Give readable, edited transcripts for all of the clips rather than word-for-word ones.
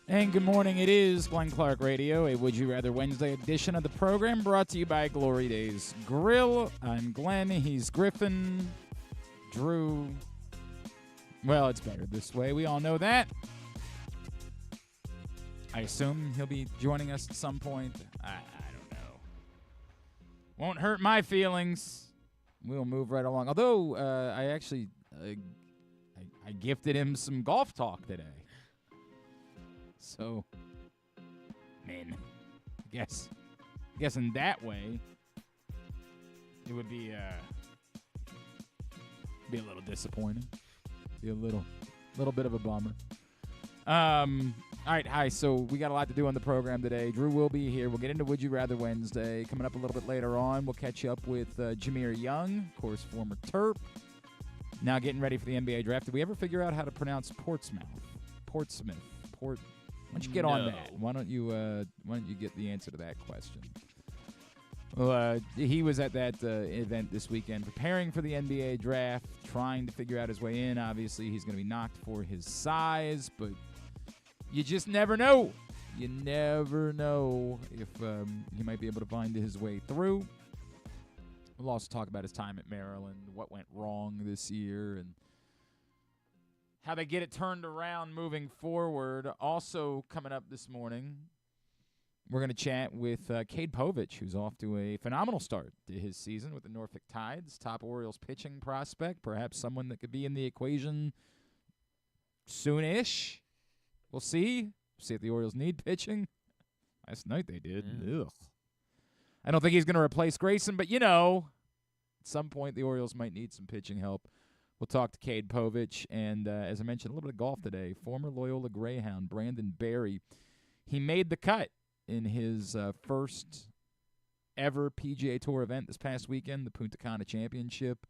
And good morning. It is Glenn Clark Radio, a Would You Rather Wednesday edition of the program brought to you by Glory Days Grill. I'm Glenn. He's Griffin. Drew. Well, it's better this way. We all know that. I assume he'll be joining us at some point. I don't know. Won't hurt my feelings. We'll move right along. Although, I actually I gifted him some golf talk today. So, man, I guess in that way, it would be a little disappointing. Be a little bit of a bummer. All right, hi. So we got a lot to do on the program today. Drew will be here. We'll get into Would You Rather Wednesday. Coming up a little bit later on, we'll catch you up with Jahmir Young, of course, former Terp. Now getting ready for the NBA draft. Did we ever figure out how to pronounce Portsmouth? Why don't you get on that? Why don't you get the answer to that question? Well, he was at that event this weekend preparing for the NBA draft, trying to figure out his way in. Obviously, he's going to be knocked for his size, but you just never know. You never know if he might be able to find his way through. We'll also talk about his time at Maryland, what went wrong this year, and how they get it turned around moving forward. Also coming up this morning, we're going to chat with Cade Povich, who's off to a phenomenal start to his season with the Norfolk Tides, top Orioles pitching prospect, perhaps someone that could be in the equation soon-ish. We'll see. See if the Orioles need pitching. Last night they did. Ugh. I don't think he's going to replace Grayson, but at some point the Orioles might need some pitching help. We'll talk to Cade Povich, and as I mentioned, a little bit of golf today. Former Loyola Greyhound, Brandon Barry, he made the cut in his first ever PGA Tour event this past weekend, the Punta Cana Championship.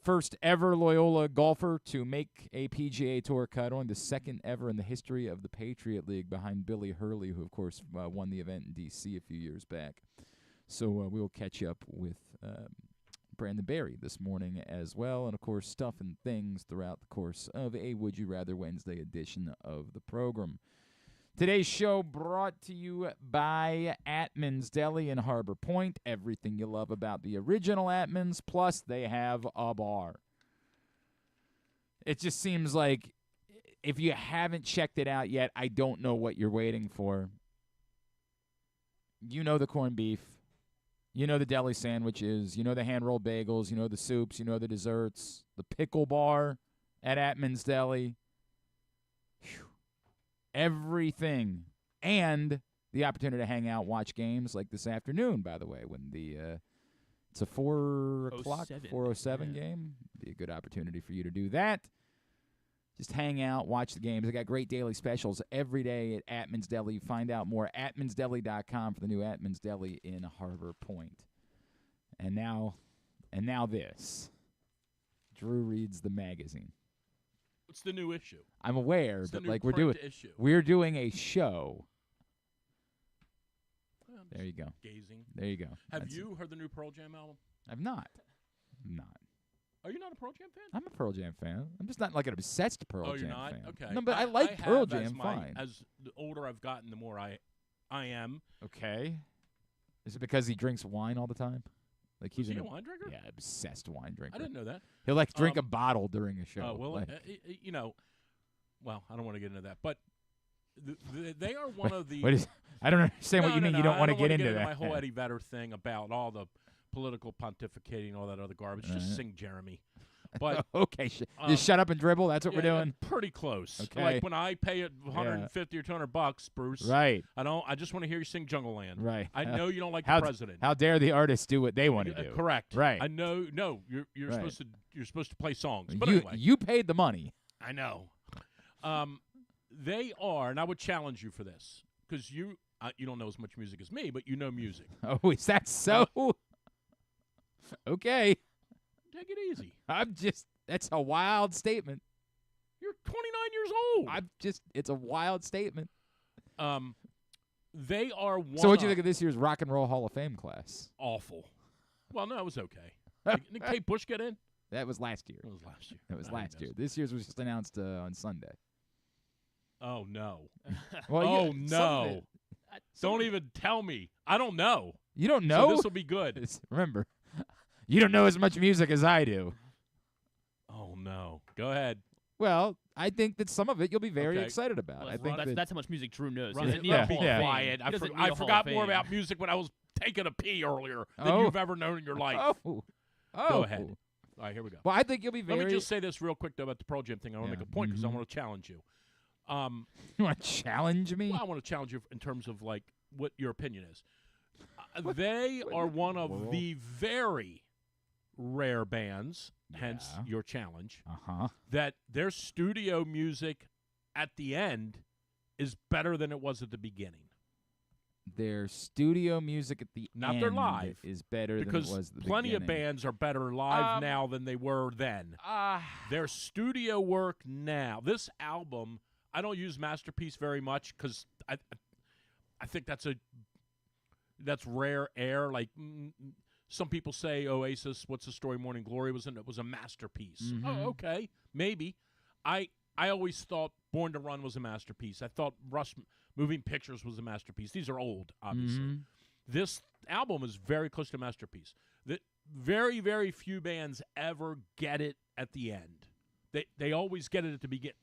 First ever Loyola golfer to make a PGA Tour cut, only the second ever in the history of the Patriot League behind Billy Hurley, who, of course, won the event in D.C. a few years back. So we will catch up with Brandon Barry this morning as well, and, of course, stuff and things throughout the course of a Would You Rather Wednesday edition of the program. Today's show brought to you by Atman's Deli in Harbor Point. Everything you love about the original Atman's, plus they have a bar. It just seems like if you haven't checked it out yet, I don't know what you're waiting for. You know the corned beef. You know the deli sandwiches. You know the hand-rolled bagels. You know the soups. You know the desserts. The pickle bar at Atman's Deli. Whew. Everything, and the opportunity to hang out, watch games like this afternoon, by the way, when it's a 4 o'clock, 4:07 game. Be a good opportunity for you to do that. Just hang out, watch the games. They got great daily specials every day at Atman's Deli. Find out more at atmansdeli.com for the new Atman's Deli in Harbor Point. And now this. Drew reads the magazine. It's the new issue. I'm aware, it's but the like new we're doing a show. Well, there you go. Gazing. There you go. Have you heard the new Pearl Jam album? I've not. I'm not. Are you not a Pearl Jam fan? I'm a Pearl Jam fan. I'm just not like an obsessed Pearl Jam fan. Oh, you're not? Okay. No, but I like Pearl Jam fine. As the older I've gotten, the more I am. Okay. Is it because he drinks wine all the time? Like Is he a wine drinker? Yeah, obsessed wine drinker. I didn't know that. He'll drink a bottle during a show. Well, I don't want to get into that, but they are one of the. I don't understand what you mean. You don't want to get into that. My whole Eddie Vedder thing about all the political pontificating and all that other garbage. Just sing Jeremy. But okay, just shut up and dribble. That's what we're doing. Pretty close. Okay. Like when I pay it $150 or $200, Bruce. Right. I just want to hear you sing Jungle Land. Right. I know you don't like the president. How dare the artists do what they want to do? Correct. Right. I know. No, you're right. supposed to play songs. But anyway, you paid the money. I know. They are, and I would challenge you for this because you don't know as much music as me, but you know music. Oh, is that so? Okay. Take it easy. That's a wild statement. You're 29 years old. It's a wild statement. They are one. So what'd you think of this year's Rock and Roll Hall of Fame class? Awful. Well, no, it was okay. Did Kate Bush get in? That was last year. It was last year. It was last year. This year's was just announced on Sunday. Oh, no. Well, Oh, some of no. it- Don't even tell me. I don't know. You don't know? So this will be good. Remember, you don't know as much music as I do. Oh, no. Go ahead. Well, I think that some of it you'll be very Okay. excited about. Well, I think that's how much music Drew knows. Run He it. doesn't need Yeah, a Hall yeah. of Fame. Quiet. He doesn't need I a Hall forgot of more Fame. about music when I was taking a pee earlier than Oh. you've ever known in your life. Oh. Go ahead. All right, here we go. Well, I think you'll be very. Let me just say this real quick, though, about the Pearl Jam thing. I want to Yeah. make a point because I Mhm. want to challenge you. You want to challenge me? Well, I want to challenge you in terms of, like, what your opinion is. They are one of the very rare bands, hence Yeah. your challenge, Uh-huh. that their studio music at the end is better than it was at the beginning. Their studio music at the Not end their live, is better Because than it was at the plenty of beginning. bands are better live now than they were then. Their studio work now, this album, I don't use Masterpiece very much because I think that's rare air. Like some people say, Oasis, What's the Story, Morning Glory was a masterpiece. Mhm. Oh, okay, maybe. I always thought Born to Run was a masterpiece. I thought Rush Moving Pictures was a masterpiece. These are old, obviously. Mhm. This album is very close to a masterpiece. That very, very few bands ever get it at the end. They always get it at the beginning.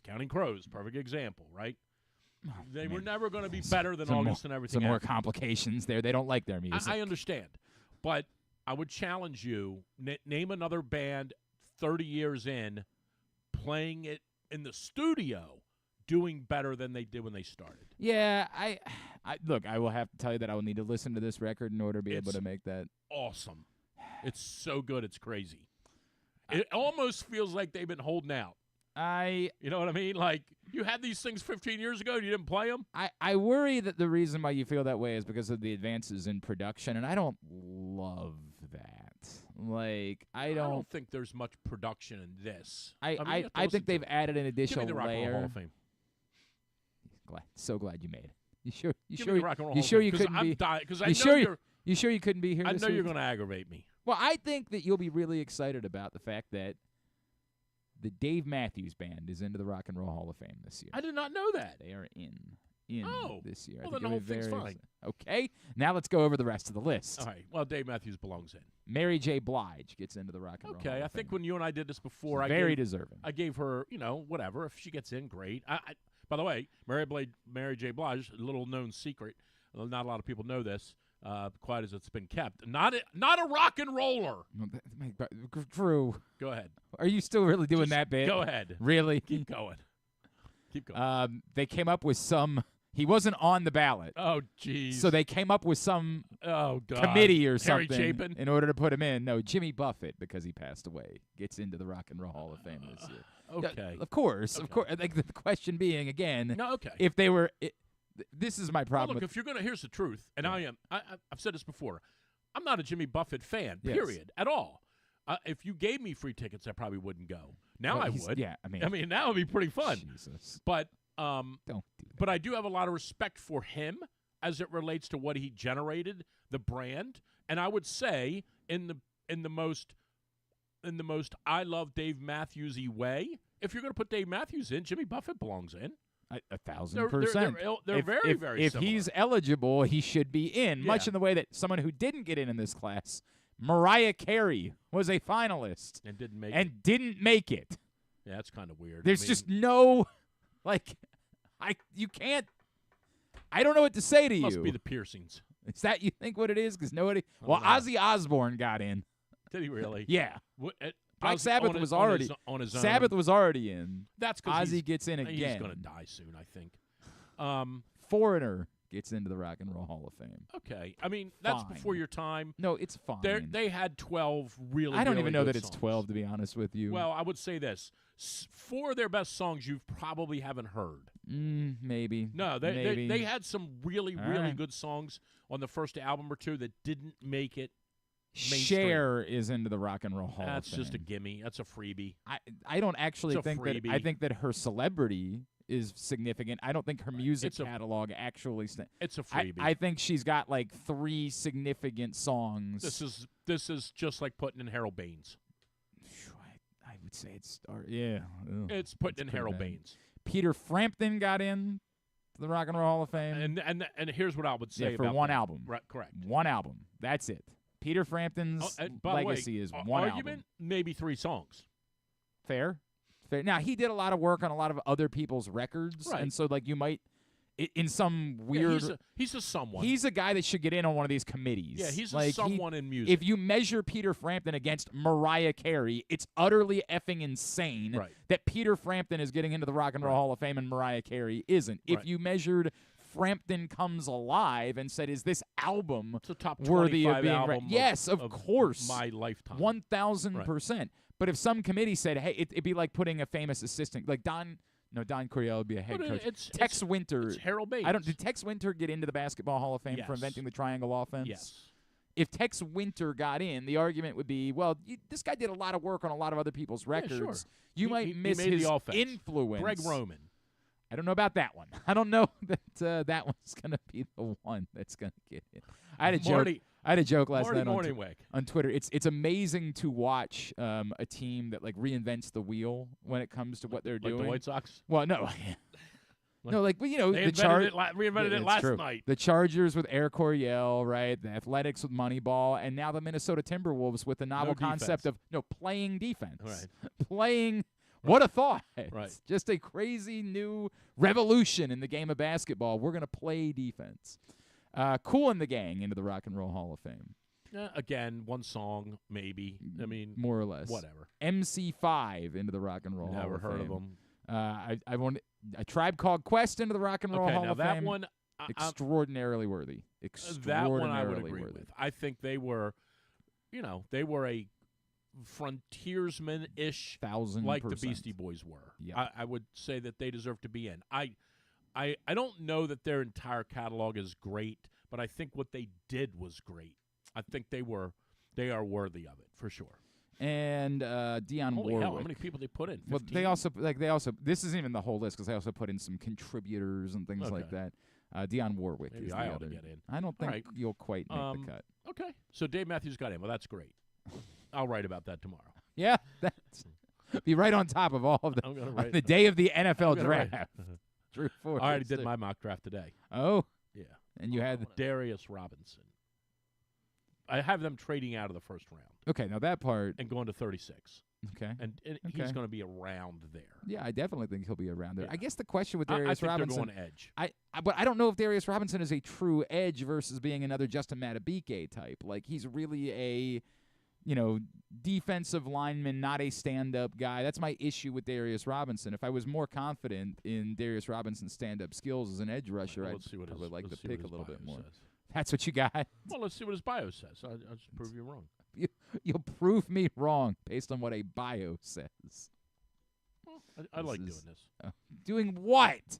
Counting Crows, perfect example, right? They were never going to be better than August and everything Some more else. complications there. They don't like their music. I understand. But I would challenge you, name another band 30 years in playing it in the studio doing better than they did when they started. Yeah, I look, I will have to tell you that I will need to listen to this record in order to be able It's to make that. Awesome. It's so good, it's crazy. It almost feels like they've been holding out. You know what I mean? Like, you had these things 15 years ago and you didn't play them? I worry that the reason why you feel that way is because of the advances in production, and I don't love that. Like, I don't think there's much production in this. I mean, you have to I listen think to they've it. added an Give me additional the Rock and Roll Hall layer. of Fame. So glad you made it. You sure? You Give sure? me the Rock and Roll You Hall sure of you Fame, couldn't I'm be? dying because I You know sure you're. You sure you couldn't be here? I this know you're week? going to aggravate me. Well, I think that you'll be really excited about the fact that the Dave Matthews Band is into the Rock and Roll Hall of Fame this year. I did not know that. They are in Oh, this year. well, I then think the you'll whole be thing's very fine. Okay, now let's go over the rest of the list. All right. Well, Dave Matthews belongs in. Mary J. Blige gets into the Rock and Roll Hall Okay. I of think Fame. when you and I did this before, She's very deserving. I gave her, whatever. If she gets in, great. By the way, Mary J. Blige, a little known secret. Not a lot of people know this. Quiet as it's been kept. Not a rock and roller. Drew, Go ahead. are you still really doing Just that bit? Go ahead. Really? Keep going. Keep going. They came up with some. He wasn't on the ballot. Oh, jeez. So they came up with some God. committee or Harry something Chapin? in order to put him in. No, Jimmy Buffett, because he passed away, gets into the Rock and Roll Hall of Fame this year. Okay. Of course. Like the question being again, No, okay. if they were, this is my Well, problem. look, if you're going to, here's the truth, and I've said this before. I'm not a Jimmy Buffett fan, Yes. period, at all. If you gave me free tickets, I probably wouldn't go. Now I would. Yeah, I mean, that would be pretty fun. Jesus. But Don't do that. But I do have a lot of respect for him as it relates to what he generated, the brand, and I would say in the most I love Dave Matthews-y way. If you're going to put Dave Matthews in, Jimmy Buffett belongs in. 1,000%. They're very, very If similar. he's eligible, he should be in. Yeah. Much in the way that someone who didn't get in this class, Mariah Carey, was a finalist and didn't make and didn't make it. Yeah, that's kind of weird. There's I mean, just no, you can't. I don't know what to say to must you. be the piercings. Is that you think what it is? Because nobody. I Well, don't know. Ozzy Osbourne got in. Did he really? Yeah, Black Ozzy Sabbath on his- was on already. his, on his own. Sabbath was already in. That's because Ozzy gets in he's again. going to die soon, I think. Foreigner gets into the Rock and Roll Hall of Fame. Okay. I mean, that's Fine. before your time. No, it's fine. They had 12 really. I don't really even know good that it's songs. 12, to be honest with you. Well, I would say this: four of their best songs you probably haven't heard. Maybe. No, maybe. they had some really All really right. good songs on the first album or two that didn't make it. Cher is into the Rock and Roll Hall That's of Fame. just a gimme. That's a freebie. I don't actually It's a think that. freebie. I think that her celebrity is significant. I don't think her music It's a- catalog actually. It's a freebie. I think she's got like 3 significant songs. This is just like putting in Harold Baines. I would say it's yeah. Ugh, It's putting in pretty Harold bad. Baines. Peter Frampton got in to the Rock and Roll Hall of Fame. And here's what I would say for about one that. album. Right, correct. One album. That's it. Peter Frampton's legacy is one argument, album. Maybe 3 songs. Fair. Now, he did a lot of work on a lot of other people's records. Right. And so, like, you might, in some weird... Yeah, he's a someone. He's a guy that should get in on one of these committees. Yeah, he's like, a someone in music. If you measure Peter Frampton against Mariah Carey, it's utterly effing insane that Peter Frampton is getting into the Rock and Roll Hall of Fame and Mariah Carey isn't. If you measured Frampton Comes Alive and said, is this album it's a top worthy of being album yes, of course. My lifetime. 1,000%. But if some committee said, hey, it'd be like putting a famous assistant, like Don Coryell would be a head coach. Tex Winter. It's Harold Baines. Did Tex Winter get into the Basketball Hall of Fame for inventing the triangle offense? Yes. If Tex Winter got in, the argument would be, well, this guy did a lot of work on a lot of other people's records. Yeah, sure. You might miss his influence. Greg Roman. I don't know about that one. I don't know that that one's going to be the one that's going to get in. I had a joke last night on Twitter. It's amazing to watch a team that like reinvents the wheel when it comes to what they're doing. Like the White Sox? Well, no. No, like, you know, they reinvented it last night. The Chargers with Air Coryell, right? The Athletics with Moneyball, and now the Minnesota Timberwolves with the novel concept of playing defense. Right. Playing. What a thought. Right. Just a crazy new revolution in the game of basketball. We're going to play defense. Cool in the Gang into the Rock and Roll Hall of Fame. Again, one song, maybe. I mean, more or less. Whatever. MC5 into the Rock and Roll Hall of Fame. Never heard of them. I want a Tribe Called Quest into the Rock and Roll Hall of Fame. That one, extraordinarily worthy. That one I would agree with. I think they were, a frontiersman-ish, 1,000%. like the Beastie Boys were. Yep. I would say that they deserve to be in. I don't know that their entire catalog is great, but I think what they did was great. I think they are worthy of it for sure. And Dionne Holy Warwick. hell, how many people they put in? 15? Well, they also this isn't even the whole list because they also put in some contributors and things like that. Dionne Warwick Maybe is the I ought other. to get in. I don't think you'll quite make the cut. Okay, so Dave Matthews got in. Well, that's great. I'll write about that tomorrow. Yeah, that's be right on top of all of them. On the day of the NFL draft. Drew Forrester. I already did my mock draft today. Oh, yeah. And you had Darius Robinson. I have them trading out of the first round. Okay, now that part and going to 36. Okay, and he's going to be around there. Yeah, I definitely think he'll be around there. Yeah. I guess the question with Darius I think Robinson, they're going edge. But I don't know if Darius Robinson is a true edge versus being another Justin Madubuike type. Like he's really a defensive lineman, not a stand-up guy. That's my issue with Darius Robinson. If I was more confident in Darius Robinson's stand-up skills as an edge rusher, I'd probably like to pick a little bit more. Says. That's what you got? Well, let's see what his bio says. I'll just prove you wrong. You'll prove me wrong based on what a bio says. Well, I like doing this. Doing what?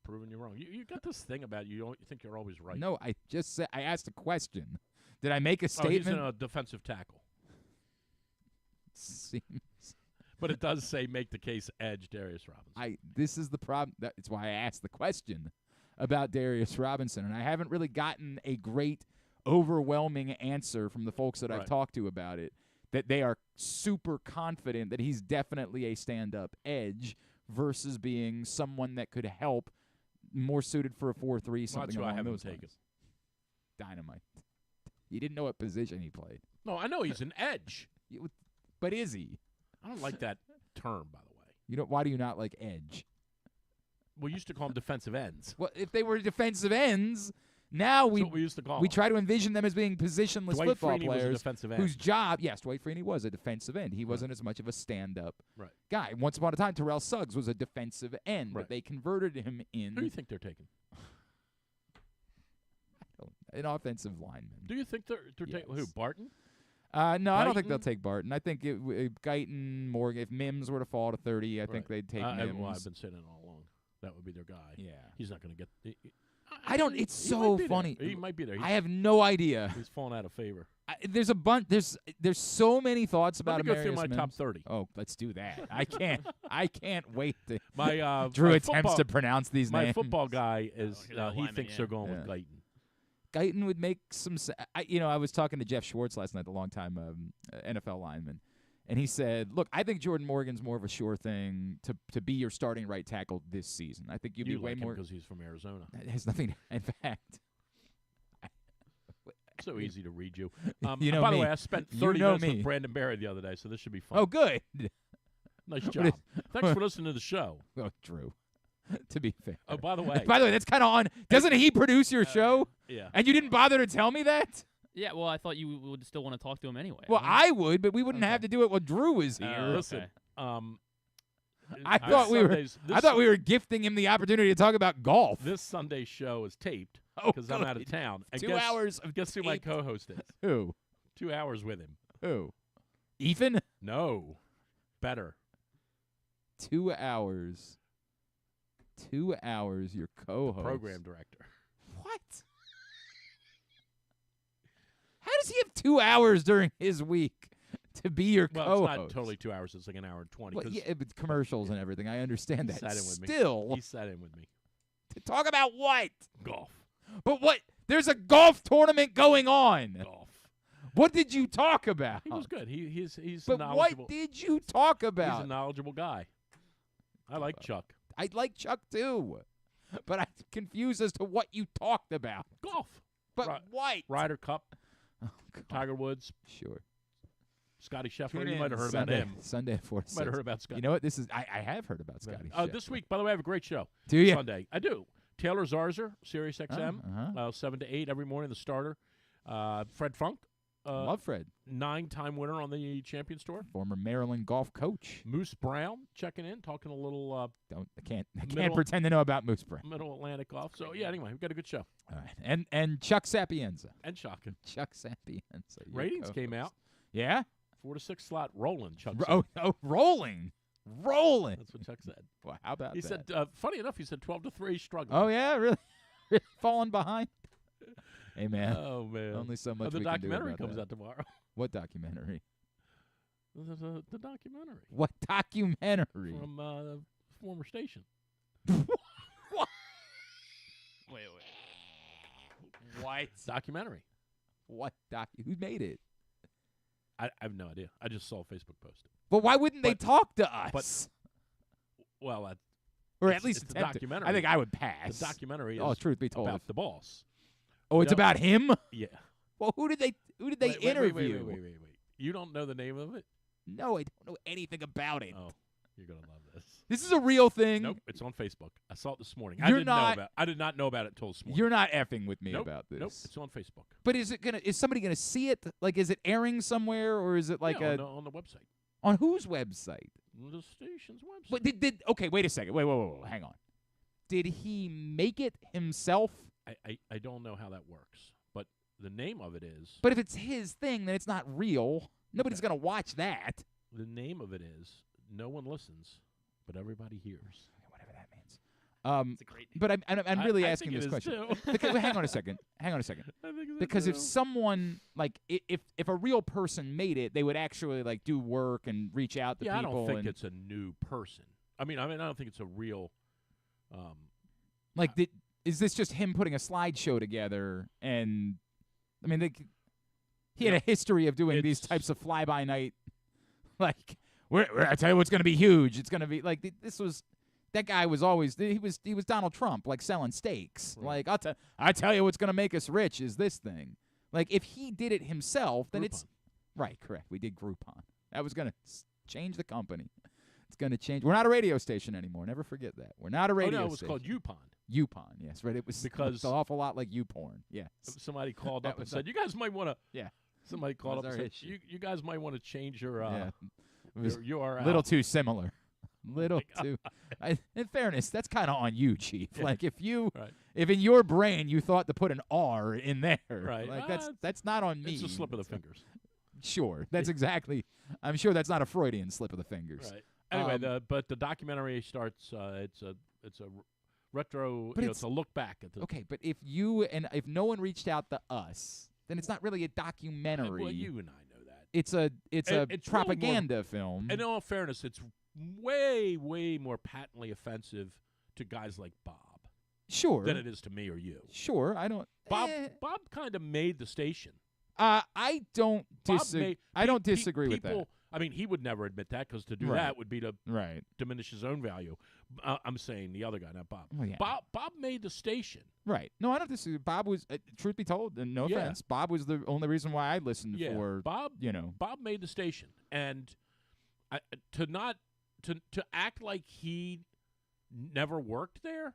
Proving you wrong. You got this thing about you think you're always right. No, I just said I asked a question. Did I make a statement? He's in a defensive tackle. Seems. But it does say make the case edge Darius Robinson. This is the problem. That's why I asked the question about Darius Robinson, and I haven't really gotten a great, overwhelming answer from the folks that I've talked to about it, that they are super confident that he's definitely a stand-up edge versus being someone that could help, more suited for a 4-3, something along those lines. Dynamite. You didn't know what position he played. No, I know he's an edge. But is he? I don't like that term, by the way. Why do you not like edge? We used to call them defensive ends. Well, if they were defensive ends, now That's what we used to call we them. try to envision them as being positionless Dwight football Freeney players was a defensive end. whose job, yes, Dwight Freeney was a defensive end. He wasn't as much of a stand-up guy. Once upon a time, Terrell Suggs was a defensive end, but they converted him in. Who do you think they're taking? An offensive lineman. Do you think they're taking who? Barton? No, Guyton? I don't think they'll take Barton. I think Guyton, Morgan. If Mims were to fall to 30, I think they'd take Mims. Well, I've been saying it all along. That would be their guy. Yeah, he's not going to get. I don't. It's so funny. He might be there. I have no idea. He's fallen out of favor. There's a bunch. There's so many thoughts about Let me go through my Mims. top 30. Oh, let's do that. I can't wait to. My Drew my attempts to pronounce these my names. My football guy is he thinks they're going with Guyton. Guyton would make some. I was talking to Jeff Schwartz last night, the longtime NFL lineman, And he said, "Look, I think Jordan Morgan's more of a sure thing to be your starting right tackle this season. I think you'd be way more because he's from Arizona. It has nothing. In fact, so easy to read you. You know by me. the way, I spent 30 minutes with Brandon Barry the other day, so this should be fun. Oh, good. Nice job. Thanks for listening to the show. Oh, Drew. To be fair. Oh, by the way, that's kind of on. Doesn't he produce your show? Yeah. And you didn't bother to tell me that? Yeah, well, I thought you would still want to talk to him anyway. Well, I would, but we wouldn't have to do it while Drew was here. Listen, I thought we were gifting him the opportunity to talk about golf. This Sunday's show is taped because I'm out of town. And 2 hours of guess who my co-host is? Who? 2 hours with him. Who? Ethan? No. Better. 2 hours. 2 hours, your co-host. The program director. What? How does he have 2 hours during his week to be your co-host? Well, it's not totally 2 hours. It's like an hour and 20. Well, yeah, but commercials and everything. I understand that. He sat in with Still. me. He sat in with me. To talk about what? Golf. But what? There's a golf tournament going on. Golf. What did you talk about? He was good. He's but knowledgeable. What did you talk about? He's a knowledgeable guy. I like Chuck. I like Chuck too. But I'm confused as to what you talked about. Golf. But what? Ryder Cup. Oh, God. Tiger Woods. Sure. Scotty Scheffler. You might have heard about him. Sunday at 4 to 6. Might have heard about Scotty. You know what? I have heard about Scotty Scheffler. This week, by the way, I have a great show. Do you? Sunday. I do. Taylor Zarzer, Sirius XM, 7 to 8 every morning, the starter. Fred Funk. Love Fred. 9-time winner on the Champions Tour. Former Maryland golf coach. Moose Brown checking in, talking a little. I can't pretend to know about Moose Brown. Middle Atlantic golf. So yeah, anyway, we've got a good show. All right, and Chuck Sapienza. And shocking. Chuck Sapienza. Ratings came out. Yeah. 4 to 6 slot rolling. Chuck. Rolling. That's what Chuck said. Well, how about he that? He said, funny enough, he said 12 to 3 struggling. Oh yeah, really falling behind. Hey man. Oh man. Only so much. The we documentary can do about comes that. out tomorrow. What documentary? The documentary. What documentary? From former station. What? Wait. What? Documentary. What Who made it? I have no idea. I just saw a Facebook post. But why wouldn't they talk to us? Well, or at least it's attempt the documentary. I think I would pass. The documentary is truth be told, about the boss. Oh, it's about him? Yeah. Well, who did they interview? Wait. You don't know the name of it? No, I don't know anything about it. Oh, you're gonna love this. This is a real thing. Nope, it's on Facebook. I saw it this morning. I did not know about it until this morning. You're not effing with me about this. Nope, it's on Facebook. But is somebody gonna see it? Like, is it airing somewhere, or is it like on the website? On whose website? The station's website. But okay, wait a second. Wait, hang on. Did he make it himself? I don't know how that works, but the name of it is. But if it's his thing, then it's not real. Nobody's gonna watch that. The name of it is No One Listens, but Everybody Hears. Whatever that means. It's a great name. But I'm really asking this question. Because, hang on a second. Because if someone if a real person made it, they would actually do work and reach out to people. I don't think it's a new person. I mean, I don't think it's a real. Is this just him putting a slideshow together? And I mean, he had a history of doing these types of fly-by-night. I tell you what's going to be huge. It's going to be that guy was always he was Donald Trump, selling steaks. Right. I tell you what's going to make us rich is this thing. If he did it himself, then Groupon. it's right. Correct. We did Groupon. That was going to change the company. It's going to change. We're not a radio station anymore. Never forget that. We're not a radio station. It was called UPon. UPon, yes, right. It was because an awful lot like YouPorn. Yes. Somebody called up and said, "You guys might want to." Yeah. Somebody called up and said, "You guys might want to change your your URL." Little too similar. Little too. In fairness, that's kind of on you, Chief. Yeah. If in your brain you thought to put an R in there, right? That's not on me. It's a slip of the fingers. Sure, that's exactly. I'm sure that's not a Freudian slip of the fingers. Right. Anyway, but the documentary starts. It's a retro. It's a look back at the. Okay, but if no one reached out to us, then it's not really a documentary. Well, you and I know that. It's a propaganda really film. And in all fairness, it's way more patently offensive to guys like Bob. Sure. Than it is to me or you. Sure, I don't. Bob kind of made the station. I don't disagree with that. I mean, he would never admit that because to do Right. that would be to Right. diminish his own value. I'm saying the other guy, not Bob. Well, yeah. Bob made the station. Right. No, I don't disagree. Bob was, truth be told, and no Yeah. offense, Bob was the only reason why I listened for, Bob, you know. Bob made the station, and to act like he never worked there,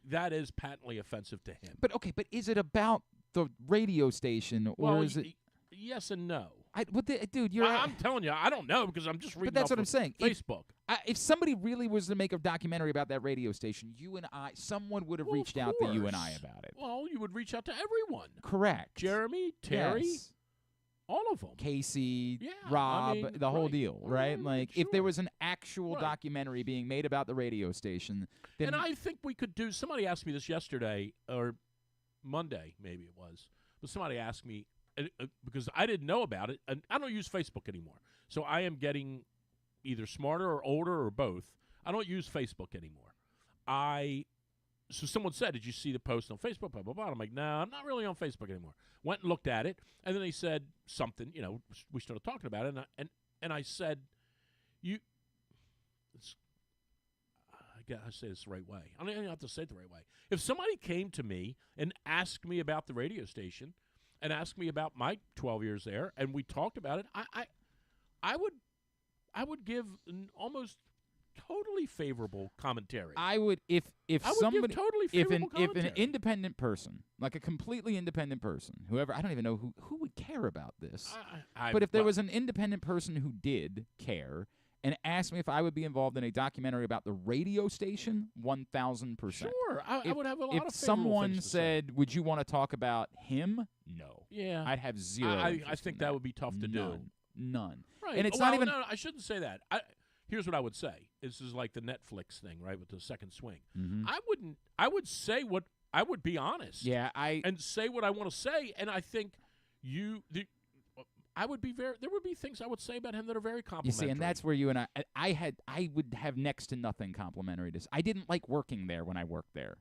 that is patently offensive to him. But is it about the radio station or is it? Yes and no. Dude, you're. I'm telling you, I don't know because I'm just reading. But that's off what I'm of saying. Facebook. If somebody really was to make a documentary about that radio station, someone would have Well, reached of out to you and I course. about it. Well, you would reach out to everyone. Correct. Jeremy, Terry, Yes. all of them. Casey, Yeah, Rob, I mean, the whole right. deal, right? Like, if there Sure. was an actual Right. documentary being made about the radio station, then And I think we could do. Somebody asked me this yesterday or Monday, maybe it was. But somebody asked me because I didn't know about it, and I don't use Facebook anymore. So I am getting either smarter or older or both. I don't use Facebook anymore. So someone said, "Did you see the post on Facebook?" Blah blah blah. I'm like, "No, I'm not really on Facebook anymore." Went and looked at it, and then they said something. You know, we started talking about it, and I said, "You." I gotta say this the right way. I don't even have to say it the right way. If somebody came to me and asked me about the radio station, and asked me about my 12 years there, and we talked about it, I would give an almost totally favorable commentary. I would if I would somebody give totally if favorable an commentary. independent person, like a completely independent person, whoever, I don't even know who would care about this. But if there was an independent person who did care and asked me if I would be involved in a documentary about the radio station, 1,000%. Sure, I would have a lot of If favorable someone things to said, say. "Would you want to talk about him?" No. Yeah, I'd have zero. I interest think in that would be tough to do. None. Right, And it's well, not even. No, I shouldn't say that. Here's what I would say. This is like the Netflix thing, right, with the second swing. Mhm. I would say what I would be honest. Yeah, and say what I want to say, and I think I would be there would be things I would say about him that are very You complimentary. see, and that's where you and I would have next to nothing complimentary to. I didn't like working there when I worked there.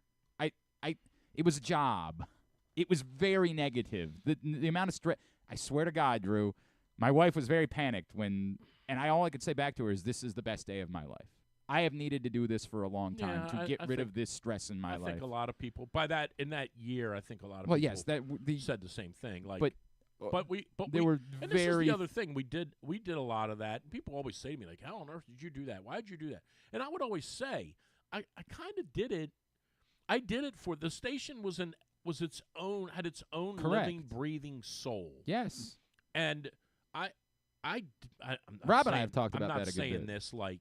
It was a job. It was very negative. The amount of stress. I swear to God, Drew, my wife was very panicked all I could say back to her is, "This is the best day of my life. I have needed to do this for a long time to get rid of this stress in my life." I think a lot of people in that year, I think a lot of Well, people yes, that said the same thing. Like, but they were and this is very the other thing we did a lot of that. And people always say to me like, "How on earth did you do that? Why did you do that?" And I would always say, I kind of did it. I did it for the station had its own Correct. living, breathing soul. yes. And I'm not Rob and I saying- have talked about I'm not that a good saying bit. this like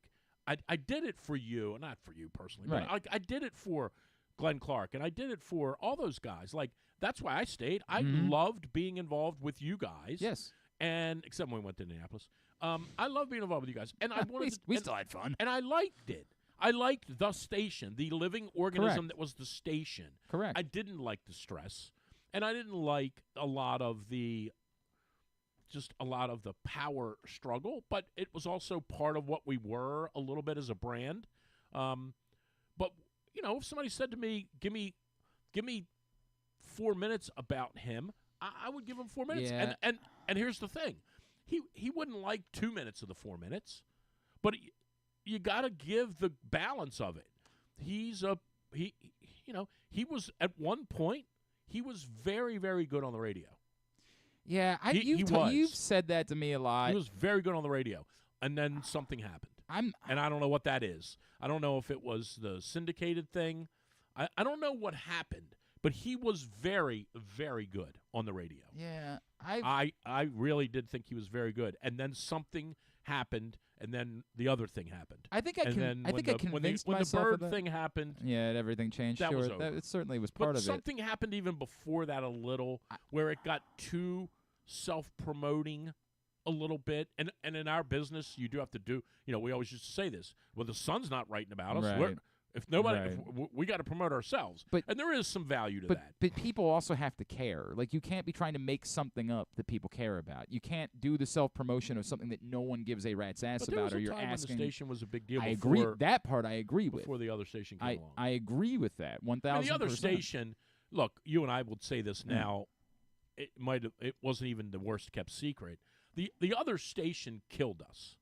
I did it for you, not for you personally, Right. but I did it for Glenn Clark, and I did it for all those guys. Like that's why I stayed. I Mhm. loved being involved with you guys. Yes. And except when we went to Indianapolis, I love being involved with you guys, and I wanted we and, still had fun. and I liked it. I liked the station, the living organism Correct. that was the station. Correct. I didn't like the stress, and I didn't like a lot of the power struggle, but it was also part of what we were a little bit as a brand. But if somebody said to me, "Give me 4 minutes about him," I would give him 4 minutes. Yeah. And here's the thing, he wouldn't like 2 minutes of the 4 minutes, but you got to give the balance of it. He was at one point he was very, very good on the radio. Yeah, He was. you've said that to me a lot. He was very good on the radio, and then something happened. And I don't know what that is. I don't know if it was the syndicated thing. I don't know what happened, but he was very, very good on the radio. Yeah, I really did think he was very good, and then something happened, and then the other thing happened. I think I convinced when myself the of bird that. thing happened. Yeah, everything changed. That sure, was over. It certainly was part But of it. something happened even before that a little, where it got too self-promoting a little bit. And in our business, you do have to do, we always used to say this, well, the Sun's not writing about us. Right. If nobody, Right. we got to promote ourselves. And there is some value to that. But people also have to care. Like, you can't be trying to make something up that people care about. You can't do the self-promotion of something that no one gives a rat's ass But there was about, or a you're time asking. when the station was a big deal. I before, agree. That part I agree with. Before the other station came along. I agree with that. 1,000%. And the other station, look, you and I would say this now. It wasn't even the worst kept secret. The other station killed us.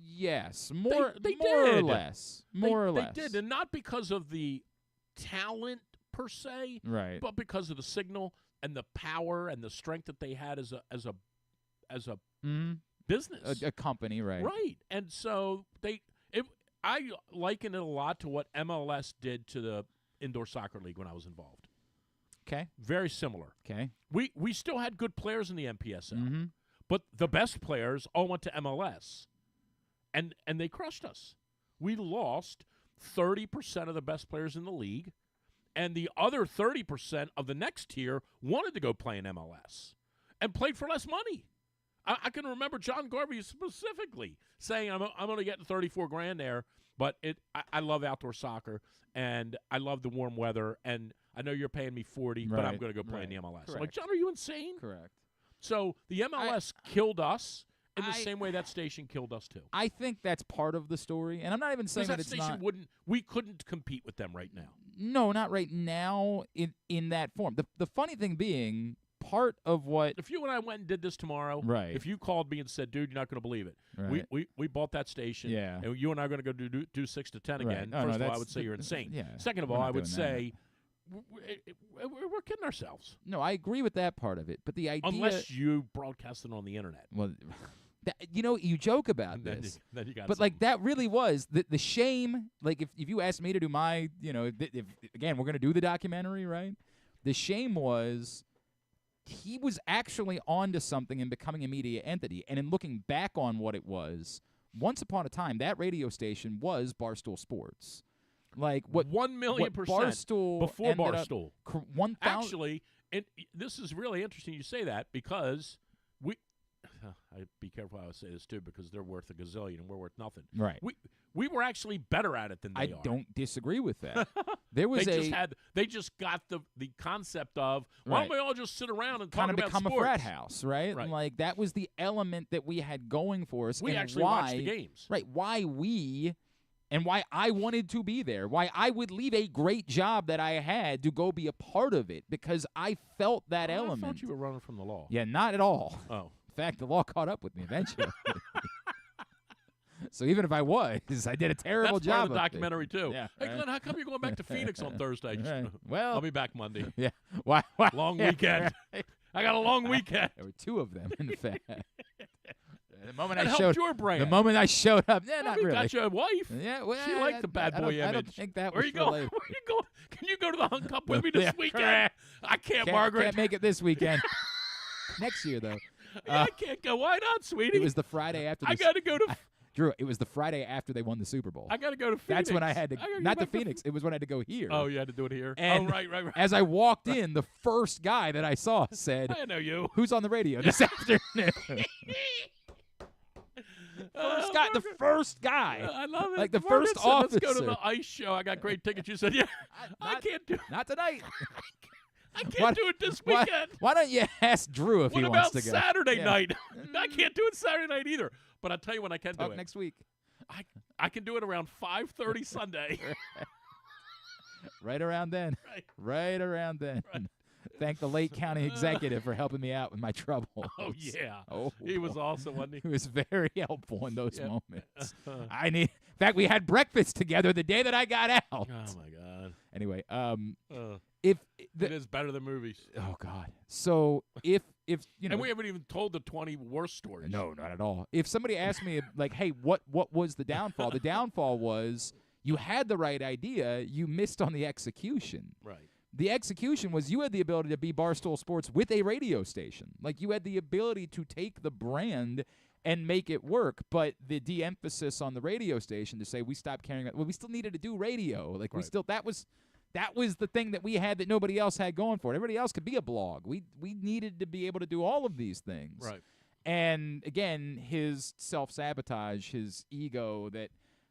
Yes, They more did. or less. They less. did, and not because of the talent per se, Right. but because of the signal and the power and the strength that they had as a business, A company, right? right? And so I liken it a lot to what MLS did to the indoor soccer league when I was involved. Okay. Very similar. Okay. We still had good players in the NPSL, Mm-hmm. but the best players all went to MLS, and they crushed us. We lost 30% of the best players in the league, and the other 30% of the next tier wanted to go play in MLS and played for less money. I can remember John Garvey specifically saying, I'm going to get $34,000 there, but I love outdoor soccer, and I love the warm weather, and I know you're paying me $40, but I'm going to go play in the MLS. I'm like, John, are you insane? Correct. So the MLS killed us in the same way that station killed us too. I think that's part of the story, and I'm not even saying that it's station not. we couldn't compete with them right now. No, not right now in that form. The funny thing being, part of what if you and I went and did this tomorrow, right? If you called me and said, "Dude, you're not going to believe it. Right. We bought that station, yeah, and you and I are going to go do 6 to 10 again." Right. First of all, I would say you're insane. Yeah. Second of all, I would say we're kidding ourselves. No, I agree with that part of it, but the idea, unless you broadcast it on the internet. Well, you joke about this, then you got but something. like that really was the shame. Like if you asked me to do my, if again we're gonna do the documentary, right? The shame was he was actually onto something in becoming a media entity, and in looking back on what it was, once upon a time that radio station was Barstool Sports. Like what 1,000,000% Barstool before Barstool. 1,000. Actually, this is really interesting you say that because I'd be careful how I say this too because they're worth a gazillion and we're worth nothing. Right. We were actually better at it than they are. I don't disagree with that. There was they just got the concept of why don't we all just sit around and kind talk of about become sports? a frat house, right? Right. And like that was the element that we had going for us. We and actually why, watched the games. Right. Why I wanted to be there. Why I would leave a great job that I had to go be a part of it because I felt that element. I thought you were running from the law. Yeah, not at all. Oh. In fact, the law caught up with me eventually. So even if I was, I did a terrible That's job. Part of the documentary too. Yeah, hey, right. Glenn, how come you're going back to Phoenix on Thursday? Right. Well, I'll be back Monday. Yeah. Why? Long weekend. Right. I got a long weekend. There were two of them, in fact. The moment That I helped showed your brand. The moment I showed up, not you really. got your wife. Yeah, well, she liked the bad boy image. I don't think that Where was you going? related. Where you going? Can you go to the Hunt Cup with me this weekend? Correct. I can't, Margaret. Can't make it this weekend. Next year, though. I can't go. Why not, sweetie? It was the Friday after. I got to go to. Drew, it was the Friday after they won the Super Bowl. I got to go to Phoenix. That's when I had to. Not to to Phoenix. It was when I had to go here. Oh, you had to do it here. And right. As I walked in, the first guy that I saw said, I know you. "Who's on the radio this afternoon?" The first guy. I love it. Like the Margaret first said, officer. Let's go to the ice show. I got great tickets. You said, yeah. I can't do. Not tonight. I can't do it this weekend. Why don't you ask Drew if he wants to go? What about Saturday night? I can't do it Saturday night either. But I'll tell you when I can do it. Next week. I can do it around 5:30 Sunday. Right around then. Right around then. Right. Thank the Lake County executive for helping me out with my troubles. Oh, yeah. Oh, he was awesome, wasn't he? He was very helpful in those moments. In fact, we had breakfast together the day that I got out. Oh, my God. Anyway, it is better than movies. Oh, God. So if and we haven't even told the 20 worst stories. No, not at all. If somebody asked me, like, hey, what was the downfall? The downfall was you had the right idea. You missed on the execution. Right. The execution was you had the ability to be Barstool Sports with a radio station. Like, you had the ability to take the brand and make it work, but the de-emphasis on the radio station to say we stopped caring. Well, we still needed to do radio. Like, we still that was the thing that we had that nobody else had going for it. Everybody else could be a blog. We needed to be able to do all of these things. Right. And again, his self-sabotage, his ego, that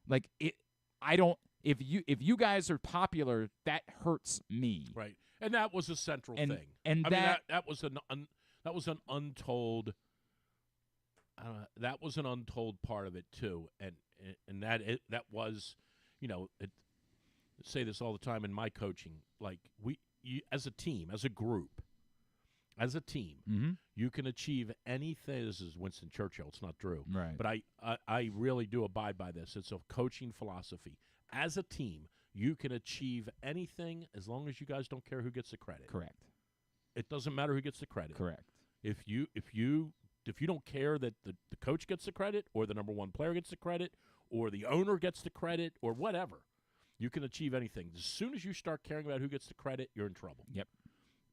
like it. I don't. If you guys are popular, that hurts me. Right. And that was a central thing. And that was an untold. That was an untold part of it too, and that was, say this all the time in my coaching. Like you, as a team, as a group, as a team, Mm-hmm. you can achieve anything. This is Winston Churchill. It's not Drew. Right. But I really do abide by this. It's a coaching philosophy. As a team, you can achieve anything as long as you guys don't care who gets the credit. Correct. It doesn't matter who gets the credit. Correct. If you don't care that the coach gets the credit or the number one player gets the credit or the owner gets the credit or whatever, you can achieve anything. As soon as you start caring about who gets the credit, you're in trouble. Yep.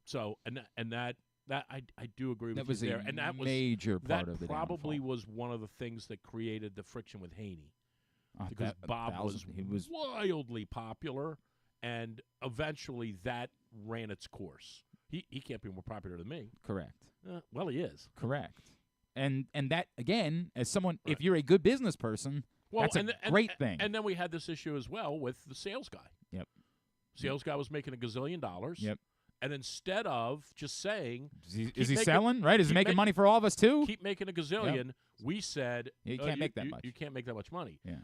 So that I do agree That with was you a there, and that was major part of the that probably downfall. was one of the things that created the friction with Haney because that- Bob he was wildly popular, and eventually that ran its course. He can't be more popular than me. correct. Well, he is. Correct. And that again, as someone, Right. if you're a good business person, that's a great thing. And then we had this issue as well with the sales guy. Yep. Sales guy was making $1 gazillion. Yep. And instead of just saying, Is he making- selling? Right? Is he keep making ma- money for all of us too? keep making $1 gazillion, we said, You can't make that much. You can't make that much money. Yeah.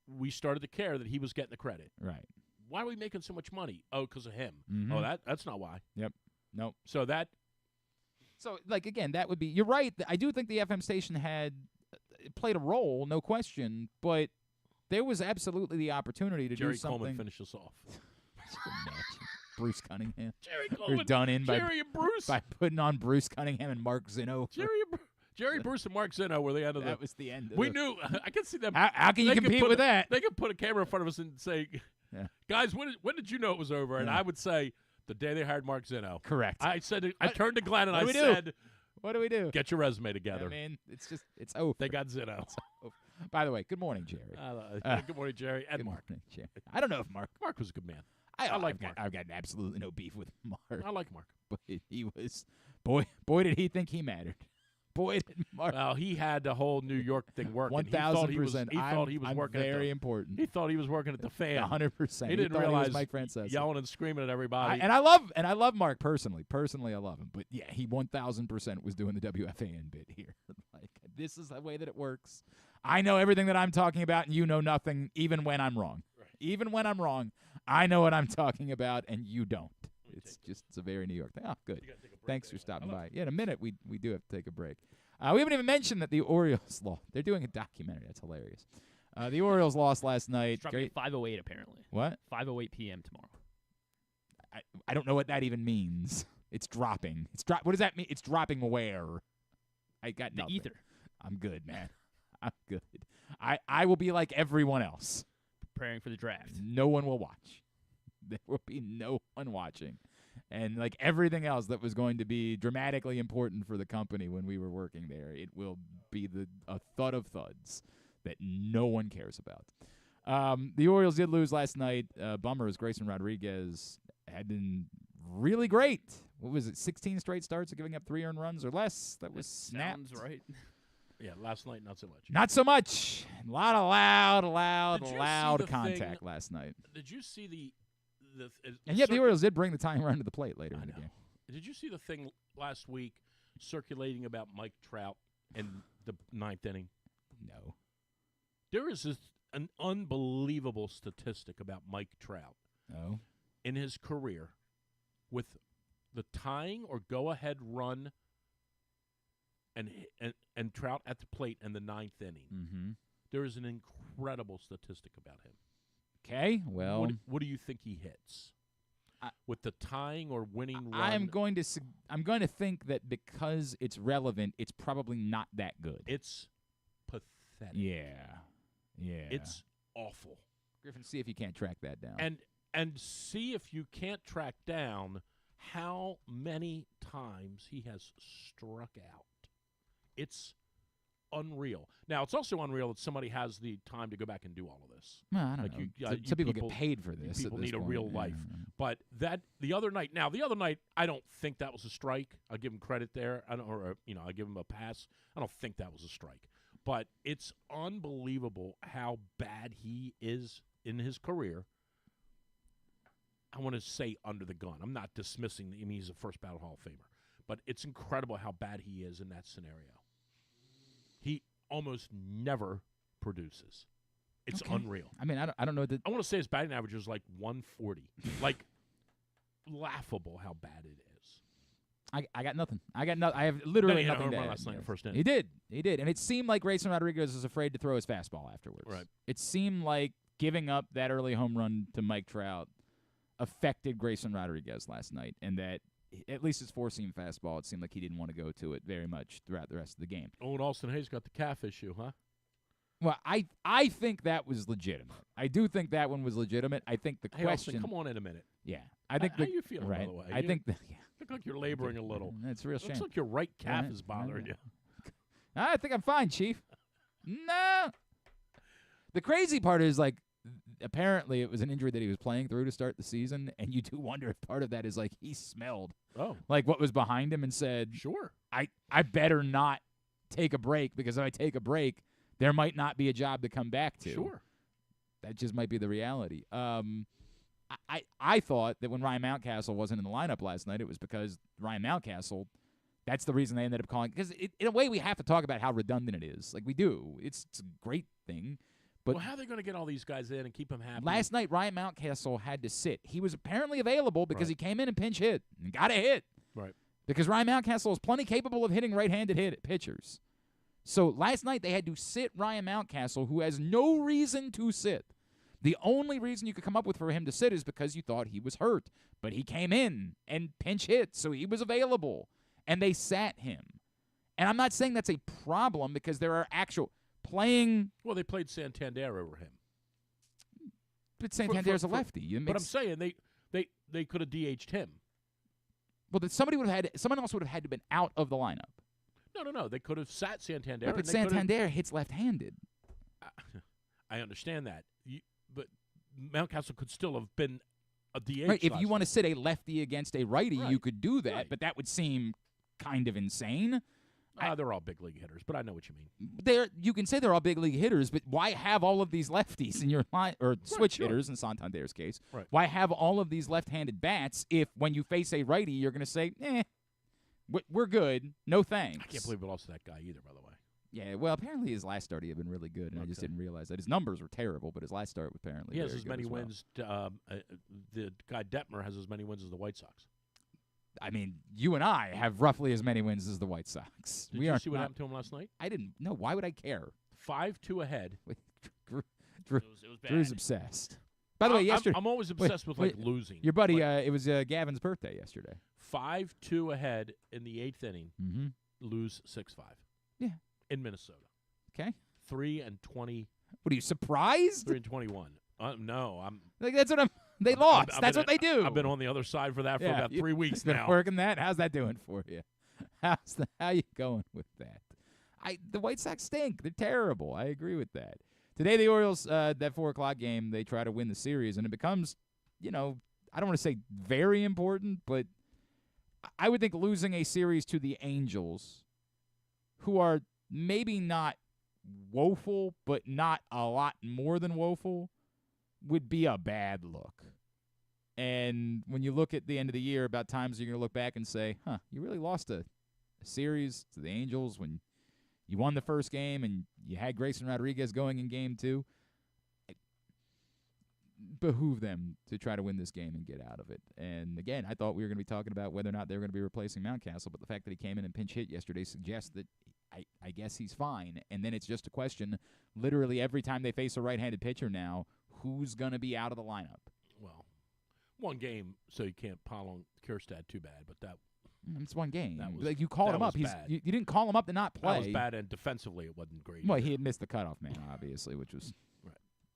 We started to care that he was getting the credit. Right. Why are we making so much money? Oh, because of him. Mhm. Oh, that's not why. Nope. So that So, like, again, that would be – you're right. I do think the FM station had played a role, no question, but there was absolutely the opportunity to Jerry do something. Coleman finish us off. Bruce Cunningham. Jerry You're Coleman. done in Jerry and Bruce. by putting on Bruce Cunningham and Mark Zinno. Jerry, Bruce, and Mark Zinno were the end of That the. was the end of We the, knew. I can see them. How can you they could compete put with that? They could put a camera in front of us and say, Yeah. "Guys, when did you know it was over?" And Yeah. I would say, "The day they hired Mark Zinno." Correct. I said, I turned to Glenn and what I do we do? said, What do we do? "Get your resume together." I mean, it's over. They got Zinno. By the way, good morning, Jerry. Good morning, Jerry and Good Mark. morning, Jerry. I don't know if Mark. Mark was a good man. I like I've got, Mark. I've got absolutely no beef with Mark, I like Mark. but he was boy did he think he mattered. Boy did Mark. Well, he had the whole New York thing working. 1,000%. He thought he was I'm working. very He important. thought he was working at the fan. 100%. He didn't thought realize he was Mike Francesa. yelling and screaming at everybody. And I love Mark personally. Personally, I love him. But yeah, he 1,000% was doing the WFAN bit here. Like, this is the way that it works. I know everything that I'm talking about, and you know nothing, even when I'm wrong. Right. Even when I'm wrong, I know what I'm talking about, and you don't. It's a very New York thing. Oh, good. You gotta take a break Thanks there. for stopping by. Yeah, in a minute, we do have to take a break. We haven't even mentioned that the Orioles lost. They're doing a documentary. That's hilarious. The Orioles lost last night. Dropping at 5:08 apparently. What? 5:08 p.m. tomorrow. I don't know what that even means. It's dropping. What does that mean? It's dropping where? I got The nothing. ether. I'm good, man. I'm good. I will be like everyone else. Preparing for the draft. No one will watch. There will be no one watching. And like everything else that was going to be dramatically important for the company when we were working there, it will be a thud of thuds that no one cares about. The Orioles did lose last night. Bummer, as Grayson Rodriguez had been really great. What was it, 16 straight starts of giving up 3 earned runs or less? That was snapped. Sounds right. Yeah, last night not so much. Not so much. A lot of loud Did you see the contact thing- last night. Did you see the And yet the Orioles did bring the tying run to the plate later I in the know. game. Did you see the thing last week circulating about Mike Trout in the 9th inning? No. There is an unbelievable statistic about Mike Trout No. in his career with the tying or go-ahead run and Trout at the plate in the 9th inning. Mm-hmm. There is an incredible statistic about him. Okay, well, What do you think he hits? With the tying or winning run? I'm going to think that because it's relevant, it's probably not that good. It's pathetic. Yeah. It's awful. Griffin, see if you can't track that down. And see if you can't track down how many times he has struck out. It's unreal. Now, it's also unreal that somebody has the time to go back and do all of this. Well, I don't like know. you Some people people- get paid for this. People at this need a point. real Yeah. life. But the other night, I don't think that was a strike. I'll give him credit there. I give him a pass. I don't think that was a strike. But it's unbelievable how bad he is in his career. I want to say under the gun. I'm not dismissing him. He's a first ballot Hall of Famer. But it's incredible how bad he is in that scenario. He almost never produces. It's Okay. unreal. I mean, I don't know that. I want to say his batting average is like 140. Like, laughable how bad it is. I got nothing. I have literally he had a nothing home to run add. last night in the first inning. He did. And it seemed like Grayson Rodriguez was afraid to throw his fastball afterwards. Right. It seemed like giving up that early home run to Mike Trout affected Grayson Rodriguez last night, and that at least his four-seam fastball, it seemed like he didn't want to go to it very much throughout the rest of the game. Oh, and Austin Hayes got the calf issue, huh? Well, I think that was legitimate. I do think that one was legitimate. I think the Hey, question. Austin, come on in a minute. Yeah, I think. How you feeling, right, by the way? I think. Yeah. Look like you're laboring a little. It's a real shame. Looks like your right calf Right, is bothering you. I think I'm fine, Chief. No. The crazy part is, like, apparently it was an injury that he was playing through to start the season, and you do wonder if part of that is, like, he smelled like what was behind him and said, sure, I better not take a break, because if I take a break, there might not be a job to come back to. Sure. That just might be the reality. I thought that when Ryan Mountcastle wasn't in the lineup last night, it was because Ryan Mountcastle, that's the reason they ended up calling. Because in a way, we have to talk about how redundant it is. Like, we do. It's a great thing. But well, how are they going to get all these guys in and keep them happy? last night, Ryan Mountcastle had to sit. He was apparently available because he came in and pinch hit and got a hit. Right. Because Ryan Mountcastle is plenty capable of hitting right-handed pitchers. So last night, they had to sit Ryan Mountcastle, who has no reason to sit. The only reason you could come up with for him to sit is because you thought he was hurt. But he came in and pinch hit, so he was available. And they sat him. And I'm not saying that's a problem, because there are actual playing. Well, they played Santander over him. But Santander's a lefty. But I'm saying they could have DH'd him. Well, someone else would have had to been out of the lineup. No. They could have sat Santander. But Santander hits left-handed. I understand that. But Mountcastle could still have been a DH. Right, if you want to sit a lefty against a righty, you could do that, Right. but that would seem kind of insane. They're all big league hitters, but I know what you mean. You can say they're all big league hitters, but why have all of these lefties in your line, or switch hitters in Santander's case? Right. Why have all of these left-handed bats if when you face a righty, you're going to say, we're good, no thanks. I can't believe we lost that guy either, by the way. Yeah, well, apparently his last start he had been really good, and I just didn't realize that. His numbers were terrible, but his last start was apparently he has very as good many as well. wins. The guy Detmer has as many wins as the White Sox. I mean, you and I have roughly as many wins as the White Sox. Did you see what happened to him last night? I didn't. No, why would I care? 5-2 ahead. Drew's It was bad. Drew's obsessed. By the way, yesterday I'm always obsessed with losing. your buddy. It was Gavin's birthday yesterday. 5-2 ahead in the 8th inning. Mm-hmm. Lose 6-5. Yeah. In Minnesota. Okay. 3-20. What are you surprised? 3-21. No, I'm. Like that's what I'm. They lost. That's what they do. I've been on the other side for that for about 3 weeks been now. Working that. How's that doing for you? How you going with that? The White Sox stink. They're terrible. I agree with that. Today the Orioles, that 4:00 game, they try to win the series, and it becomes, I don't want to say very important, but I would think losing a series to the Angels, who are maybe not woeful, but not a lot more than woeful, would be a bad look. And when you look at the end of the year, about times you're going to look back and say, you really lost a series to the Angels when you won the first game and you had Grayson Rodriguez going in game 2. It behooved them to try to win this game and get out of it. And, again, I thought we were going to be talking about whether or not they were going to be replacing Mountcastle, but the fact that he came in and pinch hit yesterday suggests that I guess he's fine. And then it's just a question, literally every time they face a right-handed pitcher now, who's going to be out of the lineup? Well, one game, so you can't pile on Kjerstad too bad, but that it's one game. That was, like you called him up. You didn't call him up to not play. That was bad, and defensively it wasn't great. Well, he had missed the cutoff man, obviously, which was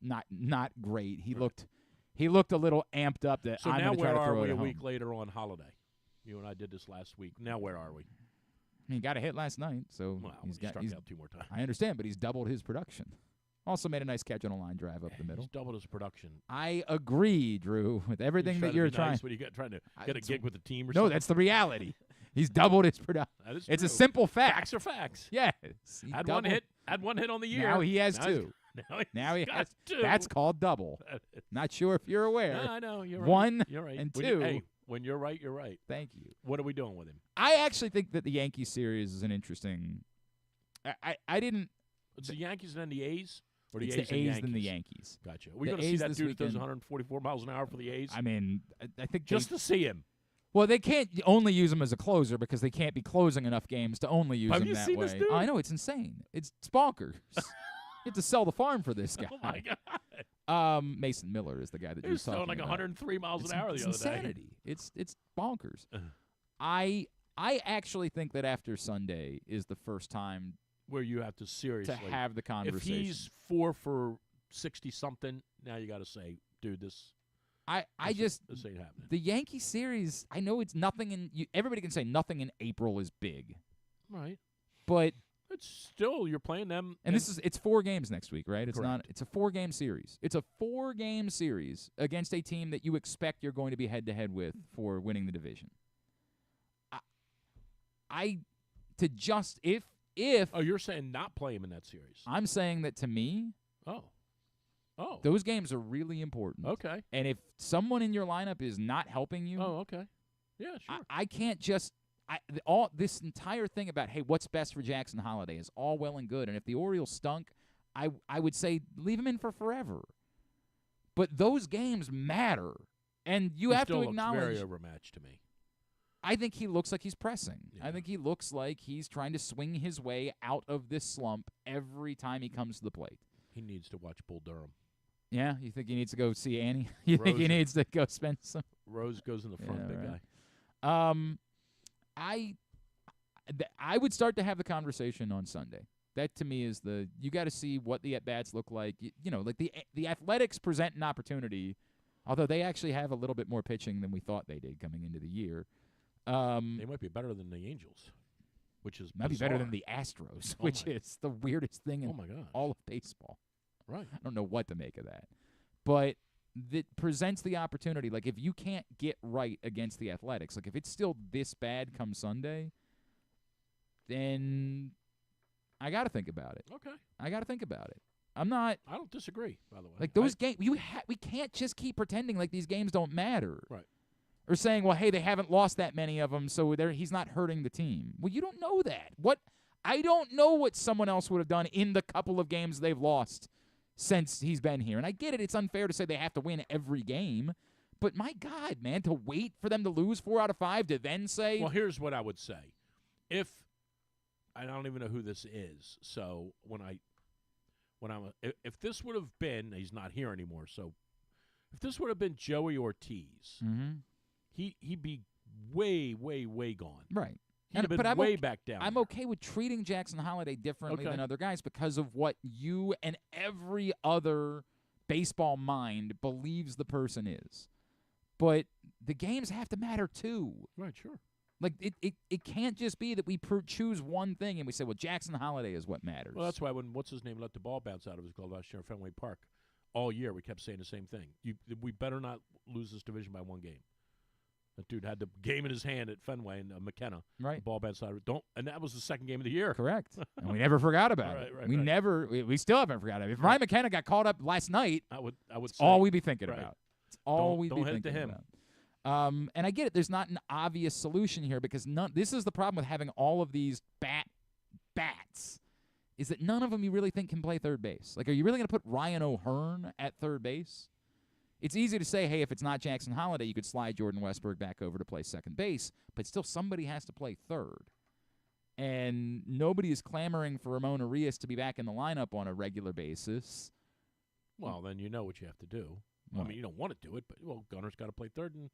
not great. He right. looked a little amped up. That so I'm now going to try where to throw are we it a home. week later on Holiday? You and I did this last week. Now where are we? He got a hit last night, so he struck out 2 more times. I understand, but he's doubled his production. Also made a nice catch on a line drive up the middle. He's doubled his production. I agree, Drew, with everything that you're trying. Nice when you trying to get a gig with the team or no, something. that's the reality. He's doubled his production. That is it's true. a simple fact. Facts are facts. Yes. Had one hit on the year. Now he has 2. Now he has 2. That's called double. Not sure if you're aware. No, I know. You're right. 1 you're right. and 2. When you're right, you're right. Thank you. What are we doing with him? I actually think that the Yankees series is an interesting. I didn't. It's the Yankees and then the A's, or It's A's the and A's Yankees? than the Yankees. Gotcha. We're The going to see A's that this dude that does weekend. 144 miles an hour for the A's. I mean, I think just to see him. Well, they can't only use him as a closer because they can't be closing enough games to only use Have him you that seen way. this dude? I know, it's insane. It's bonkers. You have to sell the farm for this guy. Oh my God! Mason Miller is the guy that He you're was talking throwing like about. 103 miles an hour It's the other day. insanity. It's bonkers. I actually think that after Sunday is the first time Where you have to seriously to have the conversation. If he's 4 for 60 something, now you got to say, dude, this this ain't happening. The Yankee series. I know it's nothing in. Everybody can say nothing in April is big, Right. but It's still you're playing them, and it's 4 games next week, right? It's Correct. not. It's a 4-game series. It's a 4-game series against a team that you expect you're going to be head to head with for winning the division. If Oh, you're saying not play him in that series? I'm saying that to me, Oh. those games are really important. Okay. And if someone in your lineup is not helping you, Oh, okay. Yeah, sure. I can't just this entire thing about, hey, what's best for Jackson Holliday is all well and good. And if the Orioles stunk, I would say leave him in for forever. But those games matter, and you He have still to acknowledge. looks very overmatched to me. I think he looks like he's pressing. Yeah. I think he looks like he's trying to swing his way out of this slump every time he comes to the plate. He needs to watch Bull Durham. Yeah, you think he needs to go see Annie? You think he Rosen. needs to go spend some? Rose goes in the front, Yeah, big right. guy. I would start to have the conversation on Sunday. That to me is you got to see what the at bats look like. Like the Athletics present an opportunity, although they actually have a little bit more pitching than we thought they did coming into the year. They might be better than the Angels, which is might be better than bizarre. the Astros, Oh which my- is the weirdest thing in Oh my gosh! all of baseball. Right. I don't know what to make of that, but that presents the opportunity. Like, if you can't get right against the Athletics, like if it's still this bad come Sunday, then I got to think about it. Okay. I got to think about it. I'm not I don't disagree, by the way. like those games. We can't just keep pretending like these games don't matter. Right. Or saying, well, hey, they haven't lost that many of them, so he's not hurting the team. Well, you don't know that. I don't know what someone else would have done in the couple of games they've lost since he's been here. And I get it. It's unfair to say they have to win every game. But my God, man, to wait for them to lose 4 out of 5 to then say. Well, here's what I would say. If I don't even know who this is, so if this would have been, he's not here anymore. So if this would have been Joey Ortiz, he'd be way, way, way gone. Right. He'd have been way back down. I'm there. okay with treating Jackson Holliday differently Okay. than other guys because of what you and every other baseball mind believes the person is. But the games have to matter too. Right, sure. Like, it can't just be that we choose one thing and we say, well, Jackson Holliday is what matters. Well, that's why when what's-his-name let the ball bounce out of his glove last year in Fenway Park, all year we kept saying the same thing. We better not lose this division by one game. That dude had the game in his hand at Fenway and McKenna. Right. The ball bounced out of it. And that was the second game of the year. Correct. And we never forgot about it. Right. We still haven't forgotten it. If Ryan McKenna got called up last night, I would it's say, all we'd be thinking right. about. It's all we'd be don't hit it thinking to him. about. And I get it. There's not an obvious solution here because this is the problem with having all of these bats is that none of them you really think can play third base. Like, are you really going to put Ryan O'Hearn at third base? It's easy to say, hey, if it's not Jackson Holliday, you could slide Jordan Westberg back over to play second base, but still somebody has to play third. And nobody is clamoring for Ramon Arias to be back in the lineup on a regular basis. Well, then you know what you have to do. What? I mean, you don't want to do it, but, Gunner's got to play third, and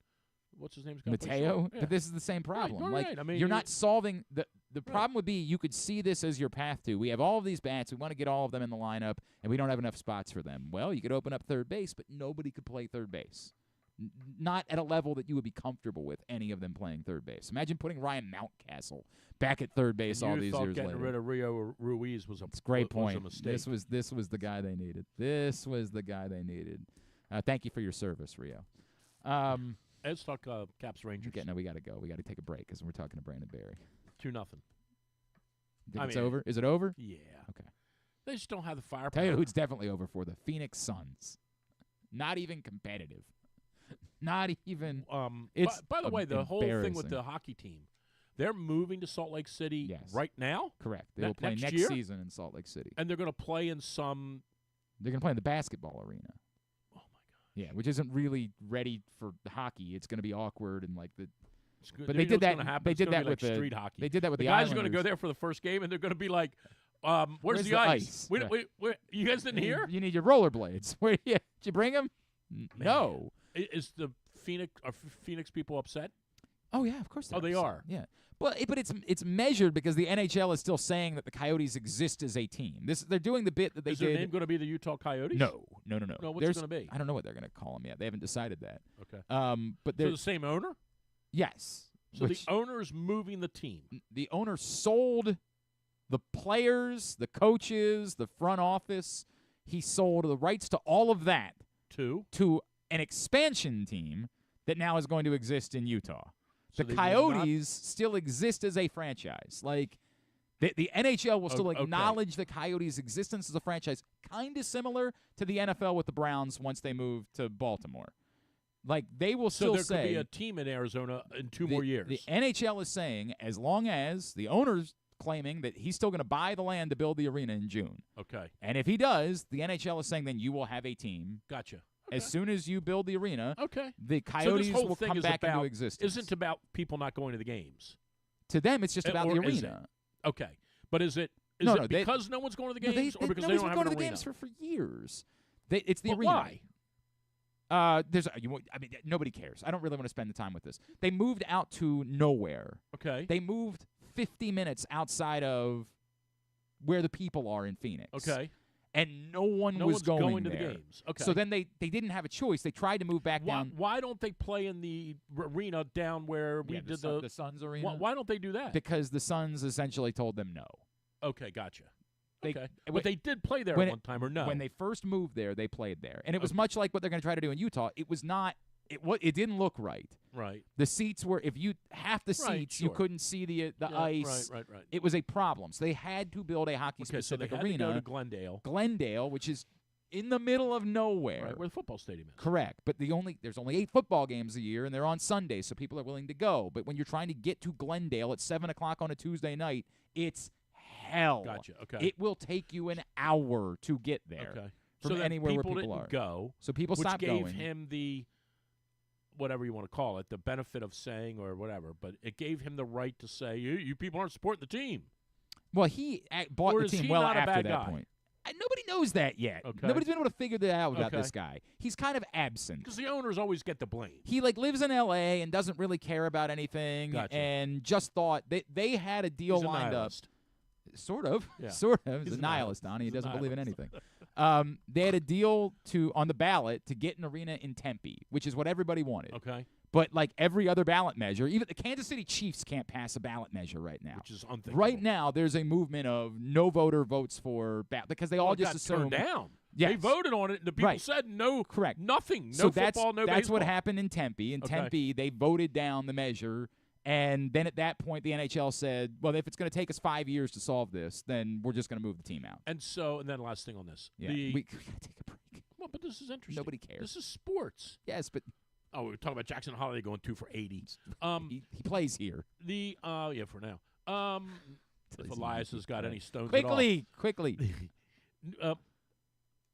what's his name's got to play Mateo, short. Yeah. but this is the same problem. Right, like, I mean, you're not solving the Right. problem would be you could see this as your path to. We have all of these bats. We want to get all of them in the lineup, and we don't have enough spots for them. Well, you could open up third base, but nobody could play third base. Not at a level that you would be comfortable with any of them playing third base. Imagine putting Ryan Mountcastle back at third base And all you these thought years getting later. rid of Rio Ruiz was a It's a great was point. a mistake. This was the guy they needed. This was the guy they needed. Thank you for your service, Rio. Let's talk Caps Rangers. Okay, no, we got to go. We got to take a break because we're talking to Brandon Barry. 2-0. Think I it's mean, over? Is it over? Yeah. Okay. They just don't have the firepower. Tell you who it's definitely over for, the Phoenix Suns. Not even competitive. Not even. It's by the way, the whole thing with embarrassing. the hockey team, they're moving to Salt Lake City Yes. right now, Correct. They will play next next year? season in Salt Lake City. and they're going to play in some. They're going to play in the basketball arena. Oh my God! Yeah, which isn't really ready for hockey. It's going to be awkward and like the. But they did that. They did that with the street hockey. They did that with the guys Islanders. are going to go there for the first game, and they're going to be like, "Where's the ice? Yeah. Wait, you guys didn't hear? You need your rollerblades. Where? Yeah, did you bring them? No. Is the Phoenix people upset? Oh yeah, of course. They are. Yeah. But it's measured because the NHL is still saying that the Coyotes exist as a team. They're doing the bit that they did. Is their name going to be the Utah Coyotes? No. No, what's it going to be? I don't know what they're going to call them yet. They haven't decided that. Okay. But they're the same owner? Yes. So the owner's moving the team. The owner sold the players, the coaches, the front office. He sold the rights to all of that to an expansion team that now is going to exist in Utah. So the Coyotes still exist as a franchise. Like, the NHL will still acknowledge the Coyotes' existence as a franchise, kind of similar to the NFL with the Browns once they move to Baltimore. Like, they will still say... So there could be a team in Arizona in 2 more years. The NHL is saying, as long as the owner's claiming that he's still going to buy the land to build the arena in June. Okay. And if he does, the NHL is saying then you will have a team. Gotcha. Okay. As soon as you build the arena, So the this Coyotes whole will thing come is back about, into existence. Isn't about people not going to the games. To them, it's just about the arena. Okay. But is it because no one's going to the games or because they don't have an arena? No one's been going to the games for years. It's the arena. Why? Nobody cares. I don't really want to spend the time with this. They moved out to nowhere. Okay. They moved 50 minutes outside of where the people are in Phoenix. Okay. And no one was going to there. the games. Okay. So then they didn't have a choice. They tried to move back down. Why don't they play in the arena down where we did the Suns arena? Why don't they do that? Because the Suns essentially told them no. Okay, gotcha. But they did play there at one time, or no? When they first moved there, they played there, and it was much like what they're going to try to do in Utah. It was not. It didn't look right. Right. The seats were half the seats you couldn't see the ice. Right. It was a problem. So they had to build a hockey specific arena. To go to Glendale. Glendale, which is in the middle of nowhere. Right, where the football stadium is. Correct. But there's only 8 football games a year, and they're on Sundays, so people are willing to go. But when you're trying to get to Glendale at 7:00 on a Tuesday night, it's hell. Gotcha. Okay. It will take you an hour to get there. Okay. From anywhere where people didn't are. Go. So people stopped going. Which gave him the, whatever you want to call it, the benefit of saying or whatever, but it gave him the right to say, you people aren't supporting the team. Well, he bought the team well after that point. Nobody knows that yet. Okay. Nobody's been able to figure that out about this guy. He's kind of absent. Because the owners always get the blame. He lives in L.A. and doesn't really care about anything. Gotcha. And just thought they had a deal lined up. Sort of. Yeah. Sort of. He's a nihilist, Donnie. He doesn't believe in anything. They had a deal on the ballot to get an arena in Tempe, which is what everybody wanted. Okay. But like every other ballot measure, even the Kansas City Chiefs can't pass a ballot measure right now. Which is unthinkable. Right now, there's a movement of no voter votes for because they all just assume. Turned down. Yes. They voted on it, and the people said no. Correct. Nothing. So No football, no baseball. That's what happened in Tempe. In Tempe, they voted down the measure. And then at that point, the NHL said, well, if it's going to take us 5 years to solve this, then we're just going to move the team out. And then last thing on this. Yeah, we got to take a break. Well, but this is interesting. Nobody cares. This is sports. Yes, but... Oh, we were talking about Jackson Holliday going 2 for 80. He plays here. For now. If Elias has got any stones quickly.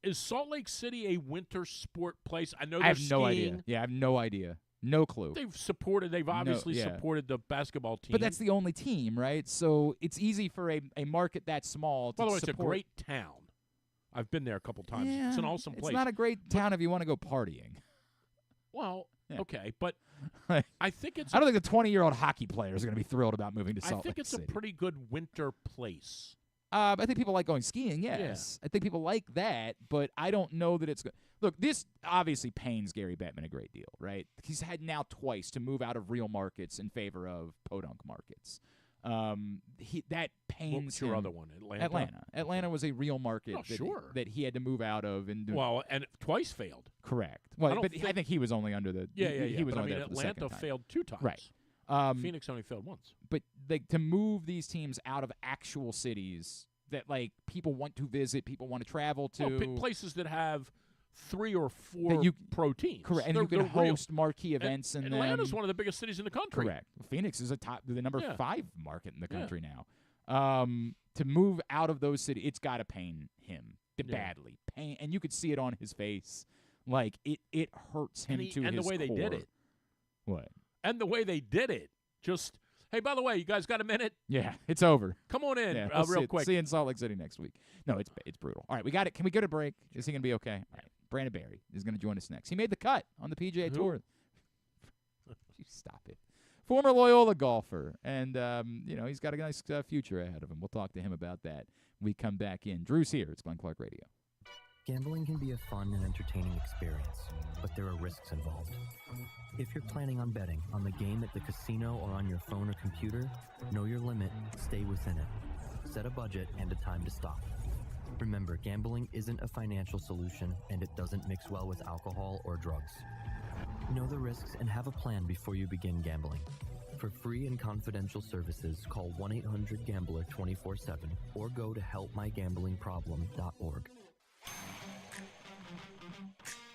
Is Salt Lake City a winter sport place? I know I have skiing. no idea. Yeah, I have no idea. No clue. They've obviously supported the basketball team. But that's the only team, right? So it's easy for a market that small to By the way, support. it's a great town. I've been there a couple times. Yeah, it's an awesome place. It's not a great town if you want to go partying. Well, okay, but I think it's... I don't think the 20-year-old hockey players are going to be thrilled about moving to Salt Lake City. I think it's a pretty good winter place. I think people like going skiing, yes. Yeah. I think people like that, but I don't know that it's good. Look, this obviously pains Gary Bettman a great deal, right? He's had now twice to move out of real markets in favor of podunk markets. That pains What's your him. other one? Atlanta? Atlanta was a real market that he had to move out of. And twice failed. Correct. Well, I think he was only under the... He was only there for the second time. Atlanta failed 2 times. Right. Phoenix only failed once. But to move these teams out of actual cities that people want to visit, people want to travel to, places that have 3 or 4 pro teams. Correct, and you can host marquee events. And Atlanta's one of the biggest cities in the country. Correct. Phoenix is the number 5 market in the country now. To move out of those cities, it's got to pain him badly. And you could see it on his face. Like it hurts him to his core. And the way they did it. What? And the way they did it. Just, hey, by the way, you guys got a minute? Yeah, it's over. Come on in Yeah, real quick. See you in Salt Lake City next week. No, it's brutal. All right, we got it. Can we go to break? Is he going to be okay? All right. Brandon Barry is going to join us next. He made the cut on the PGA Tour. Stop it. Former Loyola golfer, and he's got a nice future ahead of him. We'll talk to him about that when we come back in. Drew's here. It's Glenn Clark Radio. Gambling can be a fun and entertaining experience, but there are risks involved. If you're planning on betting on the game at the casino or on your phone or computer, know your limit, stay within it. Set a budget and a time to stop. Remember, gambling isn't a financial solution, and it doesn't mix well with alcohol or drugs. Know the risks and have a plan before you begin gambling. For free and confidential services, call 1-800-GAMBLER 24/7 or go to helpmygamblingproblem.org.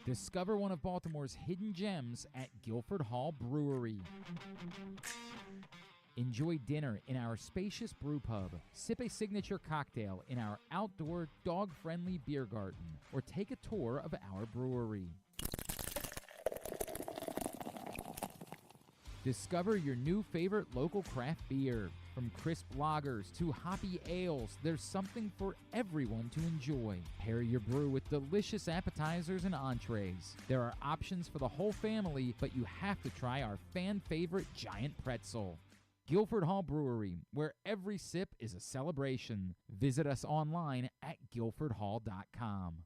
Discover one of Baltimore's hidden gems at Guilford Hall Brewery. Enjoy dinner in our spacious brew pub, sip a signature cocktail in our outdoor, dog-friendly beer garden, or take a tour of our brewery. Discover your new favorite local craft beer. From crisp lagers to hoppy ales, there's something for everyone to enjoy. Pair your brew with delicious appetizers and entrees. There are options for the whole family, but you have to try our fan-favorite giant pretzel. Guilford Hall Brewery, where every sip is a celebration. Visit us online at guilfordhall.com.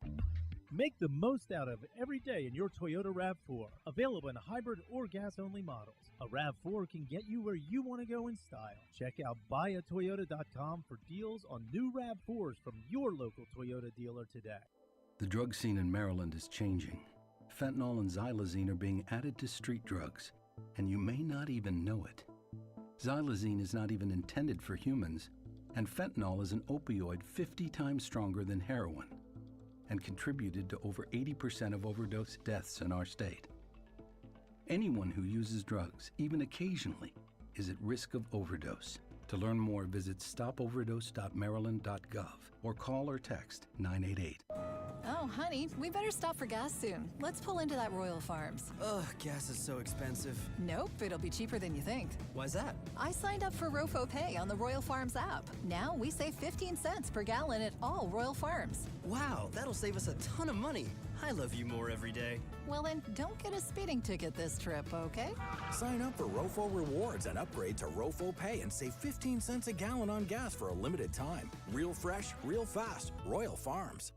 Make the most out of every day in your Toyota RAV4, available in hybrid or gas-only models. A RAV4 can get you where you want to go in style. Check out buyatoyota.com for deals on new RAV4s from your local Toyota dealer today. The drug scene in Maryland is changing. Fentanyl and xylazine are being added to street drugs, and you may not even know it. Xylazine is not even intended for humans, and fentanyl is an opioid 50 times stronger than heroin, and contributed to over 80% of overdose deaths in our state. Anyone who uses drugs, even occasionally, is at risk of overdose. To learn more, visit stopoverdose.maryland.gov or call or text 988. Oh, honey, we better stop for gas soon. Let's pull into that Royal Farms. Ugh, gas is so expensive. Nope, it'll be cheaper than you think. Why's that? I signed up for Rofo Pay on the Royal Farms app. Now we save 15 cents per gallon at all Royal Farms. Wow, that'll save us a ton of money. I love you more every day. Well then, don't get a speeding ticket this trip, okay? Sign up for Rofo Rewards and upgrade to Rofo Pay and save 15 cents a gallon on gas for a limited time. Real fresh, real fast. Royal Farms.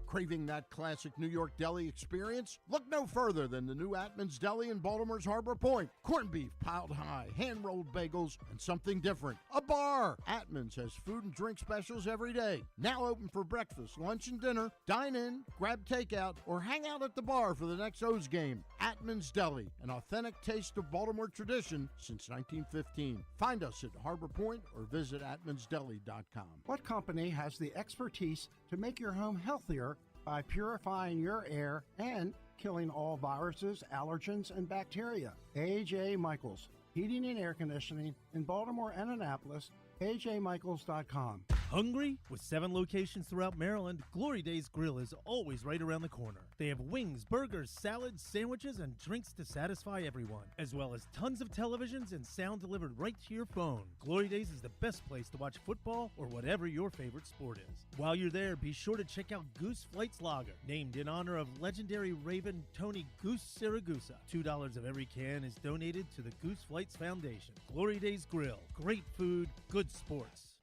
Craving that classic New York deli experience? Look no further than the new Atman's Deli in Baltimore's Harbor Point. Corned beef piled high, hand-rolled bagels, and something different. A bar! Atman's has food and drink specials every day. Now open for breakfast, lunch, and dinner. Dine in, grab takeout, or hang out at the bar for the next O's game. Atman's Deli, an authentic taste of Baltimore tradition since 1915. Find us at Harbor Point or visit atmansdeli.com. What company has the expertise to make your home healthier by purifying your air and killing all viruses, allergens, and bacteria? A.J. Michaels, Heating and Air Conditioning in Baltimore and Annapolis. AJMichaels.com. Hungry? With 7 locations throughout Maryland, Glory Days Grill is always right around the corner. They have wings, burgers, salads, sandwiches, and drinks to satisfy everyone, as well as tons of televisions and sound delivered right to your phone. Glory Days is the best place to watch football or whatever your favorite sport is. While you're there, be sure to check out Goose Flights Lager, named in honor of legendary Raven Tony Goose Siragusa. $2 of every can is donated to the Goose Flights Foundation. Glory Days Grill. Great food, good sports.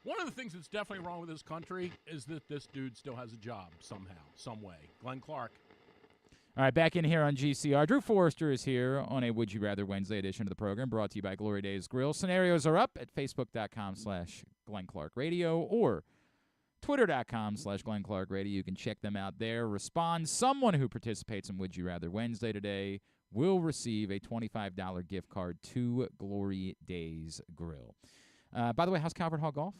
One of the things that's definitely wrong with this country is that this dude still has a job somehow, some way. Glenn Clark. All right, back in here on GCR. Drew Forrester is here on a Would You Rather Wednesday edition of the program, brought to you by Glory Days Grill. Scenarios are up at facebook.com/Glenn Clark Radio or twitter.com/Glenn Clark Radio. You can check them out there. Respond. Someone who participates in Would You Rather Wednesday today will receive a $25 gift card to Glory Days Grill. By the way, how's Calvert Hall Golf?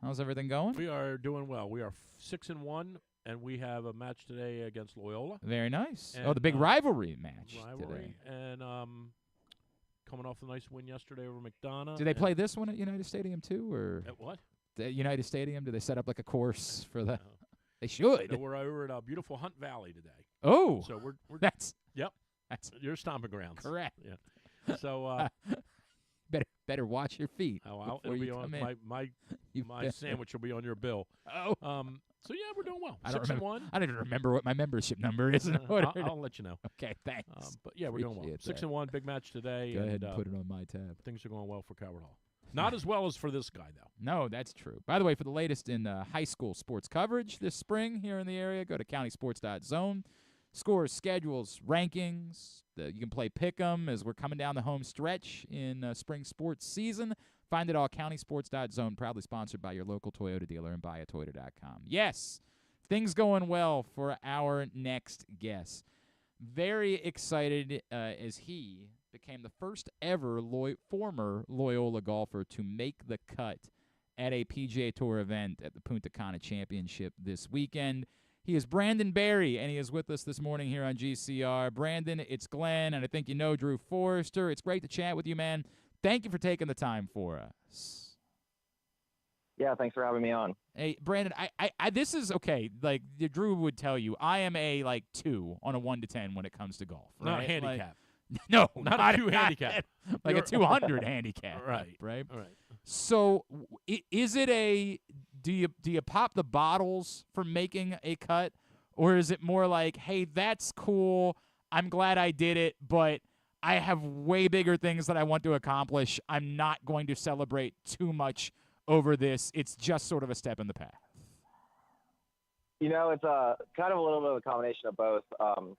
How's everything going? We are doing well. We are 6-1, and we have a match today against Loyola. Very nice. And, the big rivalry match today. And coming off a nice win yesterday over McDonough. Do they play this one at United Stadium too, or at what? The United Stadium? Do they set up like a course for the? No. They should. No, we're over at beautiful Hunt Valley today. Oh, so we're that's yep. That's your stomping grounds. Correct. Yeah. So better watch your feet It'll before be you on come in. my sandwich will be on your bill. Oh. So yeah, we're doing well. I don't 6-1. I don't even remember what my membership number is. In order I'll let you know. Okay, thanks. But yeah, we're doing well. Appreciate 6-1, big match today. Go ahead and and put it on my tab. Things are going well for Coward Hall. Not as well as for this guy, though. No, that's true. By the way, for the latest in high school sports coverage this spring here in the area, go to countysports.zone. Scores, schedules, rankings. You can play Pick'em as we're coming down the home stretch in spring sports season. Find it all countysports.zone, proudly sponsored by your local Toyota dealer and buyatoyota.com. Yes, things going well for our next guest. Very excited as he became the first ever former Loyola golfer to make the cut at a PGA Tour event at the Punta Cana Championship this weekend. He is Brandon Berry, and he is with us this morning here on GCR. Brandon, it's Glenn, and I think you know Drew Forrester. It's great to chat with you, man. Thank you for taking the time for us. Yeah, thanks for having me on. Hey, Brandon, I this is okay. Like Drew would tell you, I am a 2 on a 1 to 10 when it comes to golf. Right? Not a handicap. No, not a 2 handicap. Like a 200 handicap. Right. Right. So, is it do you pop the bottles for making a cut, or is it more like, hey, that's cool, I'm glad I did it, but I have way bigger things that I want to accomplish. I'm not going to celebrate too much over this. It's just sort of a step in the path. You know, it's kind of a little bit of a combination of both.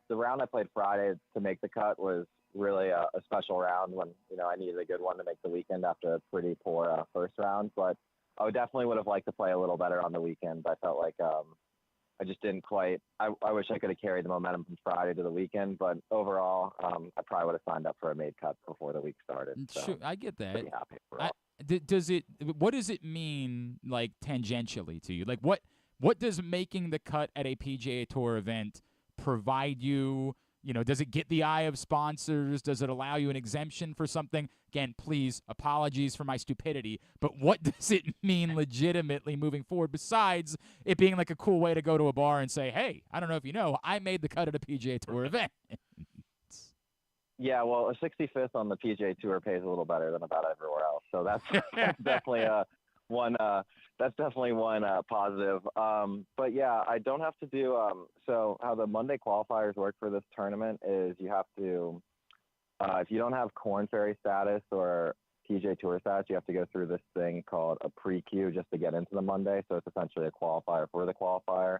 The round I played Friday to make the cut was really a special round when, I needed a good one to make the weekend after a pretty poor first round. But I definitely would have liked to play a little better on the weekend. But I felt like I just didn't quite – I wish I could have carried the momentum from Friday to the weekend. But overall, I probably would have signed up for a made cut before the week started. So sure, I get that. pretty happy overall. What does it mean, like, tangentially to you? Like, what does making the cut at a PGA Tour event provide you? Does it get the eye of sponsors? Does it allow you an exemption for something? Again, please, apologies for my stupidity, but what does it mean legitimately moving forward besides it being like a cool way to go to a bar and say, hey, I don't know if you know, I made the cut at a PGA Tour event? Yeah, well, a 65th on the PGA Tour pays a little better than about everywhere else. So that's definitely one positive. But yeah, I don't have to do so how the Monday qualifiers work for this tournament is you have to if you don't have Corn Ferry status or PGA Tour status, you have to go through this thing called a pre-queue just to get into the Monday. So it's essentially a qualifier for the qualifier.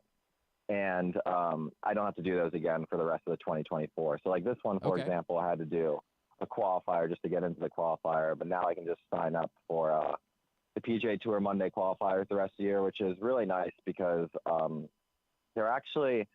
And I don't have to do those again for the rest of the 2024. So like this one, for example, I had to do a qualifier just to get into the qualifier, but now I can just sign up for the PGA Tour Monday qualifiers the rest of the year, which is really nice because they're actually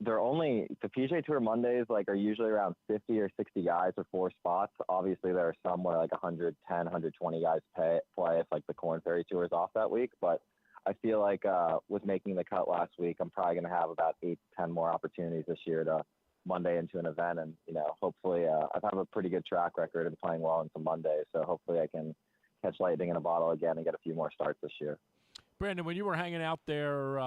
the PGA Tour Mondays are usually around 50 or 60 guys for 4 spots. Obviously, there are some where 110, 120 guys play if the Corn Ferry Tour is off that week. But I feel like with making the cut last week, I'm probably going to have about 8 to 10 more opportunities this year to Monday into an event. And, hopefully I've had a pretty good track record in playing well into Mondays. So hopefully I can catch lightning in a bottle again and get a few more starts this year. Brandon, when you were hanging out there,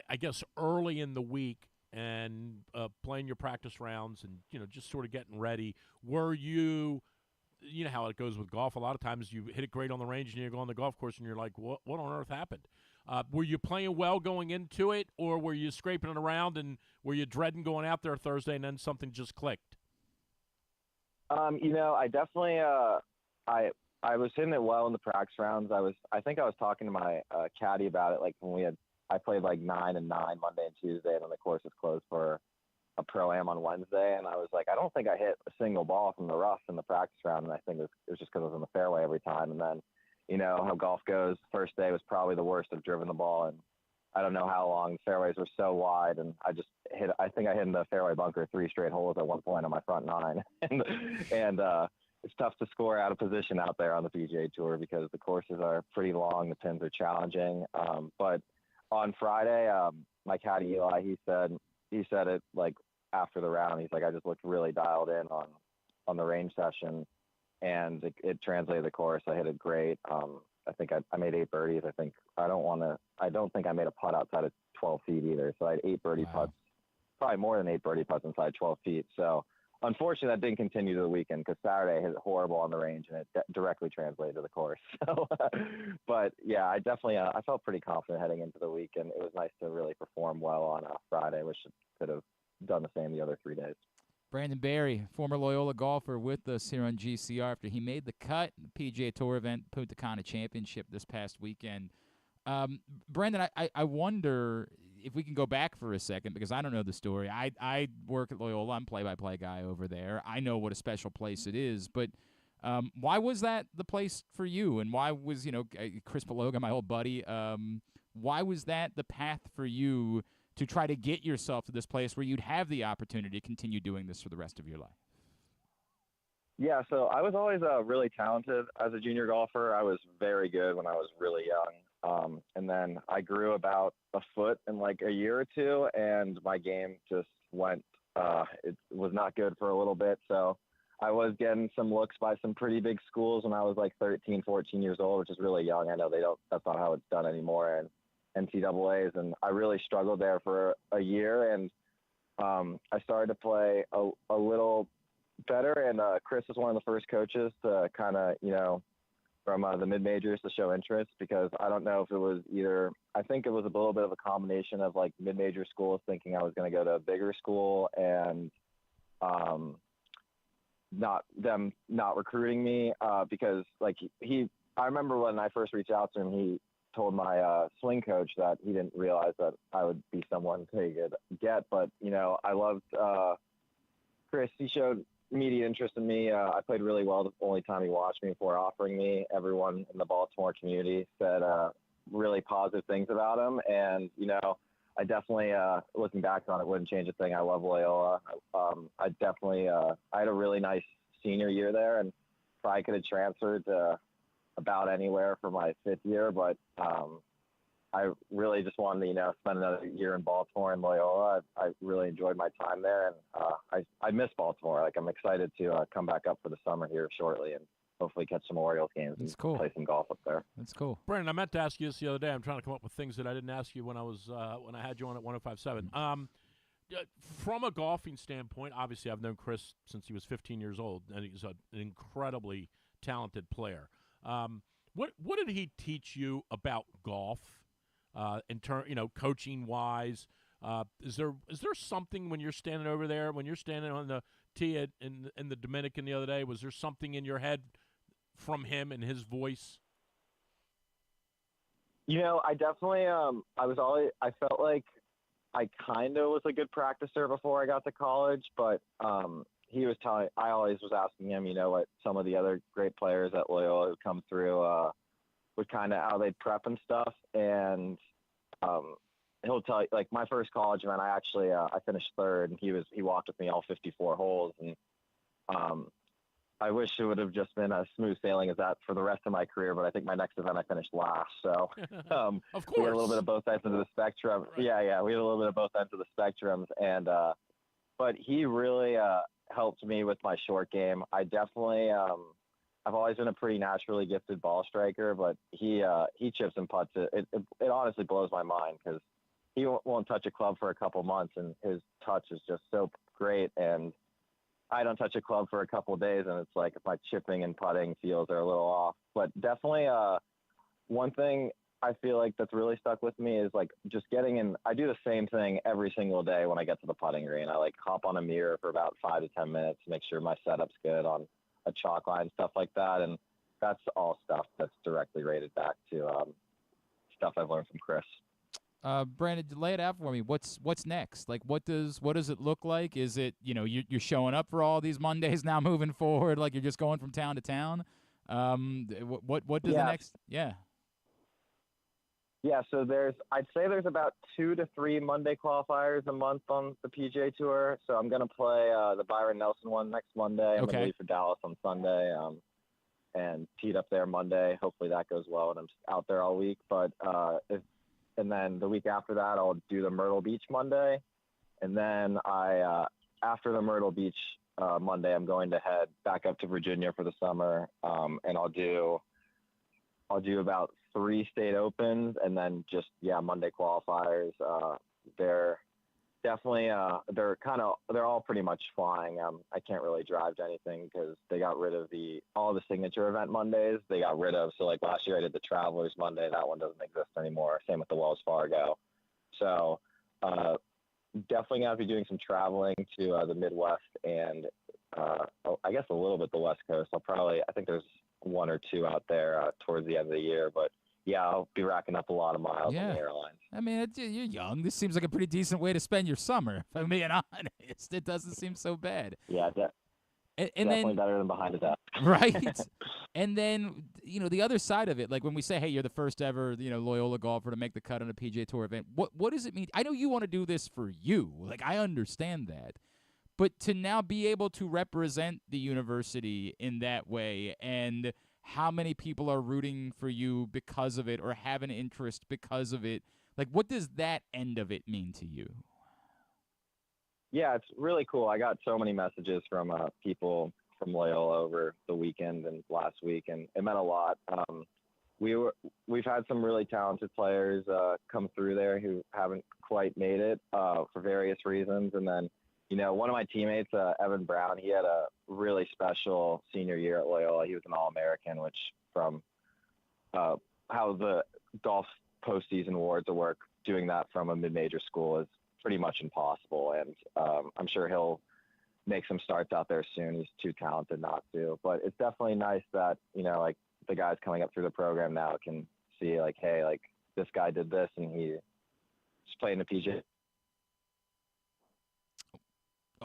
I guess early in the week and playing your practice rounds and, just sort of getting ready, were you know how it goes with golf. A lot of times you hit it great on the range and you go on the golf course and you're like, what on earth happened? Were you playing well going into it, or were you scraping it around and were you dreading going out there Thursday and then something just clicked? I definitely I was hitting it well in the practice rounds. I think I was talking to my caddy about it, when I played 9 and 9 Monday and Tuesday, and then the course was closed for a Pro-Am on Wednesday, and I was like, I don't think I hit a single ball from the rough in the practice round, and I think it was just because I was in the fairway every time. And then, how golf goes, first day was probably the worst. I've driven the ball, and I don't know how long. The fairways were so wide, and I think I hit in the fairway bunker 3 straight holes at one point on my front 9. and it's tough to score out of position out there on the PGA Tour because the courses are pretty long, the pins are challenging. But on Friday, my caddy Eli, he said it after the round. He's like, I just looked really dialed in on the range session, and it translated the course. I hit it great. I think I made 8 birdies. I don't think I made a putt outside of 12 feet either. So I had 8 birdie putts, probably more than 8 birdie putts inside 12 feet. So unfortunately, that didn't continue to the weekend because Saturday hit horrible on the range, and it directly translated to the course. So, but yeah, I definitely I felt pretty confident heading into the weekend. It was nice to really perform well on Friday, which could have done the same the other 3 days. Brandon Barry, former Loyola golfer with us here on GCR after he made the cut in the PGA Tour event, Punta Cana Championship this past weekend. Brandon, I wonder if we can go back for a second because I don't know the story. I work at Loyola. I'm play-by-play guy over there. I know what a special place it is, but why was that the place for you? And why was, Chris Beloga, my old buddy, why was that the path for you to try to get yourself to this place where you'd have the opportunity to continue doing this for the rest of your life? Yeah, so I was always really talented as a junior golfer. I was very good when I was really young. And then I grew about a foot in like a year or two, and my game just went, it was not good for a little bit. So I was getting some looks by some pretty big schools when I was like 13, 14 years old, which is really young. I know that's not how it's done anymore. And NCAAs, and I really struggled there for a year, and I started to play a little better, and Chris was one of the first coaches to kind of, from the mid-majors to show interest, because I don't know if it was I think it was a little bit of a combination of like mid-major schools thinking I was going to go to a bigger school and not recruiting me because like I remember when I first reached out to him, he told my swing coach that he didn't realize that I would be someone he could get. But, I loved Chris. He showed immediate interest in me. I played really well the only time he watched me before offering me. Everyone in the Baltimore community said really positive things about him. And, I definitely, looking back on it, wouldn't change a thing. I love Loyola. I definitely I had a really nice senior year there, and probably could have transferred to about anywhere for my 5th year, but I really just wanted to, spend another year in Baltimore and Loyola. I really enjoyed my time there, and I miss Baltimore. Like, I'm excited to come back up for the summer here shortly and hopefully catch some Orioles games and play some golf up there. That's cool. Brandon, I meant to ask you this the other day. I'm trying to come up with things that I didn't ask you when I had you on at 105.7. From a golfing standpoint, obviously I've known Chris since he was 15 years old, and he's an incredibly talented player. What did he teach you about golf, in coaching wise? Is there something when you're standing over there, when you're standing on the tee in the Dominican the other day? Was there something in your head from him and his voice? I definitely I felt like I kind of was a good practicer before I got to college, but I always was asking him, what some of the other great players at Loyola who come through would kind of how they'd prep and stuff. And he'll tell you, like my first college event, I finished 3rd, and he walked with me all 54 holes. And I wish it would have just been as smooth sailing as that for the rest of my career, but I think my next event I finished last. So of course, we had a little bit of both ends of the spectrum. Right. Yeah, we had a little bit of both ends of the spectrums. And but he really helped me with my short game. I definitely I've always been a pretty naturally gifted ball striker, but he chips and putts it. It honestly blows my mind because he won't touch a club for a couple months, and his touch is just so great. And I don't touch a club for a couple of days, and it's like my chipping and putting feels are a little off. But definitely one thing I feel like that's really stuck with me is like just getting in. I do the same thing every single day when I get to the putting green. I like hop on a mirror for about 5 to 10 minutes, make sure my setup's good on a chalk line, stuff like that. And that's all stuff that's directly rated back to stuff I've learned from Chris. Brandon, lay it out for me. What's next? Like, what does it look like? Is it, you're showing up for all these Mondays now moving forward? Like you're just going from town to town? What does the next? Yeah. Yeah, so I'd say there's about 2 to 3 Monday qualifiers a month on the PGA Tour. So I'm going to play the Byron Nelson one next Monday. I'm going to leave for Dallas on Sunday and teed up there Monday. Hopefully that goes well, and I'm just out there all week. But and then the week after that, I'll do the Myrtle Beach Monday. And then after the Myrtle Beach Monday, I'm going to head back up to Virginia for the summer, and I'll do about 3 state opens, and then just Monday qualifiers. definitely, they're all pretty much flying. I can't really drive to anything because they got rid of all the signature event Mondays. They got rid of. So like last year I did the Travelers Monday. That one doesn't exist anymore. Same with the Wells Fargo. So definitely gonna be doing some traveling to the Midwest and I guess a little bit the West Coast. I think there's one or two out there towards the end of the year, but yeah, I'll be racking up a lot of miles on the airlines. I mean, you're young. This seems like a pretty decent way to spend your summer, if I'm being honest. It doesn't seem so bad. Yeah, and definitely then, better than behind a desk. Right? And then, the other side of it, like when we say, hey, you're the first ever, Loyola golfer to make the cut on a PGA Tour event, what does it mean? I know you want to do this for you. Like, I understand that. But to now be able to represent the university in that way and how many people are rooting for you because of it or have an interest because of it, like what does that end of it mean to you? Yeah, it's really cool. I got so many messages from people from Loyola over the weekend and last week, and it meant a lot. We've had some really talented players come through there who haven't quite made it for various reasons, and then one of my teammates, Evan Brown, he had a really special senior year at Loyola. He was an All-American, which from how the golf postseason awards work, doing that from a mid-major school is pretty much impossible. And I'm sure he'll make some starts out there soon. He's too talented not to. But it's definitely nice that, like the guys coming up through the program now can see like, hey, like this guy did this and he's playing the PGA.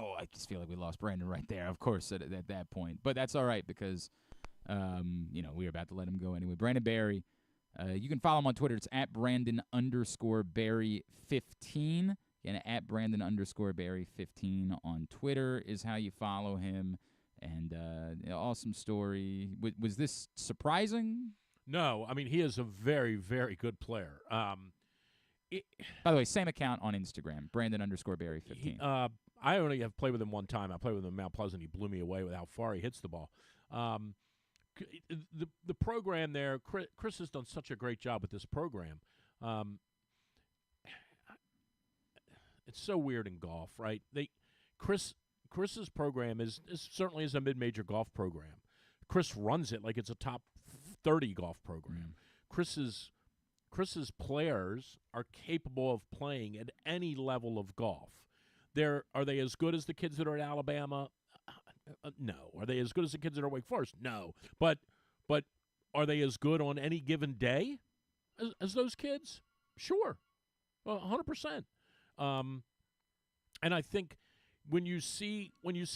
Oh, I just feel like we lost Brandon right there, of course, at that point. But that's all right because, we were about to let him go anyway. Brandon Barry, you can follow him on Twitter. It's at Brandon_Barry15. Again, at Brandon_Barry15 on Twitter is how you follow him. And awesome story. Was this surprising? No. I mean, he is a very, very good player. By the way, same account on Instagram, Brandon_Barry15. I only have played with him one time. I played with him in Mount Pleasant. He blew me away with how far he hits the ball. The program there, Chris has done such a great job with this program. It's so weird in golf, right? Chris's program is certainly is a mid-major golf program. Chris runs it like it's a top 30 golf program. Chris's players are capable of playing at any level of golf. Are they as good as the kids that are at Alabama? No. Are they as good as the kids that are at Wake Forest? No. But are they as good on any given day as those kids? Sure, 100%. And I think when you see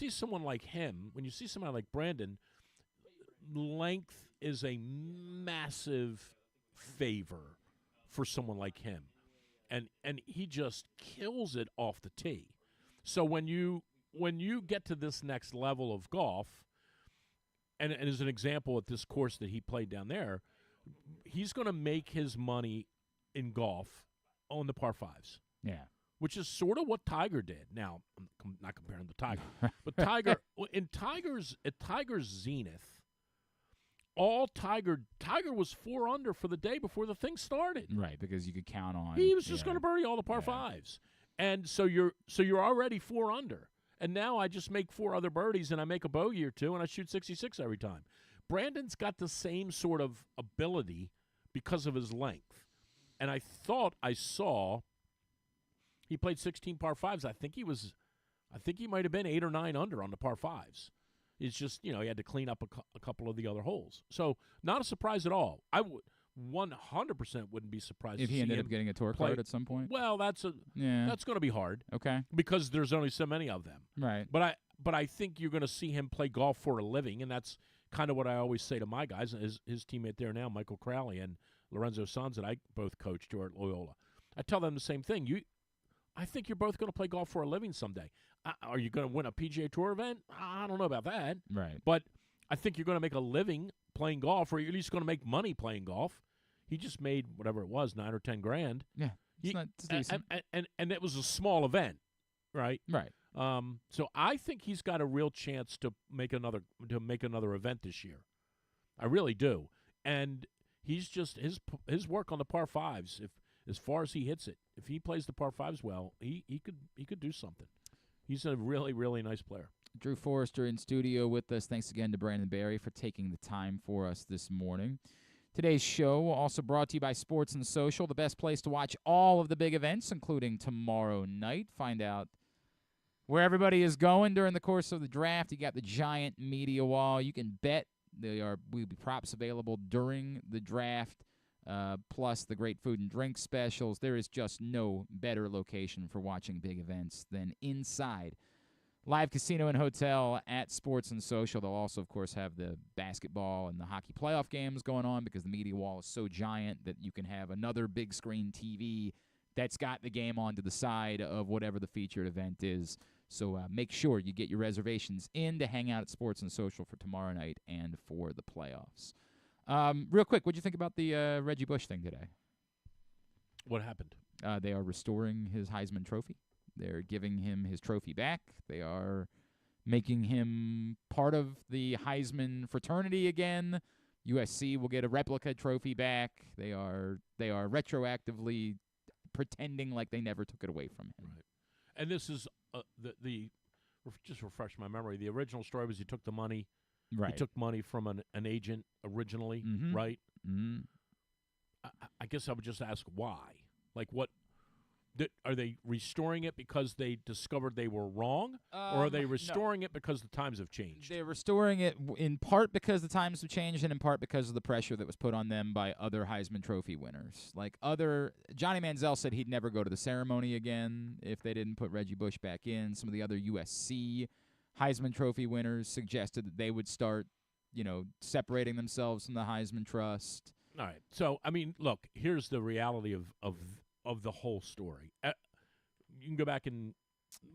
someone like him, when you see somebody like Brandon, length is a massive favor for someone like him, and he just kills it off the tee. So when you get to this next level of golf, and as an example at this course that he played down there, he's going to make his money in golf on the par fives. Yeah. Which is sort of what Tiger did. Now, I'm not comparing the Tiger, but Tiger at Tiger's zenith, Tiger was 4 under for the day before the thing started. Right, because you could count on. He was just going to birdie all the par fives. And so you're already 4 under. And now I just make 4 other birdies and I make a bogey or 2 and I shoot 66 every time. Brandon's got the same sort of ability because of his length. And I thought I saw he played 16 par fives. I think he might have been 8 or 9 under on the par fives. It's just, he had to clean up a couple of the other holes. So not a surprise at all. I would 100% wouldn't be surprised if he ended up getting a tour card at some point. Well, that's going to be hard. Okay. Because there's only so many of them. Right. But I think you're going to see him play golf for a living, and that's kind of what I always say to my guys. His teammate there now, Michael Crowley and Lorenzo Sanz, that I both coached here at Loyola. I tell them the same thing. I think you're both going to play golf for a living someday. Are you going to win a PGA Tour event? I don't know about that. Right. But I think you're going to make a living playing golf, or you're at least going to make money playing golf. He just made whatever it was, $9 or $10 grand. Yeah, it's decent. And it was a small event, right? Right. So I think he's got a real chance to make another event this year. I really do. And he's just his work on the par fives. as far as he hits it, if he plays the par fives well, he could do something. He's a really, really nice player. Drew Forrester in studio with us. Thanks again to Brandon Barry for taking the time for us this morning. Today's show also brought to you by Sports and Social, the best place to watch all of the big events, including tomorrow night. Find out where everybody is going during the course of the draft. You got the giant media wall. You can bet will be props available during the draft, plus the great food and drink specials. There is just no better location for watching big events than inside Live Casino and Hotel at Sports and Social. They'll also, of course, have the basketball and the hockey playoff games going on because the media wall is so giant that you can have another big screen TV that's got the game on to the side of whatever the featured event is. So make sure you get your reservations in to hang out at Sports and Social for tomorrow night and for the playoffs. Real quick, what did you think about the Reggie Bush thing today? What happened? They are restoring his Heisman Trophy. They're giving him his trophy back. They are making him part of the Heisman fraternity again. USC will get a replica trophy back. They are retroactively pretending like they never took it away from him. Right. And this is just refresh my memory. The original story was he took the money. Right. He took money from an agent originally, right? Mm-hmm. I guess I would just ask why. Like, what? Are they restoring it because they discovered they were wrong, or are they restoring it because the times have changed? They're restoring it in part because the times have changed and in part because of the pressure that was put on them by other Heisman Trophy winners. Johnny Manziel said he'd never go to the ceremony again if they didn't put Reggie Bush back in. Some of the other USC Heisman Trophy winners suggested that they would start, separating themselves from the Heisman Trust. All right. So, I mean, look, here's the reality of the whole story. You can go back and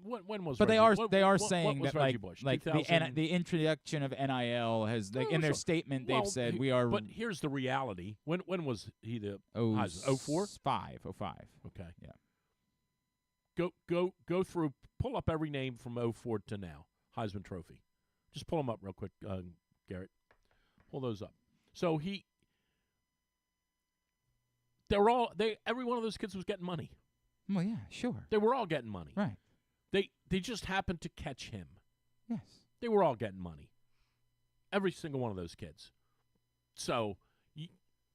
when was? But Reggie? they are saying that like Bush? the introduction of NIL has in their statement they've said we are. But here's the reality. When was he the 04? 05. Okay. Yeah. Go through. Pull up every name from 04 to now. Heisman Trophy. Just pull them up real quick, Garrett. Pull those up. So every one of those kids was getting money. Well, yeah, sure. They were all getting money. Right. They just happened to catch him. Yes. They were all getting money. Every single one of those kids. So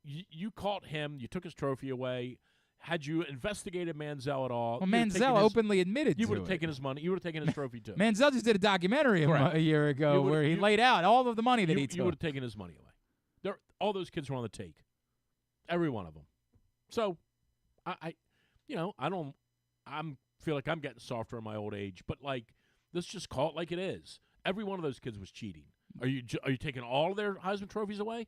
you caught him. You took his trophy away. Had you investigated Manziel at all? Well, Manziel openly admitted you to would have it. taken his money. You would have taken his trophy too. Manziel just did a documentary a year ago where he laid out all of the money that he took. You would have taken his money away. All those kids were on the take. Every one of them. So, I feel like I'm getting softer in my old age, but let's just call it like it is. Every one of those kids was cheating. Are you taking all of their Heisman trophies away?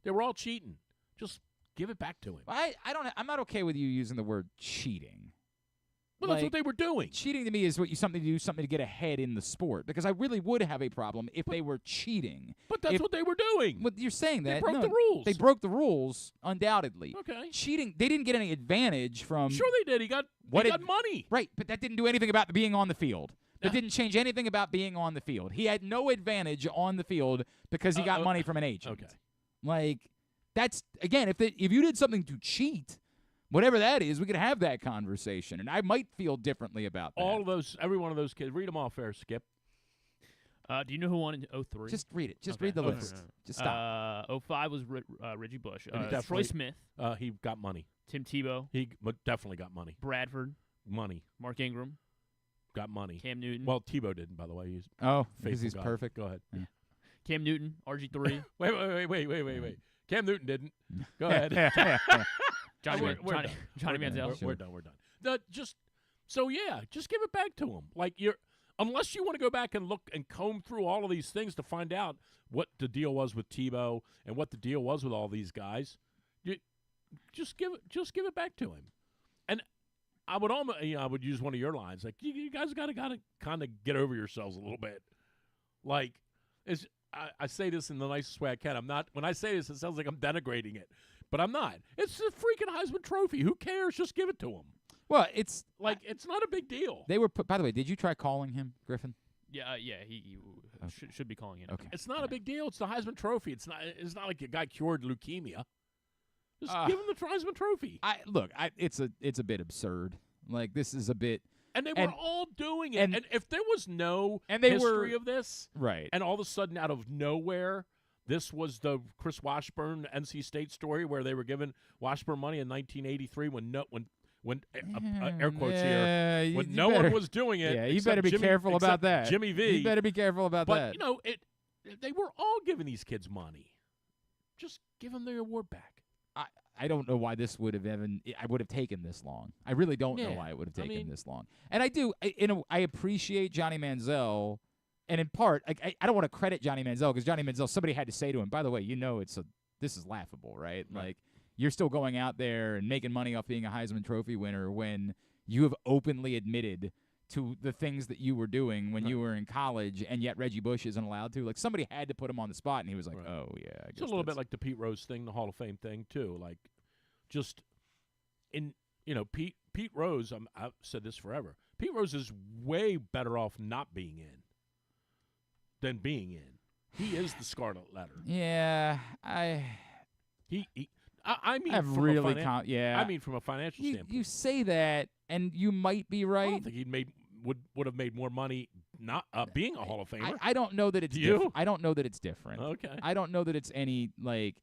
They were all cheating. Just give it back to him. I'm not okay with you using the word cheating. Well, that's what they were doing. Cheating to me is something to get ahead in the sport, because I really would have a problem if they were cheating. But that's what they were doing. But you're saying that. They broke the rules. They broke the rules, undoubtedly. Okay. Cheating, they didn't get any advantage from... Sure they did. He got money. Right, but that didn't do anything about being on the field. That didn't change anything about being on the field. He had no advantage on the field because he got money from an agent. Okay. That's, again, if you did something to cheat... Whatever that is, we could have that conversation, and I might feel differently about that. Every one of those kids. Read them off there, Skip. Do you know who won in 03? Just read it. Just read the list. Just stop. 05 was Reggie Bush. Troy Smith. He got money. Tim Tebow. He definitely got money. Bradford. Money. Mark Ingram. Got money. Cam Newton. Well, Tebow didn't, by the way. Because he's perfect. Go ahead. Yeah. Cam Newton. RG3. Wait. Cam Newton didn't. Go ahead. Johnny Manziel. We're done. Just give it back to him. Unless you want to go back and look and comb through all of these things to find out what the deal was with Tebow and what the deal was with all these guys, just give it back to him. And I would use one of your lines, like, you guys got to kind of get over yourselves a little bit. I say this in the nicest way I can. When I say this, it sounds like I'm denigrating it. But I'm not. It's a freaking Heisman Trophy. Who cares? Just give it to him. Well, it's it's not a big deal. They were by the way, did you try calling him, Griffin? Yeah, he should be calling in. Okay. It's not a big deal. It's the Heisman Trophy. It's not like a guy cured leukemia. Just give him the Heisman Trophy. It's a bit absurd. Like, this is a bit. And they were all doing it. And if there was no history of this, right? And all of a sudden, out of nowhere, this was the Chris Washburn NC State story where they were giving Washburn money in 1983 when air quotes here, when no one was doing it. Yeah, you better be careful about that. Jimmy V. You better be careful about that. But they were all giving these kids money. Just give them their award back. I don't know why this would have I would have taken this long. I really don't know why it would have taken this long. And I appreciate Johnny Manziel, and in part, I don't want to credit Johnny Manziel because Johnny Manziel, somebody had to say to him, by the way, this is laughable, right? Like, you're still going out there and making money off being a Heisman Trophy winner when you have openly admitted to the things that you were doing when you were in college, and yet Reggie Bush isn't allowed to. Like, somebody had to put him on the spot, and he was like, oh, yeah. I It's guess a little bit like the Pete Rose thing, the Hall of Fame thing, too. Like, just Pete Rose, I've said this forever, Pete Rose is way better off not being in than being in. He is the Scarlet Letter. Yeah, I mean, from a financial standpoint. You say that, and you might be right. I don't think he would have made more money not being a Hall of Famer. I don't know that it's different. I don't know that it's different. Okay. I don't know that it's any like.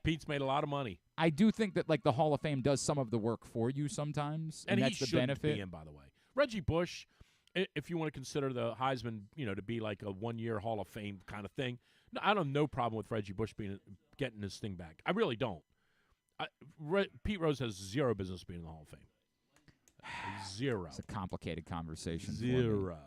Pete's made a lot of money. I do think that like the Hall of Fame does some of the work for you sometimes, and that's he the benefit. Be in, by the way, Reggie Bush, if you want to consider the Heisman, to be like a 1-year Hall of Fame kind of thing. No, I don't have no problem with Reggie Bush getting his thing back. I really don't. Pete Rose has zero business being in the Hall of Fame. Zero. It's a complicated conversation. Zero.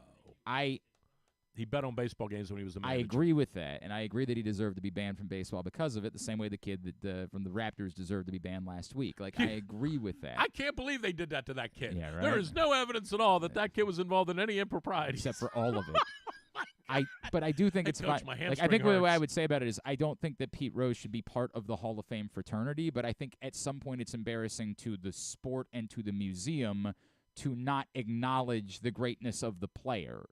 He bet on baseball games when he was a manager. I agree with that, and I agree that he deserved to be banned from baseball because of it, the same way the kid that from the Raptors deserved to be banned last week. Like, I agree with that. I can't believe they did that to that kid. Yeah, right? There is no evidence at all that kid was involved in any impropriety. Except for all of it. But I do think it's fine. Like, I think the way I would say about it is I don't think that Pete Rose should be part of the Hall of Fame fraternity, but I think at some point it's embarrassing to the sport and to the museum to not acknowledge the greatness of the player.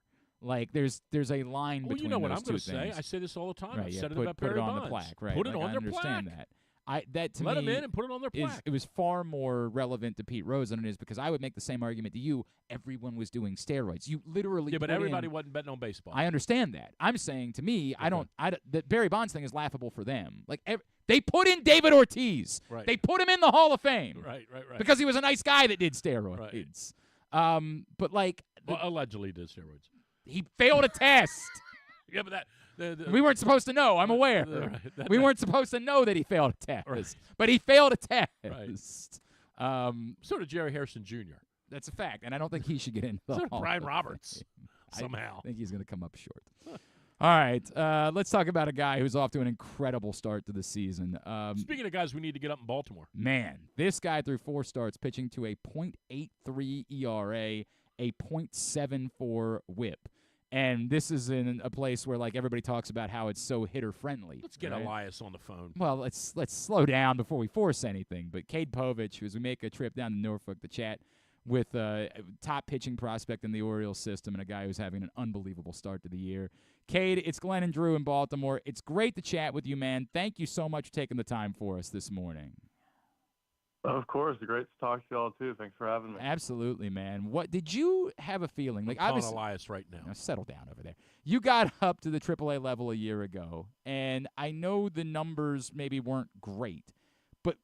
Like, there's a line between you know what those I'm going two to say? things. I say this all the time. Right, I've yeah, said it put about Perry it on Bonds. the plaque. Right, Put it like, on I their understand plaque. That to Let me them in and put it on their plaque. It was far more relevant to Pete Rose than it is because I would make the same argument to you. Everyone was doing steroids. You literally but everybody wasn't betting on baseball. I understand that. I'm saying to me, the Barry Bonds thing is laughable for them. Like they put in David Ortiz. Right. They put him in the Hall of Fame. Right. Because he was a nice guy that did steroids. Right. But like allegedly did steroids. He failed a test. Yeah, but we weren't supposed to know. I'm aware. We weren't supposed to know that he failed a test, but he failed a test. Right. So did Jerry Harrison Jr. That's a fact, and I don't think he should get into the so did Hall Brian of Roberts. Fame. Somehow, I think he's going to come up short. All right, let's talk about a guy who's off to an incredible start to the season. Speaking of guys we need to get up in Baltimore. Man, this guy threw 4 starts, pitching to a .83 ERA, a .74 WHIP. And this is in a place where, like, everybody talks about how it's so hitter-friendly. Let's get Elias on the phone. Well, let's slow down before we force anything. But Cade Povich, as we make a trip down to Norfolk to chat with a top pitching prospect in the Orioles system and a guy who's having an unbelievable start to the year. Cade, it's Glenn and Drew in Baltimore. It's great to chat with you, man. Thank you so much for taking the time for us this morning. Of course. Great to talk to y'all, too. Thanks for having me. Absolutely, man. What did you have a feeling? Like, I'm calling Elias right now. Settle down over there. You got up to the AAA level a year ago, and I know the numbers maybe weren't great, but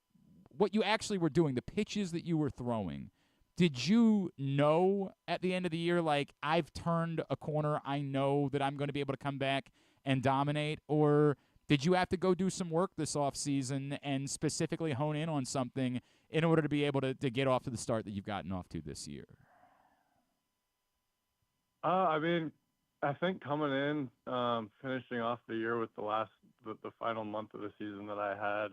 what you actually were doing, the pitches that you were throwing, did you know at the end of the year, like, I've turned a corner, I know that I'm going to be able to come back and dominate, or did you have to go do some work this offseason and specifically hone in on something in order to be able to get off to the start that you've gotten off to this year? I mean, I think coming in, finishing off the year with the final month of the season that I had,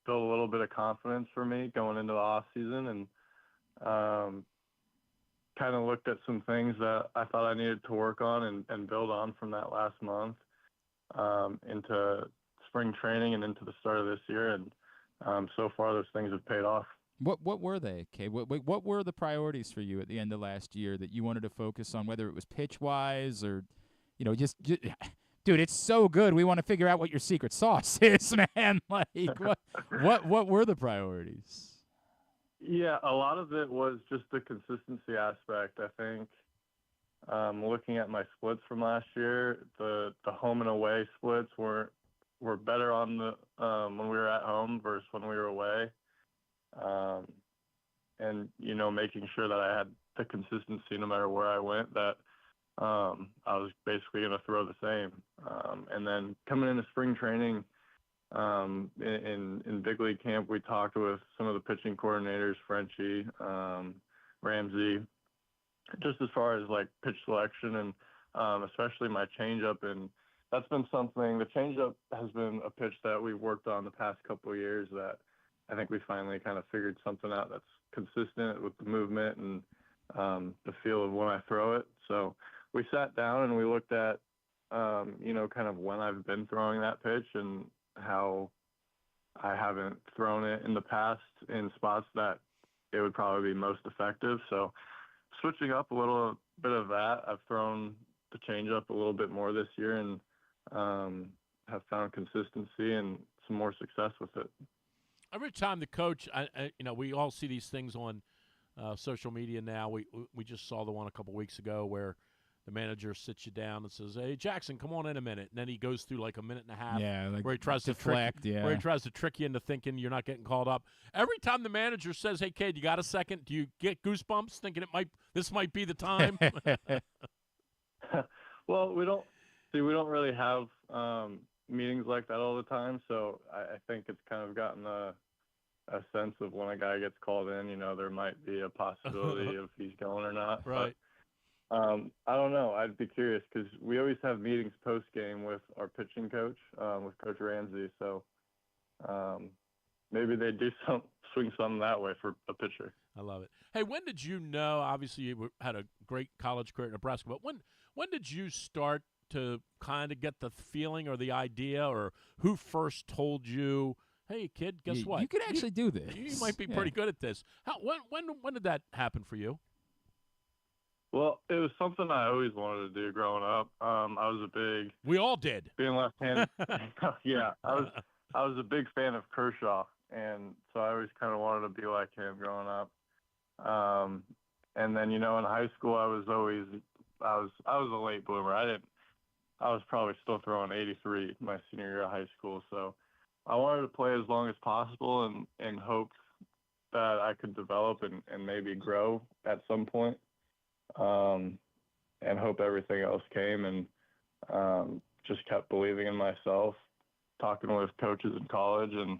built a little bit of confidence for me going into the off season, and kind of looked at some things that I thought I needed to work on and build on from that last month into spring training and into the start of this year, and so far those things have paid off. What were they, Kay? What were the priorities for you at the end of last year that you wanted to focus on, whether it was pitch-wise or, just dude, it's so good. We want to figure out what your secret sauce is, man. Like, what were the priorities? Yeah, a lot of it was just the consistency aspect. I think looking at my splits from last year, the home and away splits were better on the when we were at home versus when we were away. And making sure that I had the consistency no matter where I went, that I was basically going to throw the same. And then coming into spring training, in big league camp, we talked with some of the pitching coordinators, Frenchie, Ramsey, just as far as like pitch selection and especially my changeup. And that's been something. The changeup has been a pitch that we've worked on the past couple of years that I think we finally kind of figured something out that's consistent with the movement and the feel of when I throw it. So we sat down and we looked at, kind of when I've been throwing that pitch and how I haven't thrown it in the past in spots that it would probably be most effective. So switching up a little bit of that, I've thrown the changeup a little bit more this year and have found consistency and some more success with it. Every time the coach, we all see these things on social media now. We just saw the one a couple weeks ago where the manager sits you down and says, "Hey, Jackson, come on in a minute," and then he goes through like a minute and a half, like where he tries deflect, where he tries to trick you into thinking you're not getting called up. Every time the manager says, "Hey, Cade, you got a second?" Do you get goosebumps thinking this might be the time? Well, we don't really have meetings like that all the time, so I think it's kind of gotten a sense of when a guy gets called in, there might be a possibility of he's going or not. Right. But, I don't know. I'd be curious because we always have meetings post-game with our pitching coach, with Coach Ramsey, so maybe they do swing something that way for a pitcher. I love it. Hey, when did you know, obviously you had a great college career at Nebraska, but when did you start to kind of get the feeling or the idea, or who first told you, "Hey, kid, guess what? You could actually do this. You might be pretty good at this." When did that happen for you? Well, it was something I always wanted to do growing up. I was a big. We all did. Being left-handed. Yeah, I was a big fan of Kershaw, and so I always kind of wanted to be like him growing up. And then in high school, I was a late bloomer. I was probably still throwing 83 my senior year of high school, so I wanted to play as long as possible and hoped that I could develop and maybe grow at some point, and hope everything else came, and just kept believing in myself, talking with coaches in college, and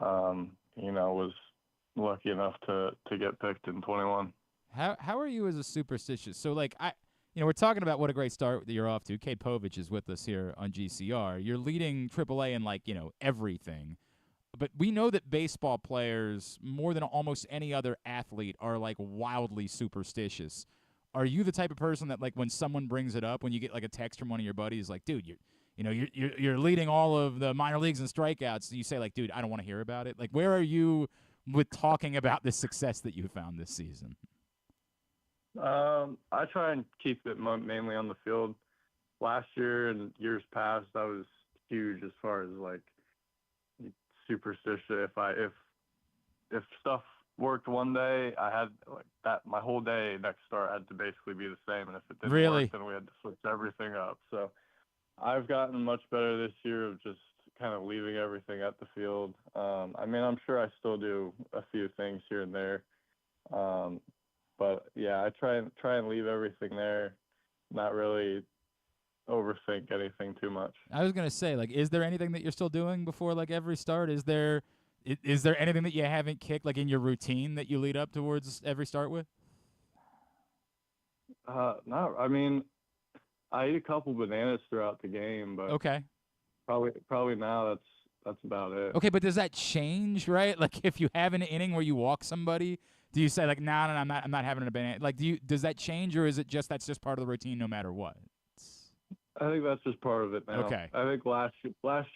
was lucky enough to get picked in 21. How are you as a superstitious? So we're talking about what a great start that you're off to. Cade Povich is with us here on GCR. You're leading AAA in everything. But we know that baseball players, more than almost any other athlete, are wildly superstitious. Are you the type of person that when someone brings it up, when you get a text from one of your buddies like, "Dude, you're leading all of the minor leagues in strikeouts," you say "Dude, I don't want to hear about it." Where are you with talking about the success that you found this season? I try and keep it mainly on the field. Last year and years past, I was huge as far as superstitious. If stuff worked one day, I had that my whole day next start had to basically be the same, and if it didn't work, then we had to switch everything up. So I've gotten much better this year of just kind of leaving everything at the field. I'm sure I still do a few things here and there. But yeah, I try and leave everything there, not really overthink anything too much. I was gonna say, is there anything that you're still doing before every start? Is there anything that you haven't kicked in your routine that you lead up towards every start with? No, I eat a couple bananas throughout the game, but okay, probably now that's about it. Okay, but does that change, right? If you have an inning where you walk somebody, do you say no, I'm not having a banana? Does that change, or is it that's just part of the routine no matter what? I think that's just part of it now. Okay. I think last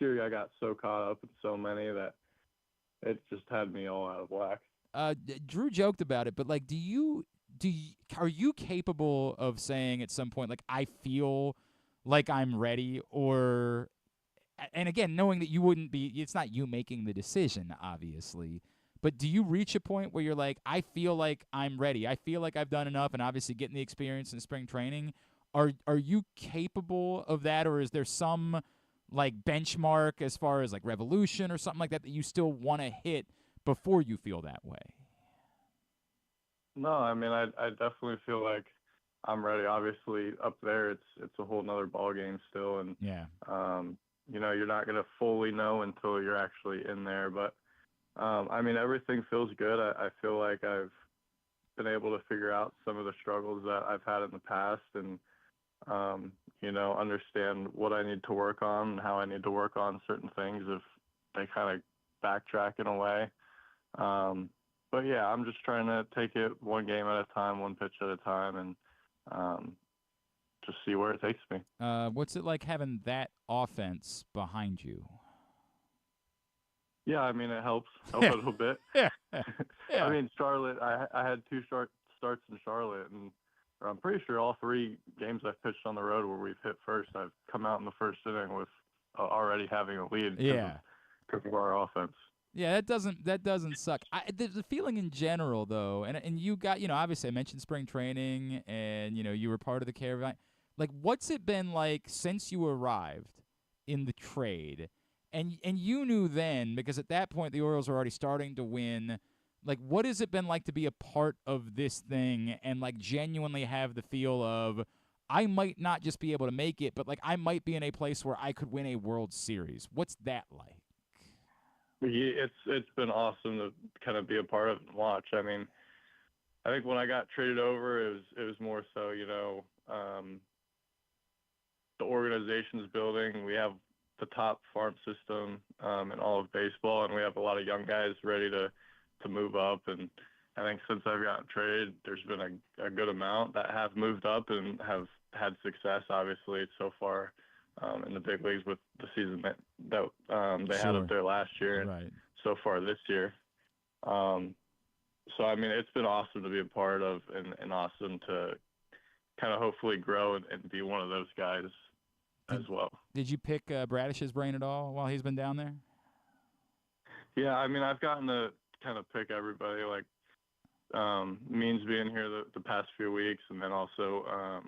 year I got so caught up in so many that it just had me all out of whack. Drew joked about it, but are you capable of saying at some point I feel like I'm ready, or and again, knowing that you wouldn't be, it's not you making the decision, obviously, but do you reach a point where you're like, I feel like I'm ready, I feel like I've done enough, and obviously getting the experience in spring training, are you capable of that, or is there some like benchmark as far as like revolution or something like that you still want to hit before you feel that way? No, I mean, I definitely feel like I'm ready. Obviously, up there, it's a whole nother ball game still, and yeah, you know, you're not gonna fully know until you're actually in there. But I mean, everything feels good. I feel like I've been able to figure out some of the struggles that I've had in the past, and you know, understand what I need to work on and how I need to work on certain things if they kind of backtrack in a way. But yeah, I'm just trying to take it one game at a time, one pitch at a time, and just see where it takes me. What's it like having that offense behind you? Yeah, I mean, it helps a little bit. Yeah. I mean, Charlotte, I had 2 starts in Charlotte, and I'm pretty sure all 3 games I've pitched on the road where we've hit first, I've come out in the first inning with already having a lead because of our offense. Yeah, that doesn't suck. The feeling in general, though, and you got, you know, obviously I mentioned spring training, and, you know, you were part of the caravan. Like, what's it been like since you arrived in the trade? And you knew then, because at that point the Orioles were already starting to win. Like, what has it been like to be a part of this thing and, like, genuinely have the feel of, I might not just be able to make it, but, like, I might be in a place where I could win a World Series? What's that like? Yeah, it's been awesome to kind of be a part of and watch. I mean, I think when I got traded over, it was more so, you know, the organization's building. We have the top farm system in all of baseball, and we have a lot of young guys ready to move up. And I think since I've gotten traded, there's been a good amount that have moved up and have had success, obviously, so far in the big leagues with the season that they had up there last year and so far this year. So, I mean, it's been awesome to be a part of and awesome to kind of hopefully grow and be one of those guys as well. Did you pick Bradish's brain at all while he's been down there? Yeah, I mean, I've gotten to kind of pick everybody, like Means being here the past few weeks, and then also,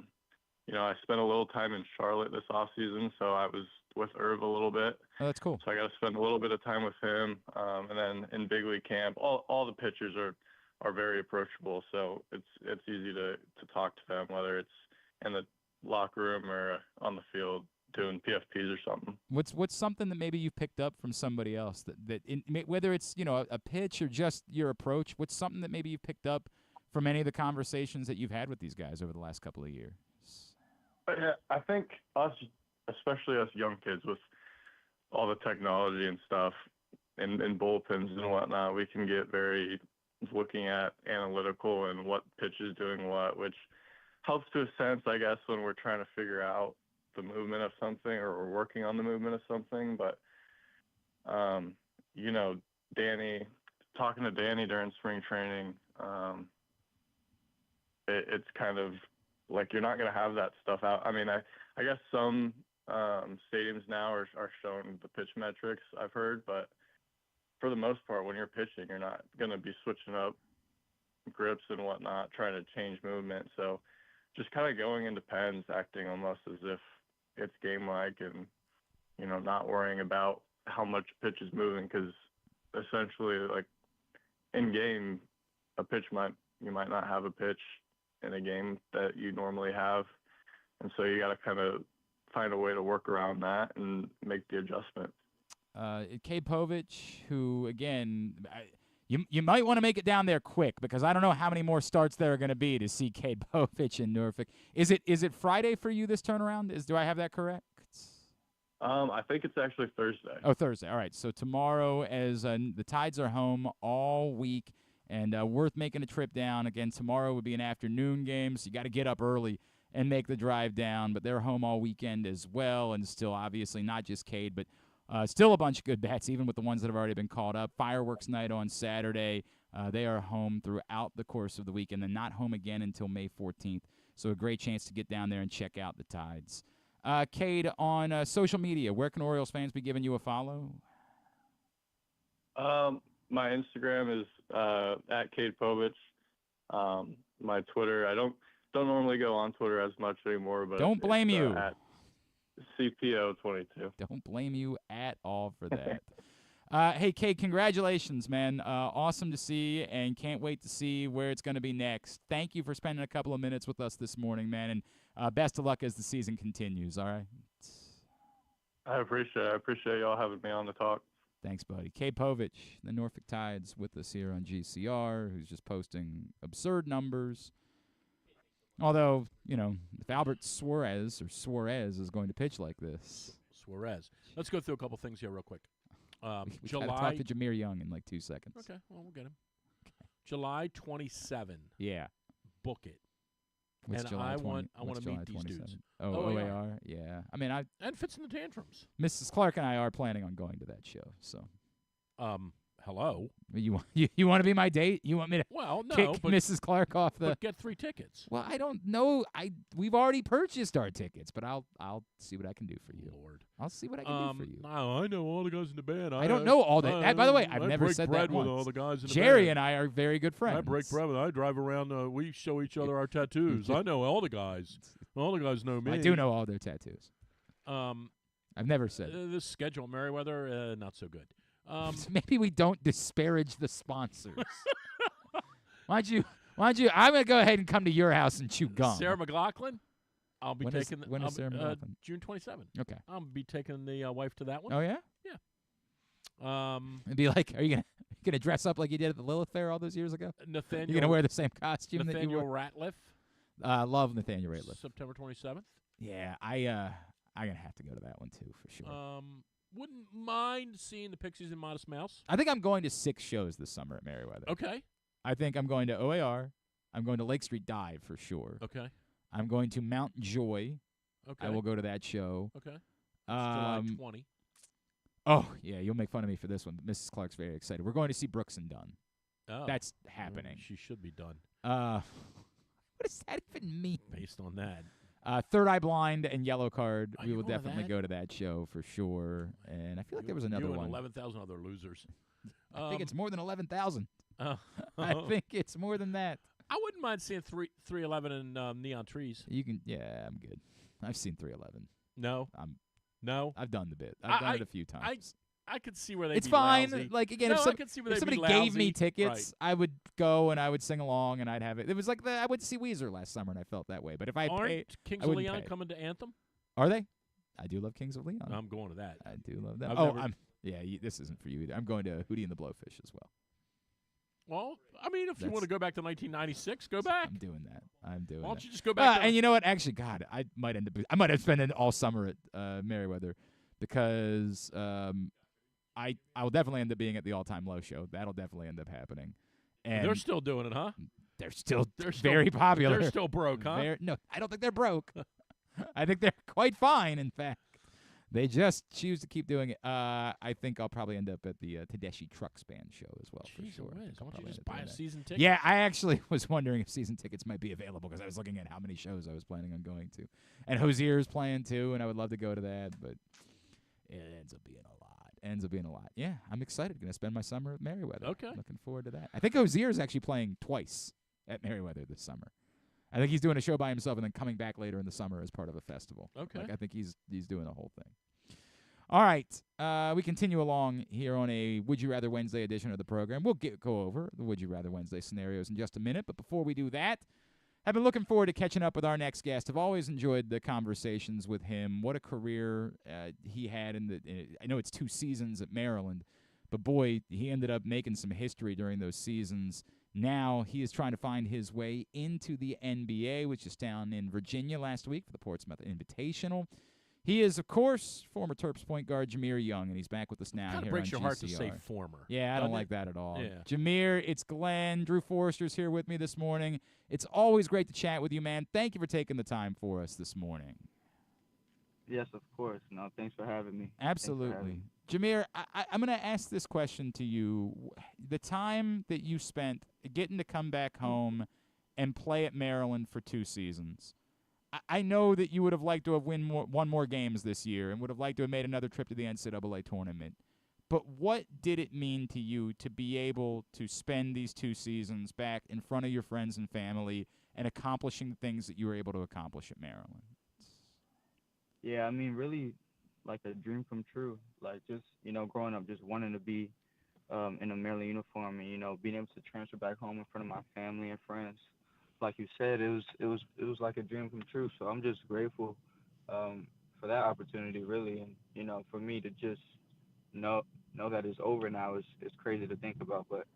you know, I spent a little time in Charlotte this off season, so I was with Irv a little bit. Oh, that's cool. So I got to spend a little bit of time with him, and then in big league camp, all the pitchers are very approachable, so it's easy to talk to them, whether it's in the locker room or on the field doing PFPs or something. What's something that maybe you've picked up from somebody else whether it's, you know, a pitch or just your approach, what's something that maybe you've picked up from any of the conversations that you've had with these guys over the last couple of years? I think us, especially us young kids, with all the technology and stuff and bullpens and whatnot, we can get very looking at analytical and what pitch is doing what, which helps to a sense, I guess, when we're trying to figure out the movement of something or we're working on the movement of something. But, you know, talking to Danny during spring training, it's kind of like you're not going to have that stuff out. I mean, I guess some stadiums now are showing the pitch metrics, I've heard, but for the most part, when you're pitching, you're not going to be switching up grips and whatnot, trying to change movement. So just kind of going into pens, acting almost as if it's game-like and, you know, not worrying about how much pitch is moving, because essentially, like, in game, you might not have a pitch in a game that you normally have, and so you got to kind of find a way to work around that and make the adjustment. Cade Povich, who, again, you might want to make it down there quick, because I don't know how many more starts there are going to be to see Cade Povich in Norfolk. Is it Friday for you this turnaround? Do I have that correct? I think it's actually Thursday. Oh, Thursday. All right. So tomorrow, as the Tides are home all week, and worth making a trip down. Again, tomorrow would be an afternoon game, so you got to get up early and make the drive down. But they're home all weekend as well, and still obviously not just Cade, but still a bunch of good bets, even with the ones that have already been called up. Fireworks night on Saturday. They are home throughout the course of the week, and then not home again until May 14th. So a great chance to get down there and check out the Tides. Cade, on social media, where can Orioles fans be giving you a follow? My Instagram is at Cade Povich. My Twitter, I don't normally go on Twitter as much anymore, but don't blame you. At CPO22. Don't blame you at all for that. Hey, Cade, congratulations, man. Awesome to see, and can't wait to see where it's going to be next. Thank you for spending a couple of minutes with us this morning, man, and best of luck as the season continues, all right? I appreciate it. I appreciate y'all having me on the talk. Thanks, buddy. Cade Povich, the Norfolk Tides, with us here on GCR, who's just posting absurd numbers. Although, if Albert Suarez is going to pitch like this. Suarez. Let's go through a couple things here real quick. We got to talk to Jahmir Young in like 2 seconds. Okay, well, we'll get him. July 27. Yeah. Book it. What's and July 20, I want to meet these 27? dudes. Oh, OAR? Yeah. I mean, and Fits in the Tantrums. Mrs. Clark and I are planning on going to that show, so. Hello? You want to be my date? You want me to kick Mrs. Clark off the... But get 3 tickets. Well, I don't know. We've already purchased our tickets, but I'll see what I can do for you. Lord. I'll see what I can do for you. No, I know all the guys in the band. I don't know all that. By the way, I've never said that once. With all the guys in the Jerry band. and I are very good friends. I break bread with. I drive around. We show each other our tattoos. I know all the guys. All the guys know me. I do know all their tattoos. I've never said this schedule, Merriweather, not so good. Maybe we don't disparage the sponsors. Why don't you? I'm gonna go ahead and come to your house and chew gum. Sarah McLachlan. I'll be taking. When is Sarah McLachlan? June 27th. Okay. I'll be taking the wife to that one. Oh yeah. Yeah. It'd be like, are you gonna dress up like you did at the Lilith Fair all those years ago? Nathaniel. You're gonna wear the same costume Nathaniel that you wore? Ratliff. Love Nathaniel Ratliff. September 27th. Yeah, I'm gonna have to go to that one too for sure. Wouldn't mind seeing the Pixies and Modest Mouse. I think I'm going to 6 shows this summer at Merriweather. Okay. I think I'm going to OAR. I'm going to Lake Street Dive for sure. Okay. I'm going to Mount Joy. Okay. I will go to that show. Okay. July 20. Oh, yeah, you'll make fun of me for this one, but Mrs. Clark's very excited. We're going to see Brooks and Dunn. Oh. That's happening. She should be done. What does that even mean? Based on that. Third Eye Blind and Yellow Card. Are We you will going to definitely that? go to that show for sure. And I feel like there was another you and one. 11,000 other losers. I think it's more than 11,000. I think it's more than that. I wouldn't mind seeing 311 and Neon Trees. You can, yeah, I'm good. I've seen 311. No. No. I've done the bit. I've done it a few times. I could see where they. It's be fine. Lousy. Like again, no, if somebody gave me tickets, I would go and I would sing along and I'd have it. It was like I went to see Weezer last summer and I felt that way. But if I paid, Kings I of wouldn't Leon pay. coming to Anthem? Are they? I do love Kings of Leon. I'm going to that. I do love that. I've this isn't for you either. I'm going to Hootie and the Blowfish as well. Well, I mean, if you want to go back to 1996, go back. I'm doing that. Why don't you just go back? And you know what? Actually, God, I might have spent it all summer at Merriweather because I will definitely end up being at the All-Time Low show. That'll definitely end up happening. And they're still doing it, huh? They're still very popular. They're still broke, huh? No, I don't think they're broke. I think they're quite fine, in fact. They just choose to keep doing it. I think I'll probably end up at the Tedeschi Trucks Band show as well, for sure. Why don't you just buy a season ticket? Yeah, I actually was wondering if season tickets might be available because I was looking at how many shows I was planning on going to. And Hosier's playing too, and I would love to go to that, but it ends up being a lot. Yeah, I'm excited. Going to spend my summer at Merriweather. Okay. Looking forward to that. I think Hosier's actually playing twice at Merriweather this summer. I think he's doing a show by himself and then coming back later in the summer as part of a festival. Okay. I think he's doing the whole thing. All right. We continue along here on a Would You Rather Wednesday edition of the program. We'll go over the Would You Rather Wednesday scenarios in just a minute. But before we do that, I've been looking forward to catching up with our next guest. I've always enjoyed the conversations with him. What a career he had I know it's 2 seasons at Maryland, but boy, he ended up making some history during those seasons. Now he is trying to find his way into the NBA, which is down in Virginia last week for the Portsmouth Invitational. He is, of course, former Terps point guard Jahmir Young, and he's back with us now here on GCR. Kind of breaks your heart to say former. Yeah, I don't like that at all. Yeah. Jahmir, it's Glenn. Drew Forrester's here with me this morning. It's always great to chat with you, man. Thank you for taking the time for us this morning. Yes, of course. No, thanks for having me. Absolutely. Jahmir, I'm going to ask this question to you. The time that you spent getting to come back home and play at Maryland for 2 seasons, I know that you would have liked to have won more games this year and would have liked to have made another trip to the NCAA tournament. But what did it mean to you to be able to spend these 2 seasons back in front of your friends and family and accomplishing the things that you were able to accomplish at Maryland? Yeah, I mean, really, like a dream come true. Like just, growing up, just wanting to be in a Maryland uniform and, being able to transfer back home in front of my family and friends. Like you said, it was like a dream come true. So I'm just grateful for that opportunity, really. And, for me to just know that it's over now is crazy to think about. But,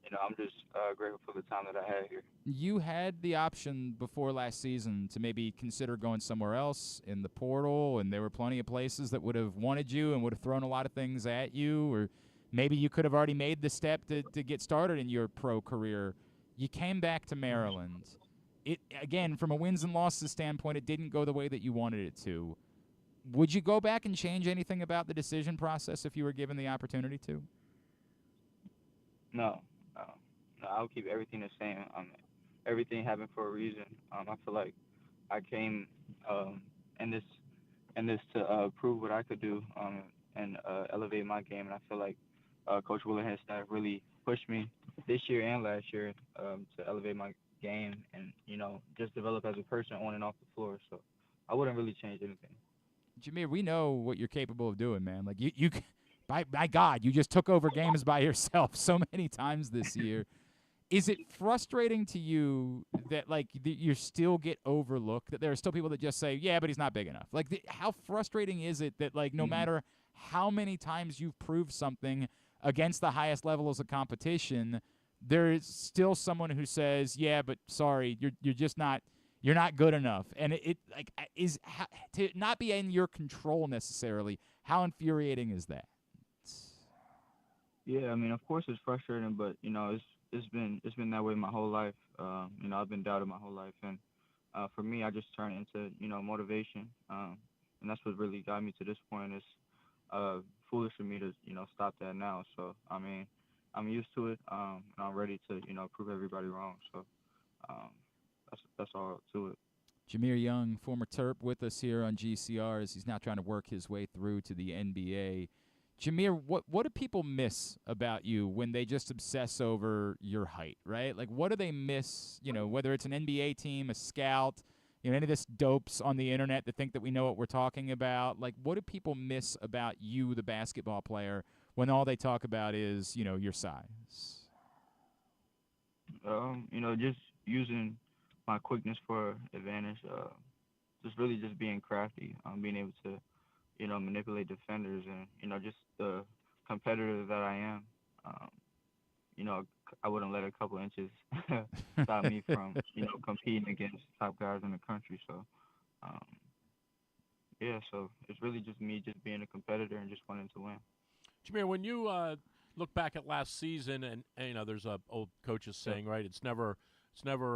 I'm just grateful for the time that I had here. You had the option before last season to maybe consider going somewhere else in the portal, and there were plenty of places that would have wanted you and would have thrown a lot of things at you, or maybe you could have already made the step to get started in your pro career. You came back to Maryland. It again, from a wins and losses standpoint, it didn't go the way that you wanted it to. Would you go back and change anything about the decision process if you were given the opportunity to? No, I'll keep everything the same. Everything happened for a reason. I feel like I came in this to prove what I could do and elevate my game. And I feel like Coach Willer and his staff really pushed me this year and last year to elevate my game and, just develop as a person on and off the floor. So I wouldn't really change anything. Jahmir, we know what you're capable of doing, man. Like you by God, you just took over games by yourself so many times this year. Is it frustrating to you that you still get overlooked? That there are still people that just say, "Yeah, but he's not big enough." How frustrating is it that no matter how many times you've proved something against the highest levels of competition, there is still someone who says, "Yeah, but sorry, you're just not." You're not good enough, and to not be in your control necessarily. How infuriating is that? Yeah, I mean, of course it's frustrating, but it's been that way my whole life. I've been doubted my whole life, and for me, I just turned it into motivation, and that's what really got me to this point. It's foolish for me to stop that now. So I mean, I'm used to it, and I'm ready to prove everybody wrong. So. That's all to it. Jahmir Young, former Terp, with us here on GCR as he's now trying to work his way through to the NBA. Jahmir, what do people miss about you when they just obsess over your height, right? What do they miss, whether it's an NBA team, a scout, any of this dopes on the internet that think that we know what we're talking about? What do people miss about you, the basketball player, when all they talk about is, your size? Just using my quickness for advantage, just being crafty, being able to, manipulate defenders and, just the competitor that I am. I wouldn't let a couple inches stop me from, competing against top guys in the country. So, so it's really just me just being a competitor and just wanting to win. Jahmir, when you look back at last season, and there's a old coach's saying, right? It's never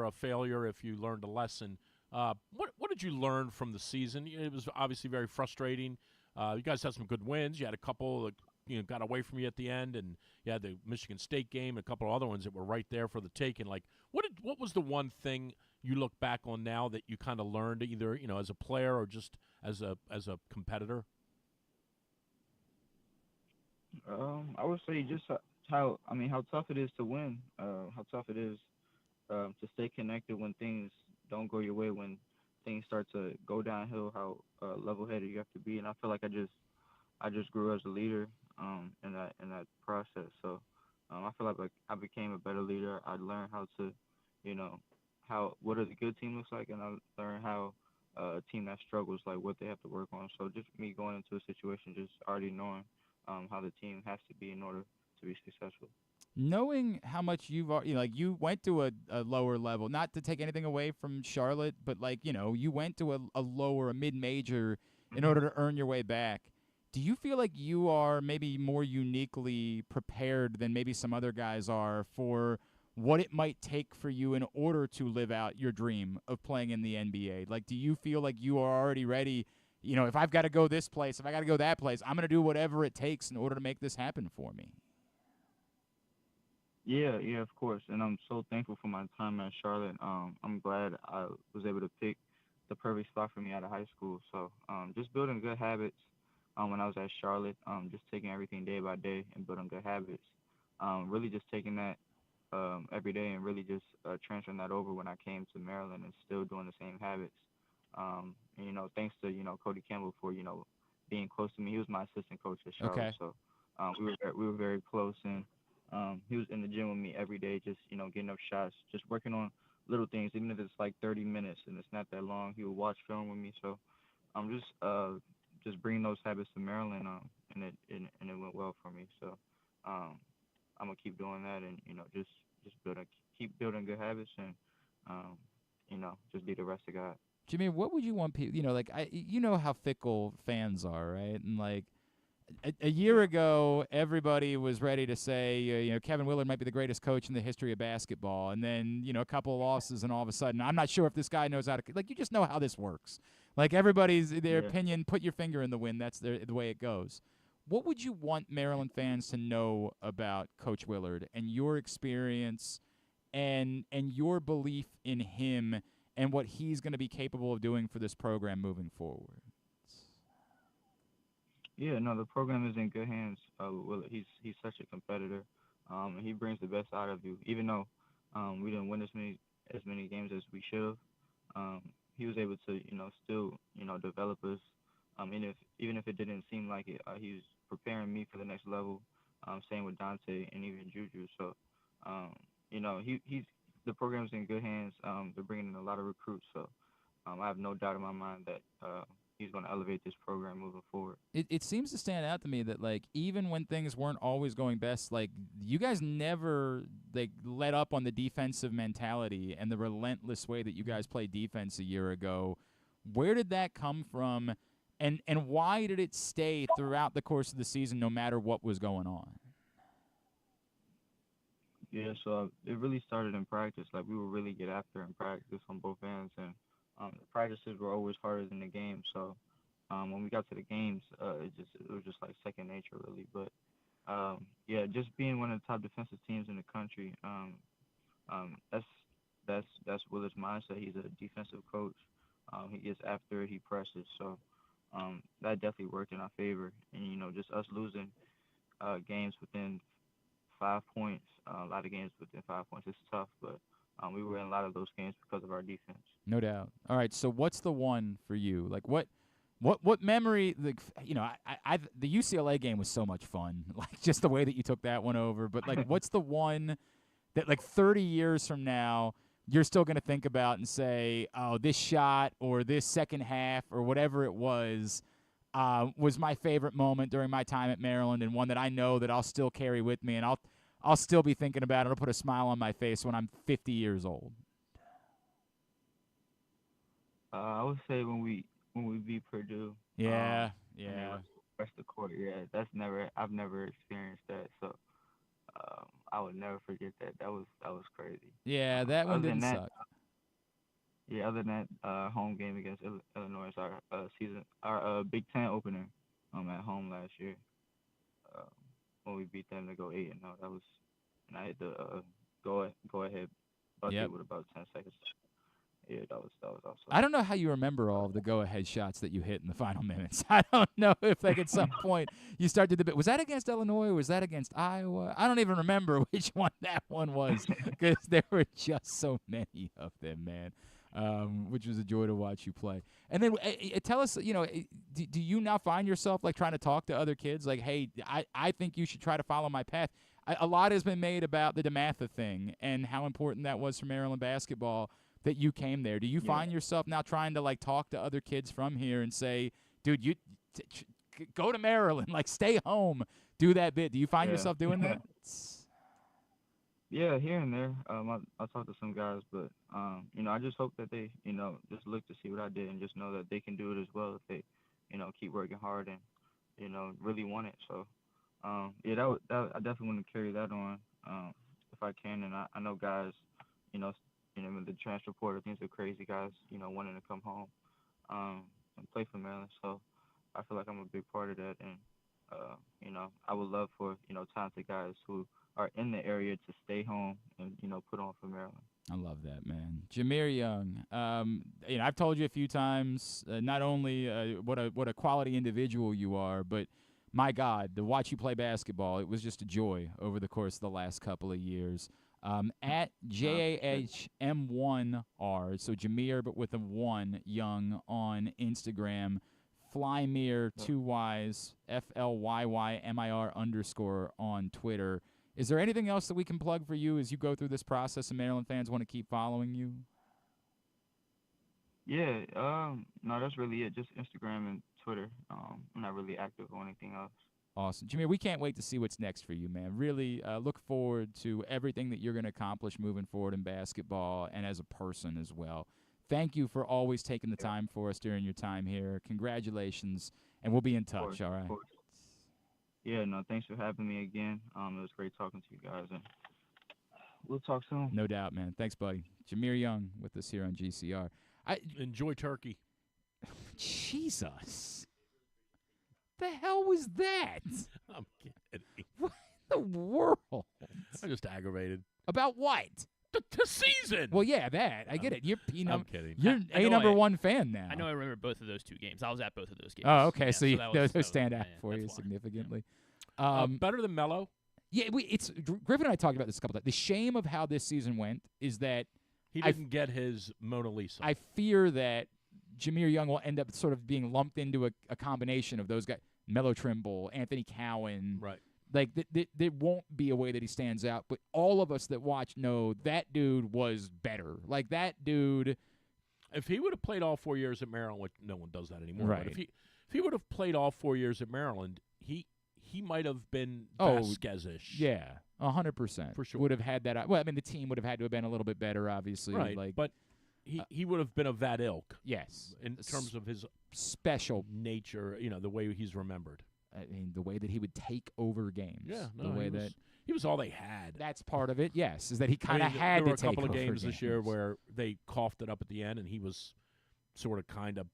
a failure if you learned a lesson. What did you learn from the season? It was obviously very frustrating. You guys had some good wins. You had a couple that got away from you at the end, and you had the Michigan State game, and a couple of other ones that were right there for the taking. What was the one thing you look back on now that you kind of learned, either as a player or just as a competitor? I would say just how tough it is to win, how tough it is to stay connected when things don't go your way, when things start to go downhill, how level-headed you have to be. And I feel like I just grew as a leader in that process. So I feel like I became a better leader. I learned how to, what a good team looks like, and I learned how a team that struggles, what they have to work on. So just me going into a situation, just already knowing how the team has to be in order to be successful. Knowing how much you went to a lower level, not to take anything away from Charlotte, but you went to a mid-major in order to earn your way back. Do you feel like you are maybe more uniquely prepared than maybe some other guys are for what it might take for you in order to live out your dream of playing in the NBA? Do you feel like you are already ready? If I've got to go this place, if I got to go that place, I'm going to do whatever it takes in order to make this happen for me. Yeah, of course. And I'm so thankful for my time at Charlotte. I'm glad I was able to pick the perfect spot for me out of high school. So just building good habits. When I was at Charlotte, just taking everything day by day and building good habits. Really just taking that every day and really just transferring that over when I came to Maryland and still doing the same habits. And, thanks to Cody Campbell for being close to me. He was my assistant coach at Charlotte, Okay. so we were very close, and he was in the gym with me every day, just getting up shots, just working on little things, even if it's like 30 minutes and it's not that long. He would watch film with me, so I'm just bringing those habits to Maryland, and it went well for me. So I'm gonna keep doing that, and just keep building good habits, and just be the rest of God. Jimmy, what would you want people? You know how fickle fans are, right? And like a year ago, everybody was ready to say, Kevin Willard might be the greatest coach in the history of basketball, and then a couple of losses, and all of a sudden, I'm not sure if this guy knows how to. Like, you just know how this works. Like, everybody's their opinion. Put your finger in the wind. That's the way it goes. What would you want Maryland fans to know about Coach Willard and your experience, and your belief in him and what he's going to be capable of doing for this program moving forward? Yeah, no, the program is in good hands. Willard, he's such a competitor, and he brings the best out of you. Even though we didn't win as many games as we should have, he was able to still develop us. Even if it didn't seem like it, he was preparing me for the next level. Same with Dante and even Juju. So he's the program's in good hands. They're bringing in a lot of recruits, so I have no doubt in my mind that he's going to elevate this program moving forward. It seems to stand out to me that, like, even when things weren't always going best, like, you guys never let up on the defensive mentality and the relentless way that you guys played defense a year ago. Where did that come from, and why did it stay throughout the course of the season no matter what was going on? Yeah, so it really started in practice. Like, we would really get after in practice on both ends, and the practices were always harder than the games. So when we got to the games, it was just like second nature, really. But just being one of the top defensive teams in the country, that's Willard's mindset. He's a defensive coach. He gets after it, he presses. So that definitely worked in our favor. And just us losing games within 5 points, a lot of games within 5 points, it's tough, but we were in a lot of those games because of our defense. No doubt. All right, so what's the one for you? Like, what memory? The UCLA game was so much fun. Like, just the way that you took that one over. But like, what's the one that, like, 30 years from now, you're still going to think about and say, oh, this shot or this second half or whatever it was my favorite moment during my time at Maryland, and one that I know that I'll still carry with me, and I'll still be thinking about it. It'll put a smile on my face when I'm 50 years old. I would say when we beat Purdue. Yeah. Rest the court. Yeah, I've never experienced that, so I would never forget that. That was crazy. Yeah, that one didn't suck. Yeah, other than that, home game against Illinois is our Big Ten opener at home last year. When we beat them to go 8-0, and I hit the go ahead bucket with about 10 seconds. Yeah, that was awesome. I don't know how you remember all of the go-ahead shots that you hit in the final minutes. I don't know if, like, at some point you start to debate. Was that against Illinois or was that against Iowa? I don't even remember which one that one was because there were just so many of them, man. Which was a joy to watch you play. And then tell us, do you now find yourself, like, trying to talk to other kids? Like, hey, I think you should try to follow my path. A lot has been made about the DeMatha thing and how important that was for Maryland basketball that you came there. Do you find yourself now trying to, like, talk to other kids from here and say, dude, you go to Maryland, like, stay home, do that bit? Do you find yourself doing that? Yeah, here and there. I talk to some guys, but I just hope that they, just look to see what I did and just know that they can do it as well if they, keep working hard and, really want it. So, I definitely want to carry that on if I can. And I know guys, the transfer portal, things are crazy. Guys, wanting to come home and play for Maryland. So I feel like I'm a big part of that, and I would love for talented guys who are in the area to stay home and put on for Maryland. I love that, man. Jahmir Young. I've told you a few times, not only what a quality individual you are, but my God, to watch you play basketball, it was just a joy over the course of the last couple of years. At JAHM1R, so Jahmir, but with a 1, Young on Instagram. Flymir, 2 Ys, FLYYMIR_ on Twitter. Is there anything else that we can plug for you as you go through this process and Maryland fans want to keep following you? Yeah, no, that's really it. Just Instagram and Twitter. I'm not really active on anything else. Awesome. Jahmir, we can't wait to see what's next for you, man. Really look forward to everything that you're going to accomplish moving forward in basketball and as a person as well. Thank you for always taking the time for us during your time here. Congratulations, and we'll be in touch, all right? Yeah, no, thanks for having me again. It was great talking to you guys, and we'll talk soon. No doubt, man. Thanks, buddy. Jahmir Young with us here on GCR. Enjoy turkey. Jesus. The hell was that? I'm kidding. What in the world? I'm just aggravated. About what? The season. Well, yeah, that. I get it. You're I'm kidding. You're a number 1 fan now. I know I remember both of those 2 games. I was at both of those games. Oh, okay. Yeah, so those stand out for you why. significantly. Better than Melo? Yeah, Griffin and I talked about this a couple times. The shame of how this season went is that he didn't get his Mona Lisa. I fear that Jahmir Young will end up sort of being lumped into a combination of those guys. Melo Trimble, Anthony Cowan. Right. Like, there won't be a way that he stands out, but all of us that watch know that dude was better. Like, that dude. If he would have played all 4 years at Maryland, which no one does that anymore. Right. But if he would have played all 4 years at Maryland, he might have been Vasquez-ish. Yeah, 100%. For sure. Would have had that. Well, I mean, the team would have had to have been a little bit better, obviously. Right, but he would have been of that ilk. Yes. In terms of his special nature, the way he's remembered. I mean, the way that he would take over games. Yeah, the way he was all they had. That's part of it. Yes, is that he kind of had to take over. There were a couple of games this year where they coughed it up at the end, and he was sort of kind of,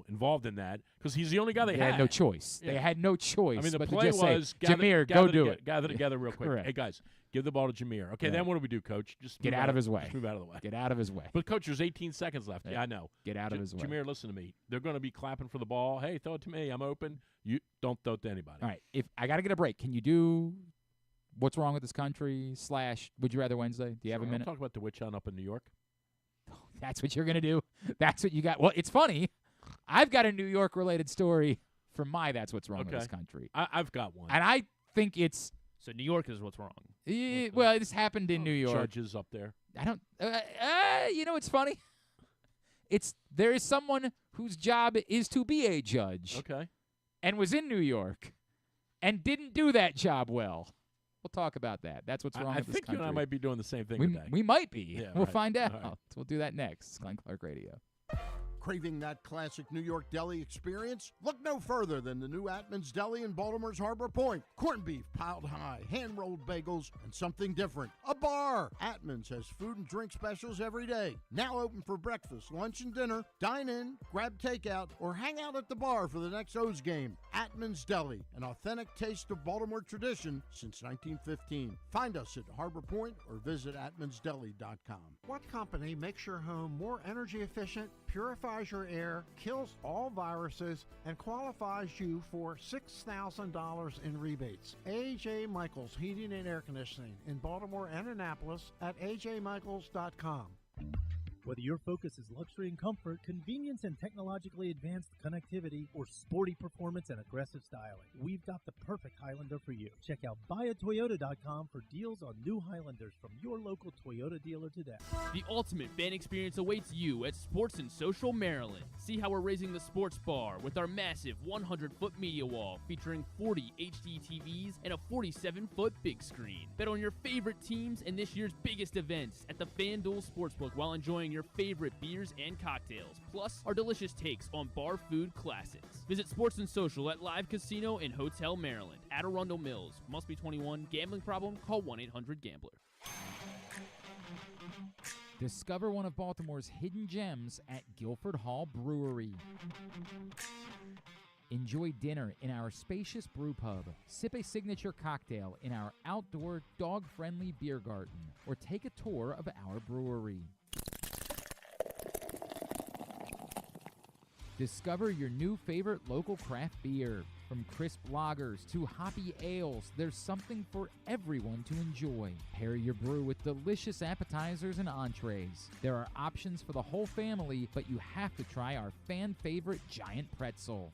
involved in that because he's the only guy they had. No choice. Yeah. They had no choice. I mean, the but play to just was say, Jahmir, go do it. Gather together real quick. Correct. Hey guys, give the ball to Jahmir. Okay, then what do we do, Coach? Just get out of his way. Just move out of the way. Get out of his way. But Coach, there's 18 seconds left. Yeah, I know. Get out of his way. Jahmir, listen to me. They're going to be clapping for the ball. Hey, throw it to me. I'm open. You don't throw it to anybody. All right. If I got to get a break, can you do what's wrong with this country / Would You Rather Wednesday? Do you have a minute? Talk about the witch hunt up in New York. That's what you're going to do. That's what you got. Well, it's funny. I've got a New York-related story for my That's What's Wrong with this country. I've got one. And I think it's... So New York is what's wrong. Well, this happened in New York. Judges up there. I don't... it's funny. There is someone whose job is to be a judge. Okay. And was in New York and didn't do that job well. We'll talk about that. That's what's wrong with this country. I think you and I might be doing the same thing today. We might be. Yeah, we'll find out. Right. We'll do that next. Glenn Clark Radio. Craving that classic New York deli experience? Look no further than the new Atman's Deli in Baltimore's Harbor Point. Corned beef piled high, hand-rolled bagels, and something different. A bar! Atman's has food and drink specials every day. Now open for breakfast, lunch, and dinner. Dine in, grab takeout, or hang out at the bar for the next O's game. Atman's Deli, an authentic taste of Baltimore tradition since 1915. Find us at Harbor Point or visit atmansdeli.com. What company makes your home more energy efficient, purifies your air, kills all viruses, and qualifies you for $6,000 in rebates? A.J. Michaels Heating and Air Conditioning in Baltimore and Annapolis at ajmichaels.com. Whether your focus is luxury and comfort, convenience and technologically advanced connectivity, or sporty performance and aggressive styling, we've got the perfect Highlander for you. Check out buyatoyota.com for deals on new Highlanders from your local Toyota dealer today. The ultimate fan experience awaits you at Sports and Social Maryland. See how we're raising the sports bar with our massive 100-foot media wall featuring 40 HD TVs and a 47-foot big screen. Bet on your favorite teams and this year's biggest events at the FanDuel Sportsbook while enjoying your favorite beers and cocktails, plus our delicious takes on bar food classics. Visit Sports and Social at Live Casino and Hotel Maryland at Arundel Mills. Must be 21. Gambling problem? Call 1-800-GAMBLER. Discover one of Baltimore's hidden gems at Guilford Hall Brewery. Enjoy dinner in our spacious brew pub. Sip a signature cocktail in our outdoor, dog-friendly beer garden. Or take a tour of our brewery. Discover your new favorite local craft beer. From crisp lagers to hoppy ales, there's something for everyone to enjoy. Pair your brew with delicious appetizers and entrees. There are options for the whole family, but you have to try our fan-favorite giant pretzel.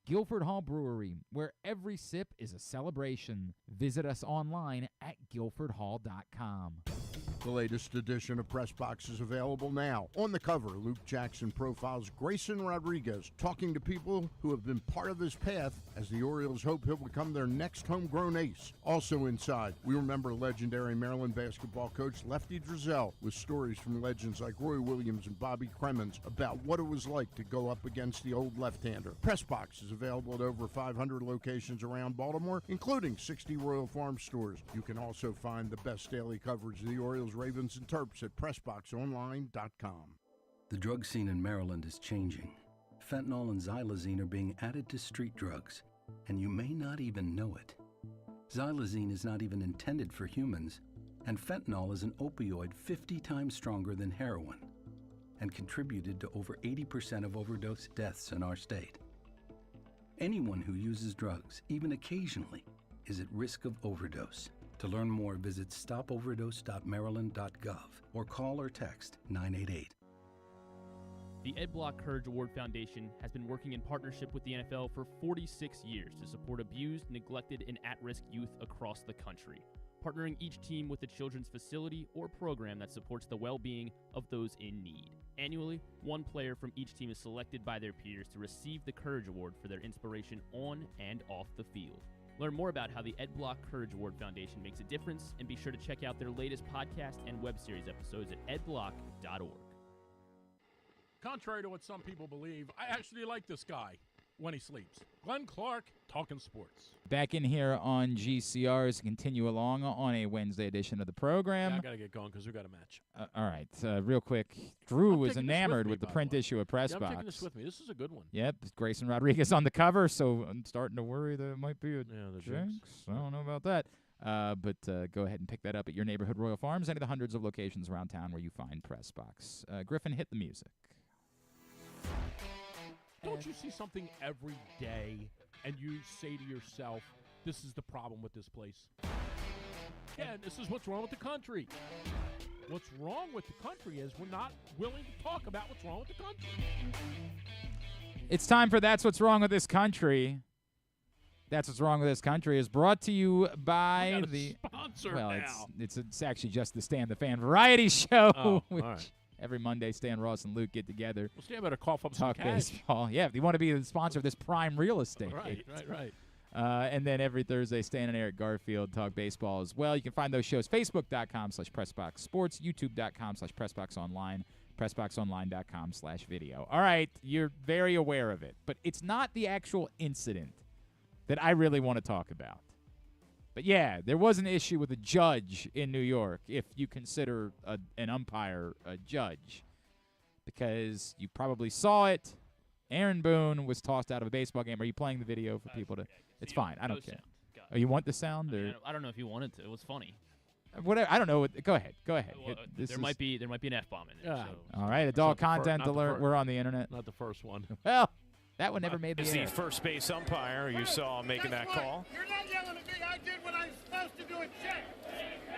Guilford Hall Brewery, where every sip is a celebration. Visit us online at guilfordhall.com. The latest edition of Press Box is available now. On the cover, Luke Jackson profiles Grayson Rodriguez, talking to people who have been part of his path as the Orioles hope he'll become their next homegrown ace. Also inside, we remember legendary Maryland basketball coach Lefty Driesell with stories from legends like Roy Williams and Bobby Cremins about what it was like to go up against the old left-hander. Press Box is available at over 500 locations around Baltimore, including 60 Royal Farm stores. You can also find the best daily coverage of the Orioles, Ravens, and Terps at PressBoxOnline.com. The drug scene in Maryland is changing. Fentanyl and xylazine are being added to street drugs, and you may not even know it. Xylazine is not even intended for humans, and fentanyl is an opioid 50 times stronger than heroin and contributed to over 80% of overdose deaths in our state. Anyone who uses drugs, even occasionally, is at risk of overdose. To learn more, visit stopoverdose.maryland.gov or call or text 988. The Ed Block Courage Award Foundation has been working in partnership with the NFL for 46 years to support abused, neglected, and at-risk youth across the country, partnering each team with a children's facility or program that supports the well-being of those in need. Annually, one player from each team is selected by their peers to receive the Courage Award for their inspiration on and off the field. Learn more about how the Ed Block Courage Award Foundation makes a difference, and be sure to check out their latest podcast and web series episodes at edblock.org. Contrary to what some people believe, I actually like this guy when he sleeps. Glenn Clark, talking sports. Back in here on GCR to continue along on a Wednesday edition of the program. Yeah, I got to get going because we got a match. All right, real quick. Drew was enamored with the print issue of Press Box. I'm taking this with me. This is a good one. Yep, Grayson Rodriguez on the cover, so I'm starting to worry that it might be a jinx. I don't know about that. But go ahead and pick that up at your neighborhood Royal Farms, any of the hundreds of locations around town where you find Press Box. Griffin, hit the music. Don't you see something every day and you say to yourself, this is the problem with this place? Yeah, this is what's wrong with the country. What's wrong with the country is we're not willing to talk about what's wrong with the country. It's time for That's What's Wrong with This Country. That's What's Wrong with This Country is brought to you by the sponsor well, now. It's actually just the Stan the Fan variety show, which all right. Every Monday Stan, Ross, and Luke get together. Well, Stan better cough up talk some cash. baseball. Yeah, if you want to be the sponsor of this prime real estate. Right. And then every Thursday, Stan and Eric Garfield talk baseball as well. You can find those shows Facebook.com/PressBoxSports, YouTube.com/PressBoxOnline, PressBoxOnline.com/video. All right, you're very aware of it, but it's not the actual incident that I really want to talk about. But yeah, there was an issue with a judge in New York, if you consider an umpire a judge, because you probably saw it. Aaron Boone was tossed out of a baseball game. Are you playing the video for people to? It's fine. I don't care. Oh, you want the sound? Or? I don't know if you wanted to. It was funny. Whatever. I don't know. Go ahead. Go ahead. Well, there might be an F-bomb in there. So. All right. Adult content alert. We're on the internet. Not the first one. Well, that one never made the air. The first base umpire you saw making that call. You're not yelling at me. I did what I was supposed to do and check.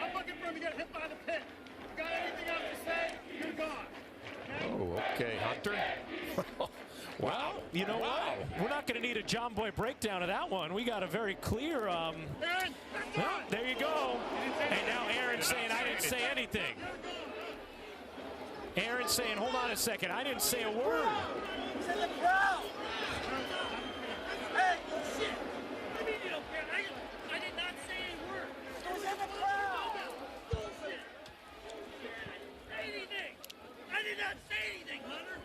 I'm looking for him to get hit by the pit. You got anything else to say? You're gone. Oh, okay, Hunter. Wow. You know what? We're not going to need a John Boy breakdown of that one. We got a very clear. There you go. And now Aaron's saying, I didn't say anything. Aaron's saying, hold on a second. I didn't say a word. He's in the crowd. Hey, shit. What do you mean you don't care? I did not say a word. He was in the crowd. Bullshit. Say anything. I did not say anything, Hunter.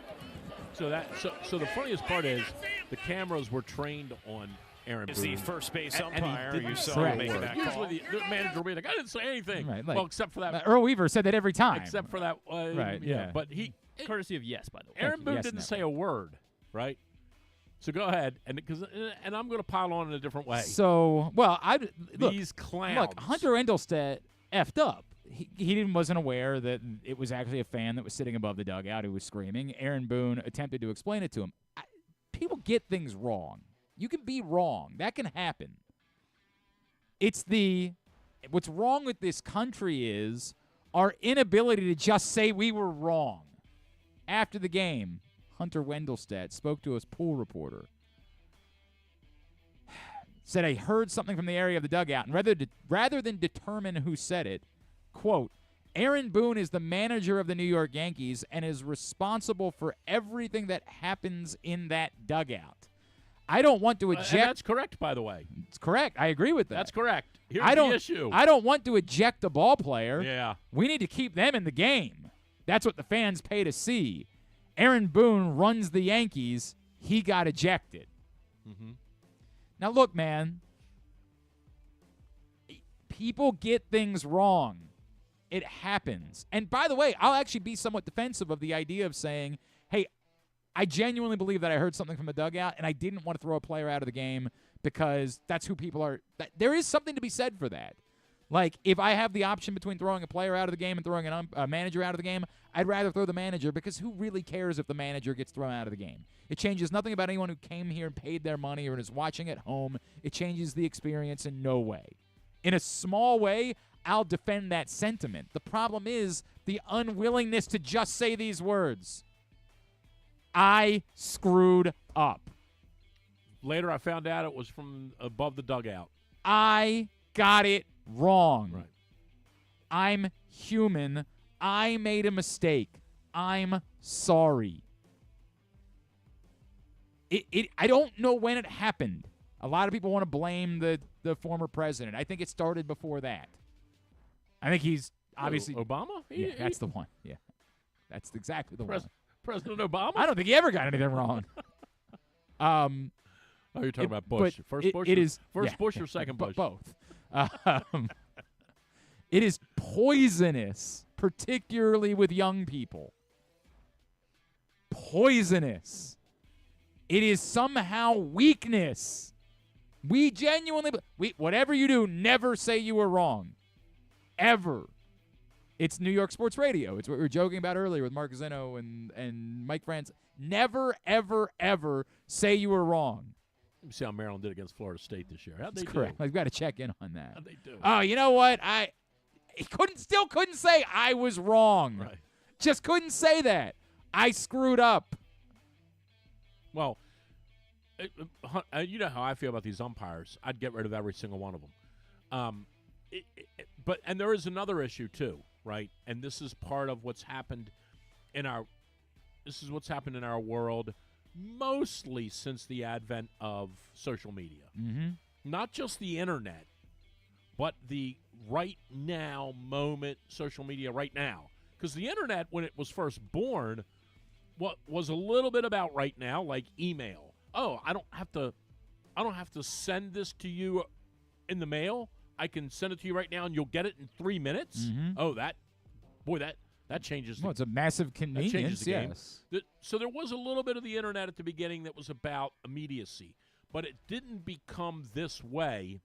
So the funnious part is the cameras were trained on Aaron Boone. Is the first base umpire and you saw making that call. Usually the manager will be like, I didn't say anything. Right, well, except for that. Earl Weaver said that every time. Except for that. Right, yeah. But he. Courtesy of Yes, by the way. Aaron Boone didn't say a word, right? So go ahead, and I'm going to pile on in a different way. So, well, These clowns. Look, Hunter Endelstedt effed up. He wasn't aware that it was actually a fan that was sitting above the dugout who was screaming. Aaron Boone attempted to explain it to him. People get things wrong. You can be wrong. That can happen. What's wrong with this country is our inability to just say we were wrong. After the game, Hunter Wendelstedt spoke to his pool reporter. Said, I heard something from the area of the dugout, and rather than determine who said it, quote, Aaron Boone is the manager of the New York Yankees and is responsible for everything that happens in that dugout. I don't want to eject. That's correct, by the way. It's correct. I agree with that. That's correct. Here's the issue. I don't want to eject a ball player. Yeah. We need to keep them in the game. That's what the fans pay to see. Aaron Boone runs the Yankees. He got ejected. Mm-hmm. Now, look, man. People get things wrong. It happens. And by the way, I'll actually be somewhat defensive of the idea of saying, hey, I genuinely believe that I heard something from the dugout, and I didn't want to throw a player out of the game because that's who people are. There is something to be said for that. Like, if I have the option between throwing a player out of the game and throwing a manager out of the game, I'd rather throw the manager because who really cares if the manager gets thrown out of the game? It changes nothing about anyone who came here and paid their money or is watching at home. It changes the experience in no way. In a small way, I'll defend that sentiment. The problem is the unwillingness to just say these words. I screwed up. Later, I found out it was from above the dugout. I got it wrong. Right. I'm human. I made a mistake. I'm sorry. I don't know when it happened. A lot of people want to blame the former president. I think it started before that. I think he's obviously Obama? Yeah, that's the one. Yeah. That's exactly the one. President Obama? I don't think he ever got anything wrong. Oh, you're talking about Bush. First Bush, Bush or second Bush? Both. It is poisonous, particularly with young people. Poisonous. It is somehow weakness. We genuinely, whatever you do, never say you were wrong. Ever. It's New York sports radio. It's what we were joking about earlier with Mark Zeno and Mike France. Never, ever, ever say you were wrong. Let me see how Maryland did against Florida State this year. How'd they do? Correct. I've got to check in on that. How'd they do? Oh, you know what? I couldn't say I was wrong. Right. Just couldn't say that. I screwed up. Well, you know how I feel about these umpires. I'd get rid of every single one of them. But there is another issue too, right? And this is part of what's happened in our world, mostly since the advent of social media. Mm-hmm. Not just the internet, but the right now moment, social media right now. Because the internet, when it was first born, was a little bit about right now, like email. Oh, I don't have to send this to you in the mail. I can send it to you right now, and you'll get it in 3 minutes. Mm-hmm. Oh, that changes. Well, it's a massive convenience. Yes. So there was a little bit of the internet at the beginning that was about immediacy, but it didn't become this way.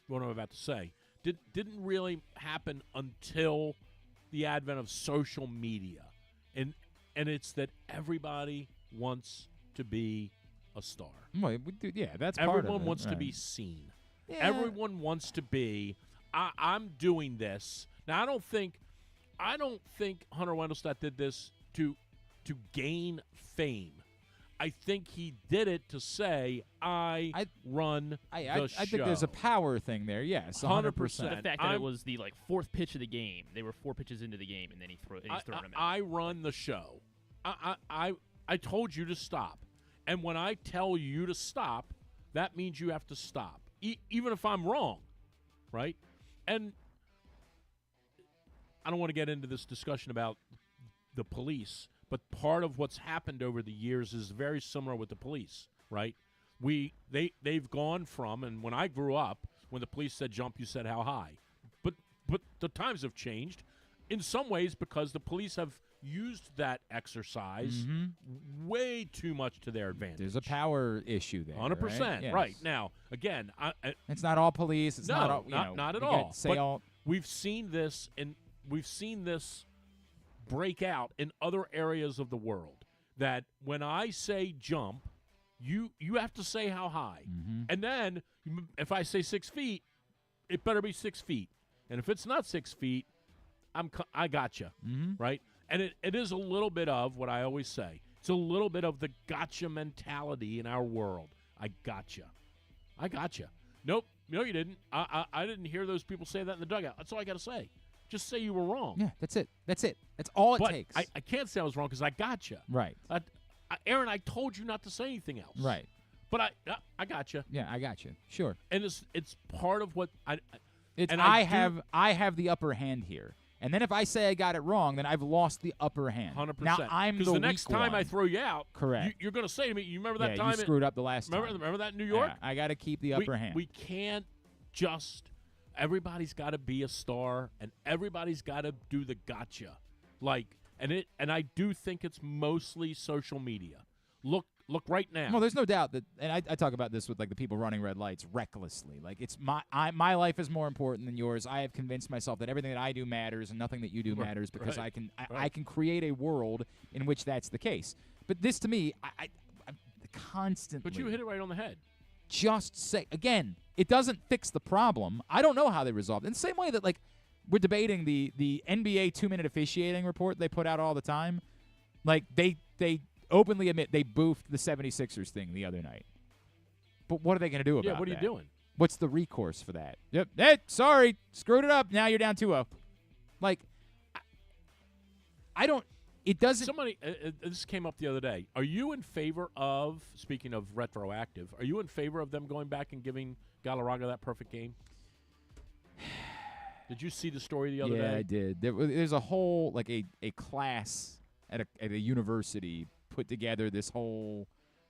What I'm about to say didn't really happen until the advent of social media, and it's that everybody wants to be a star. Well, that's part of it. Everyone wants to right. be seen. Yeah. Everyone wants to be. I'm doing this now. I don't think Hunter Wendelstedt did this to gain fame. I think he did it to say I run the show. I think there's a power thing there. Yes, 100%. The fact that it was the fourth pitch of the game. They were 4 pitches into the game, and then he's throwing him out. I run the show. I told you to stop, and when I tell you to stop, that means you have to stop, even if I'm wrong, right? And I don't want to get into this discussion about the police, but part of what's happened over the years is very similar with the police, right? They've gone from, and when I grew up, when the police said jump, you said how high. But the times have changed in some ways because the police have used that exercise way too much to their advantage. There's a power issue there. 100%. Right? Yes. Right. Now, again, it's not all police. It's not all, not at all. But we've seen this, and we've seen this break out in other areas of the world. That when I say jump, you have to say how high, and then if I say 6 feet, it better be 6 feet, and if it's not 6 feet, I gotcha, right? And it is a little bit of what I always say. It's a little bit of the gotcha mentality in our world. I gotcha. Nope, no, you didn't. I didn't hear those people say that in the dugout. That's all I got to say. Just say you were wrong. Yeah, that's it. That's all it takes. I can't say I was wrong because I gotcha. Right. Aaron, I told you not to say anything else. Right. But I gotcha. Yeah, I gotcha. Sure. And it's part of what I have the upper hand here. And then if I say I got it wrong, then I've lost the upper hand. 100%. Now I'm the next time I throw you out, correct, you're going to say to me, "You remember that yeah, time you screwed up the last time? Remember that in New York? Yeah, I got to keep the upper hand. We can't just. Everybody's got to be a star, and everybody's got to do the gotcha. And I do think it's mostly social media. Look right now. Well, there's no doubt that, and I talk about this with like the people running red lights recklessly. Like it's my life is more important than yours. I have convinced myself that everything that I do matters and nothing that you do matters because I can create a world in which that's the case. But this to me, I constantly. But you hit it right on the head. Just say again, it doesn't fix the problem. I don't know how they resolved it. In the same way that like we're debating the NBA 2-minute officiating report they put out all the time. Like they openly admit they boofed the 76ers thing the other night. But what are they going to do about that? Yeah, what are you doing? What's the recourse for that? Yep. Hey, sorry, screwed it up. Now you're down 2-0. Like, I don't. It doesn't. Somebody, this came up the other day. Are you in favor of, speaking of retroactive, are you in favor of them going back and giving Galarraga that perfect game? Did you see the story the other day? Yeah, I did. There's a whole, like, a class at a university put together this whole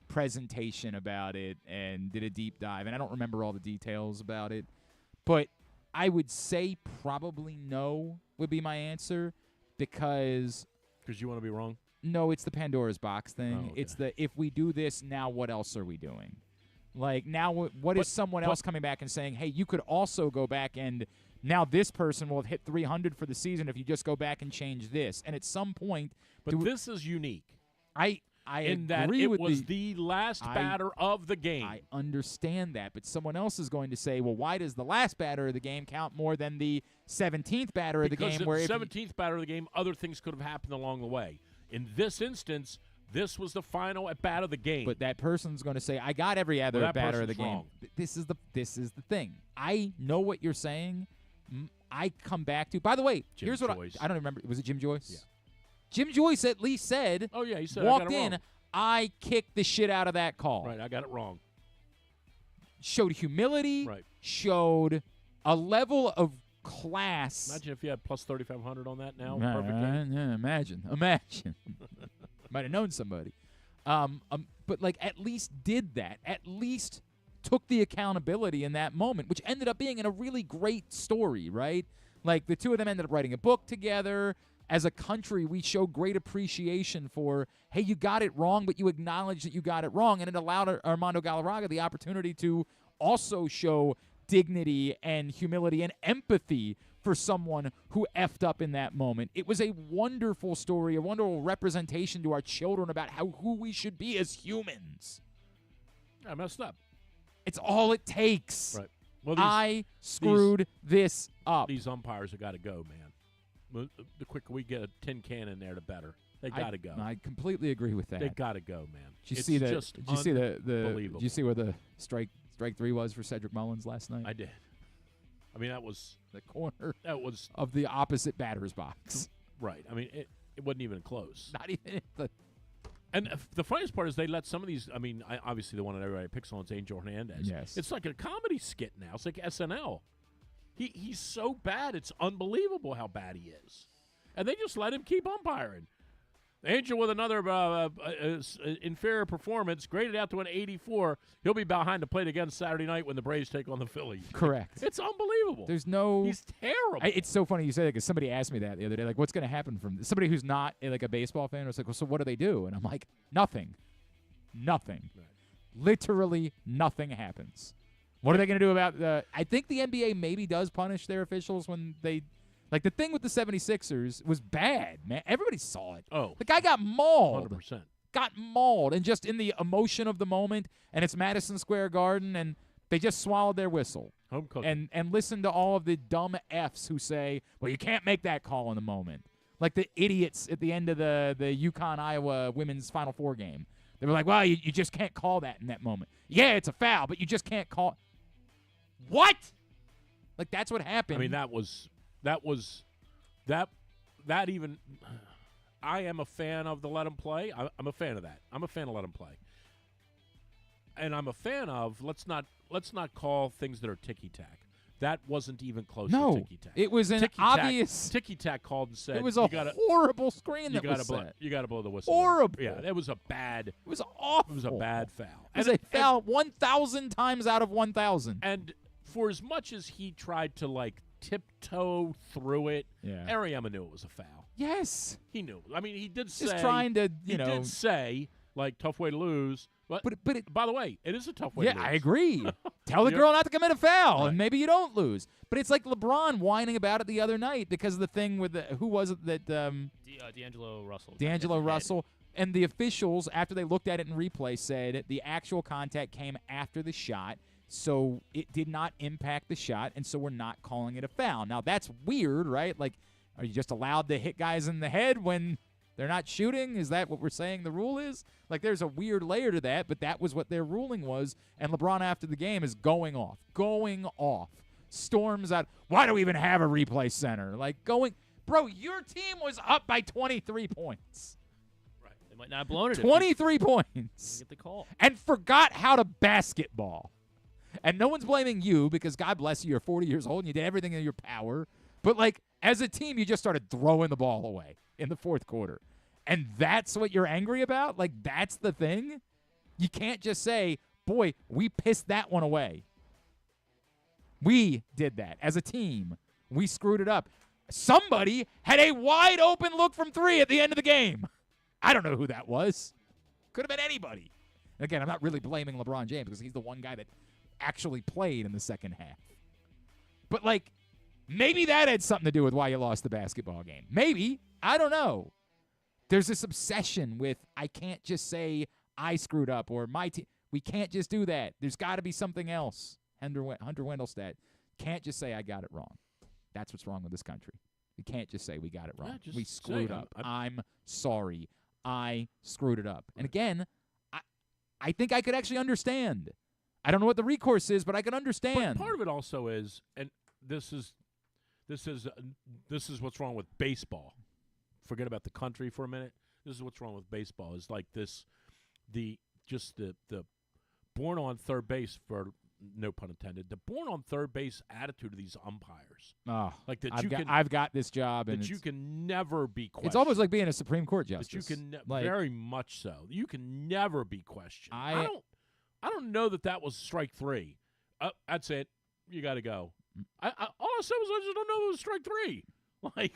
presentation about it and did a deep dive. And I don't remember all the details about it. But I would say probably no would be my answer because you want to be wrong? No, it's the Pandora's box thing. Oh, okay. It's the if we do this, now what else are we doing? Like, now what is someone else coming back and saying, hey, you could also go back and now this person will have hit 300 for the season if you just go back and change this. And at some point. But this is unique. I in that agree it with was the last batter of the game. I understand that, but someone else is going to say, well, why does the last batter of the game count more than the 17th batter of the game? Because the 17th batter of the game, other things could have happened along the way. In this instance, this was the final at bat of the game. But that person's going to say, I got every other batter of the game. Wrong. This is the thing. I know what you're saying. I come back to. By the way, here's what I don't remember. Was it Jim Joyce? Yeah. Jim Joyce at least said. Oh yeah, he said. Walked I got it in. wrong. I kicked the shit out of that call. Right, I got it wrong. Showed humility. Right. Showed a level of class. Imagine if you had plus 3,500 on that now. Perfect game. Yeah, imagine. Might have known somebody. But like at least did that. At least took the accountability in that moment, which ended up being in a really great story, right? Like the two of them ended up writing a book together. As a country, we show great appreciation for, hey, you got it wrong, but you acknowledge that you got it wrong. And it allowed Armando Galarraga the opportunity to also show dignity and humility and empathy for someone who effed up in that moment. It was a wonderful story, a wonderful representation to our children about who we should be as humans. I messed up. It's all it takes. Right. Well, I screwed this up. These umpires have got to go, man. The quicker we get a tin can in there, the better. They got to go. I completely agree with that. They got to go, man. Did you see the strike 3 was for Cedric Mullins last night? I did. I mean, that was the corner. That was of the opposite batter's box. Right. I mean, it wasn't even close. Not even the. And the funniest part is they let some of these. I mean, obviously the one that everybody picks on is Angel Hernandez. Yes. It's like a comedy skit now. It's like SNL. He's so bad, it's unbelievable how bad he is. And they just let him keep umpiring. Angel with another inferior performance, graded out to an 84. He'll be behind the plate again Saturday night when the Braves take on the Phillies. Correct. It's unbelievable. There's no. He's terrible. It's so funny you say that because somebody asked me that the other day. Like, what's going to happen from this? Somebody who's not like a baseball fan was like, well, so what do they do? And I'm like, nothing. Nothing. Right. Literally nothing happens. What are they going to do about the – I think the NBA maybe does punish their officials when they – like, the thing with the 76ers was bad, man. Everybody saw it. Oh. The guy got mauled. 100%. Got mauled. And just in the emotion of the moment, and it's Madison Square Garden, and they just swallowed their whistle. Home cooking. And listen to all of the dumb Fs who say, well, you can't make that call in the moment. Like the idiots at the end of the UConn-Iowa women's Final Four game. They were like, well, you just can't call that in that moment. Yeah, it's a foul, but you just can't call – what? Like, that's what happened. I mean, that even – I am a fan of the let him play. I'm a fan of that. I'm a fan of let him play. And I'm a fan of let's not call things that are ticky-tack. That wasn't even close to ticky-tack. It was an obvious – ticky-tack called and said – it was a horrible screen that was set. You got to blow the whistle. Horrible. Yeah, it was a bad – it was awful. It was a bad foul. It was a foul 1,000 times out of 1,000. And for as much as he tried to, like, tiptoe through it, Ariyama knew it was a foul. Yes. He knew. I mean, he did say – just trying to, he did say, like, tough way to lose. But by the way, it is a tough way to lose. Yeah, I agree. Tell the girl not to commit a foul, and maybe you don't lose. But it's like LeBron whining about it the other night because of the thing with who was it that D'Angelo Russell. D'Angelo Russell. And the officials, after they looked at it in replay, said the actual contact came after the shot, so it did not impact the shot, and so we're not calling it a foul. Now, that's weird, right? Like, are you just allowed to hit guys in the head when they're not shooting? Is that what we're saying the rule is? Like, there's a weird layer to that, but that was what their ruling was. And LeBron, after the game, is going off. Storms out. Why do we even have a replay center? Like, bro, your team was up by 23 points. Right. They might not have blown it. 23 points. Get the call. And forgot how to basketball. And no one's blaming you because, God bless you, you're 40 years old and you did everything in your power. But, like, as a team, you just started throwing the ball away in the fourth quarter. And that's what you're angry about? Like, that's the thing? You can't just say, boy, we pissed that one away. We did that. As a team, we screwed it up. Somebody had a wide open look from 3 at the end of the game. I don't know who that was. Could have been anybody. Again, I'm not really blaming LeBron James because he's the one guy that actually played in the second half. But, like, maybe that had something to do with why you lost the basketball game. Maybe. I don't know. There's this obsession with I can't just say I screwed up or my team. We can't just do that. There's got to be something else. Hunter Wendelstedt can't just say I got it wrong. That's what's wrong with this country. We can't just say we got it wrong. We screwed up. I'm sorry. I screwed it up. And again, I think I could actually understand. I don't know what the recourse is, but I can understand. But part of it also is, and this is what's wrong with baseball. Forget about the country for a minute. This is what's wrong with baseball. Is like this, the born on third base, for no pun intended, the born on third base attitude of these umpires. Oh, like that I've got this job, and that you can never be questioned. It's almost like being a Supreme Court justice. That you can very much so. You can never be questioned. I don't know that was strike 3. That's it. You got to go. All I said was I just don't know it was strike 3. Like.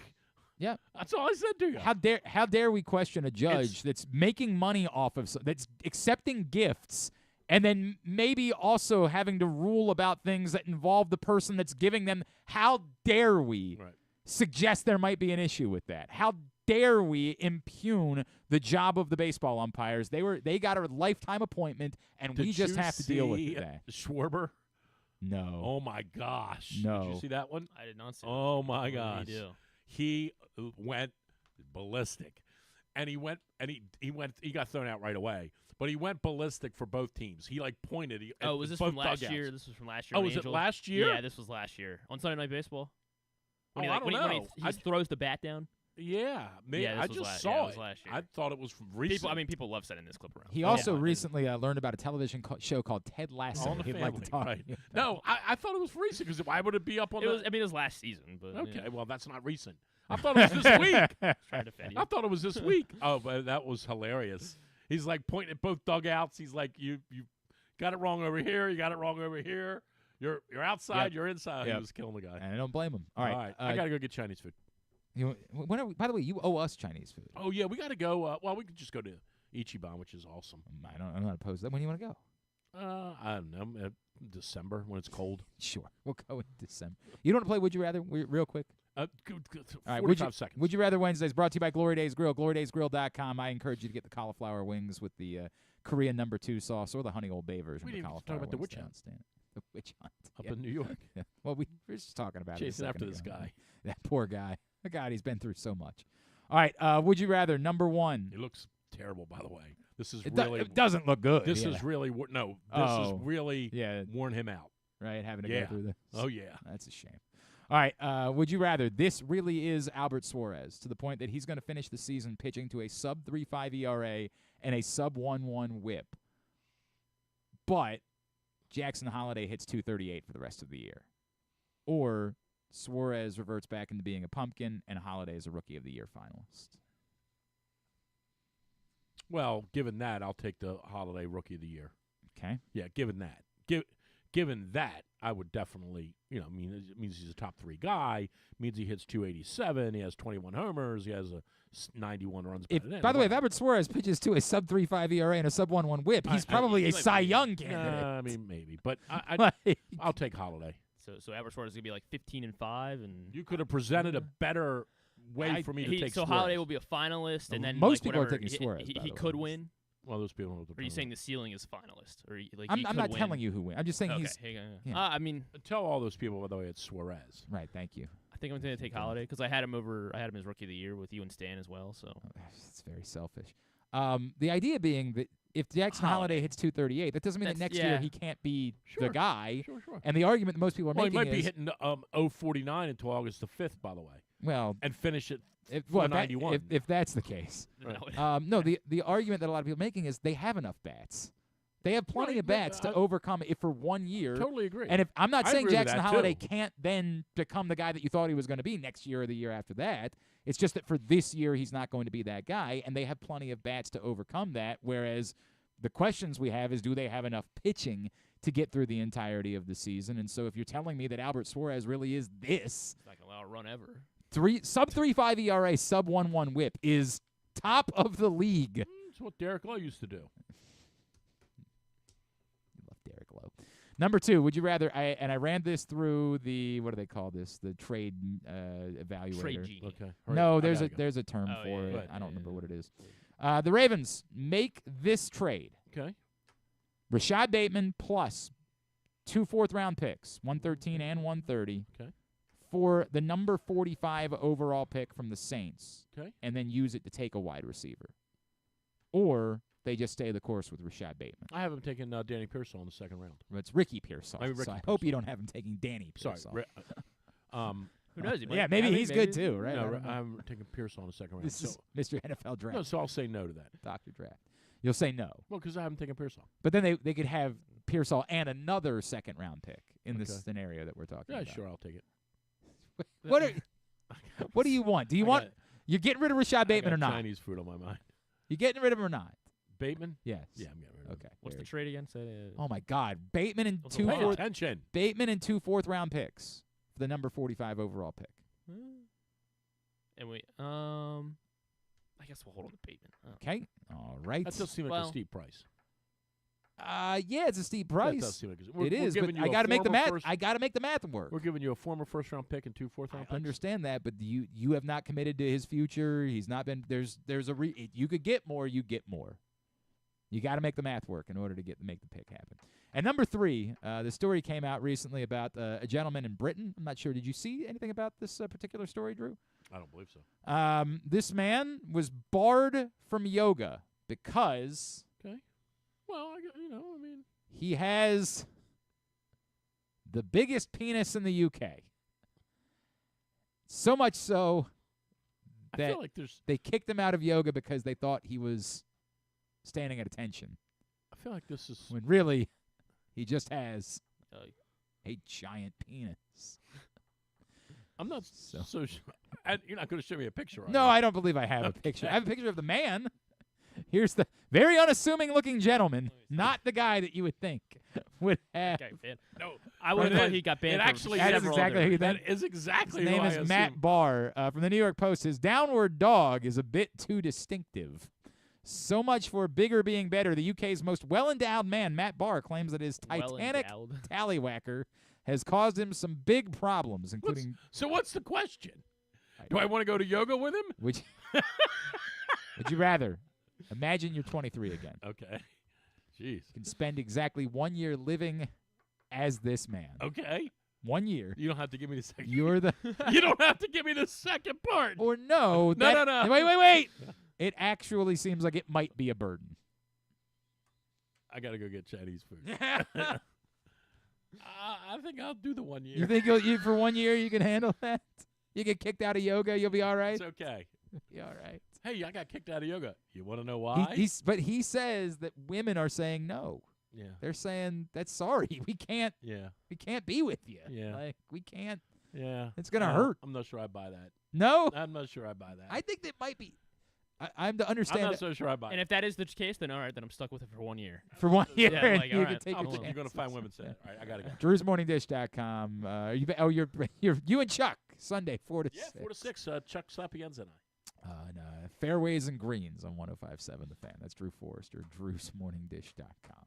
Yeah, that's all I said to you. How dare we question a judge that's making money off of that's accepting gifts and then maybe also having to rule about things that involve the person that's giving them? How dare we suggest there might be an issue with that? How dare we impugn the job of the baseball umpires? They got a lifetime appointment, and we just have to deal with that. Schwarber? No. Oh my gosh. No. Did you see that one? I did not see. Oh my gosh. What did he do? He went ballistic, and he got thrown out right away. But he went ballistic for both teams. He pointed. Was this from last year? This was from last year. Oh, was it last year? Yeah, this was last year on Sunday Night Baseball. I don't know. When he throws the bat down. Yeah, man. Yeah, I just saw it. Last year. I thought it was from recent. People love sending this clip around. He also recently learned about a television show called Ted Lasso. On the He'd family, like to talk. Right. No, I thought it was recent because why would it be up on? It was last season, but okay. Well, that's not recent. I thought it was this week. Trying to defend you. I thought it was this week. Oh, but that was hilarious. He's like pointing at both dugouts. He's like, you got it wrong over here. You got it wrong over here. You're outside. Yep. You're inside. Yep. He was killing the guy. And I don't blame him. All right. I got to go get Chinese food. By the way, you owe us Chinese food. Oh, yeah. We got to go. Well, we could just go to Ichiban, which is awesome. I'm not opposed to that. When do you want to go? I don't know. December when it's cold. Sure. We'll go in December. You don't want to play Would You Rather real quick? All right, 45 seconds. Would You Rather Wednesdays brought to you by Glory Days Grill, glorydaysgrill.com. I encourage you to get the cauliflower wings with the Korean No. 2 sauce or the honey Old Bay version. We of the didn't even cauliflower talk about the wings. witch hunt. The witch hunt. Up in New York. Yeah. Well, we were just talking about Chasing it. after this guy. That poor guy. The God, he's been through so much. All right, Would You Rather, number 1. It looks terrible, by the way. This is It really. it doesn't look good. This yeah. is really. This is really worn him out. Right, having to go through this. Oh, yeah. That's a shame. All right, Would You Rather, this really is Albert Suarez to the point that he's going to finish the season pitching to a sub-3.5 ERA and a sub-1.1 whip. But Jackson Holliday hits .238 for the rest of the year. Or Suarez reverts back into being a pumpkin and Holliday is a Rookie of the Year finalist. Well, given that, I'll take the Holiday Rookie of the Year. Okay. Yeah, given that. Given that, I would definitely, it means he's a top 3 guy. Means he hits .287. He has 21 homers. He has a 91 runs. By the way, if Albert Suarez pitches to a sub-3.5 ERA and a sub-1.1 whip, he's probably a Cy Young candidate. I mean, maybe. But I'll take Holiday. So Albert Suarez is going to be like 15-5. And you could have presented a better way for me to take So Suarez. Holiday will be a finalist, and then most like, people are whatever, taking Suarez. He could win. Well, those people. Or are you saying the ceiling is finalist? Or I'm not telling you who wins. I'm just saying he's. Yeah. I mean, tell all those people, by the way, it's Suarez. Right. Thank you. I think I'm going to take Holiday because I had him as Rookie of the Year with you and Stan as well. So it's very selfish. The idea being that if Jackson Holiday hits .238, that doesn't mean that next year he can't be the guy. Sure. And the argument that most people are making he might is be hitting .049 until August the 5th, by the way. Well, and finish it. If that's the case. Right. No, the argument that a lot of people are making is they have enough bats. They have plenty of bats to overcome it for 1 year. Totally agree. And if I'm not saying agree with Jackson that, Holliday too. can't then become the guy that you thought he was going to be next year or the year after that. It's just that for this year he's not going to be that guy, and they have plenty of bats to overcome that. Whereas the questions we have is, do they have enough pitching to get through the entirety of the season? And so if you're telling me that Albert Suarez really is this, it's not going to allow a run ever. Sub-3.5 ERA, sub-1.1 whip is top of the league. That's what Derek Lowe used to do. Love Derek Lowe. Number 2, would you rather? I ran this through the, what do they call this? The trade evaluator. Trade genie. Okay. No, there's a term for it. I don't remember what it is. The Ravens make this trade. Okay. Rashad Bateman plus 2 fourth-round picks, 113 and 130. Okay. For the number 45 overall pick from the Saints. Okay. And then use it to take a wide receiver. Or they just stay the course with Rashad Bateman. I have him taking Danny Pearsall in the second round. It's Ricky Pearsall. I mean, Ricky so I hope you don't have him taking Danny Pearsall. Sorry. Who knows? Yeah, maybe he's good too, right? No, I'm taking Pearsall in the second round. This is Mr. NFL Draft. No, so I'll say no to that. Dr. Draft. You'll say no. Well, because I haven't taken Pearsall. But then they could have Pearsall and another second-round pick in this scenario that we're talking about. Yeah, sure, I'll take it. What do you want? Do you want? You're getting rid of Rashad Bateman or not? Chinese food on my mind. You getting rid of him or not? Bateman? Yes. Yeah, I'm getting rid of him. Okay. What's the trade again? Oh my God, Bateman and attention. Bateman and 2 fourth-round picks for the number 45 overall pick. And I guess we'll hold on to Bateman. Oh. Okay. All right. That does seem like a steep price. Yeah, it's a steep price. That does seem like it is, but I got to make the math. I got to make the math work. We're giving you a former first-round pick and 2 fourth-round picks. I understand that, but you have not committed to his future. He's not been. There's you could get more. You get more. You got to make the math work in order to make the pick happen. And number 3, the story came out recently about a gentleman in Britain. I'm not sure. Did you see anything about this particular story, Drew? I don't believe so. This man was barred from yoga because. Okay. Well, I mean. He has the biggest penis in the UK. So much so that I feel like they kicked him out of yoga because they thought he was standing at attention. I feel like this is. When really, he just has a giant penis. I'm not so You're not going to show me a picture. No, I don't believe I have a picture. I have a picture of the man. Here's the very unassuming-looking gentleman, not the guy that you would think would have. No, I would have thought he got banned. That is exactly who that is exactly. His name is Matt Barr from the New York Post. His downward dog is a bit too distinctive. So much for bigger being better. The UK's most well-endowed man, Matt Barr, claims that his Titanic tallywhacker has caused him some big problems, including. So what's the question? Do I want to go to yoga with him? Would you rather? Imagine you're 23 again. Okay. Jeez. You can spend exactly 1 year living as this man. Okay. 1 year. You don't have to give me the second. You're the. You don't have to give me the second part. Or no. No. Wait. It actually seems like it might be a burden. I got to go get Chinese food. I think I'll do the 1 year. You think for 1 year you can handle that? You get kicked out of yoga, you'll be all right? It's okay. Be all right. Hey, I got kicked out of yoga. You want to know why? But he says that women are saying no. Yeah. They're saying that's sorry. We can't. Yeah. We can't be with you. Yeah. Like we can't. Yeah. It's gonna hurt. I'm not sure I buy that. No. I'm not sure I buy that. I think that might be. I'm to understand. I'm not so sure I buy it. And if that is the case, then all right, then I'm stuck with it for 1 year. For 1 year, yeah, and like, you all can right, take your chances. You're gonna find women say, all right, I gotta go. Drew'sMorningDish.com. You and Chuck Sunday 4 to 6. Yeah, 4 to 6. Chuck Sapienza and I. Fairways and Greens on 105.7 The Fan. That's Drew Forrester. Drew'sMorningDish.com.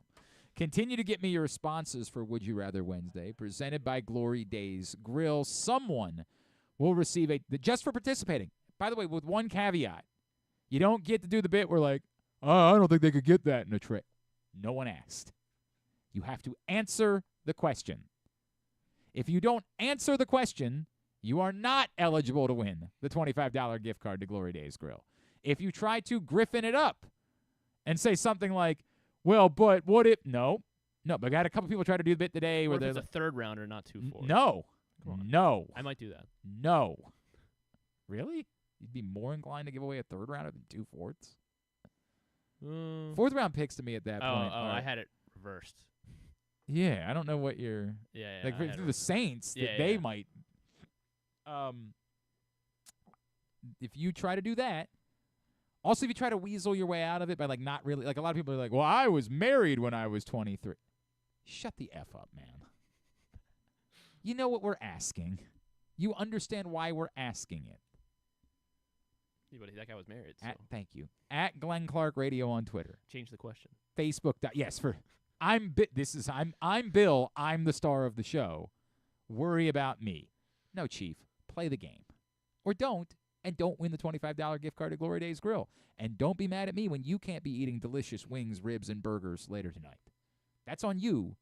Continue to get me your responses for Would You Rather Wednesday, presented by Glory Days Grill. Someone will receive just for participating. By the way, with one caveat. You don't get to do the bit where like, oh, I don't think they could get that in a trick. No one asked. You have to answer the question. If you don't answer the question, you are not eligible to win the $25 gift card to Glory Days Grill. If you try to griffin it up and say something like, well, but what if... No, but I got a couple people try to do the bit today where Or if they're it's a third rounder, not 2-4. No. I might do that. No. Really? You'd be more inclined to give away a third rounder than 2/4? Fourth round picks to me at that point. I had it reversed. Yeah, I don't know what you're. Yeah. Like for the Saints, they might. If you try to do that, also if you try to weasel your way out of it by like not really, like a lot of people are like, well, I was married when I was 23. Shut the F up, man. You know what we're asking. You understand why we're asking it. But that guy was married. So. Thank you. At Glenn Clark Radio on Twitter. Change the question. Facebook. Yes, I'm Bill. I'm the star of the show. Worry about me. No, Chief. Play the game. Or don't. And don't win the $25 gift card to Glory Days Grill. And don't be mad at me when you can't be eating delicious wings, ribs, and burgers later tonight. That's on you.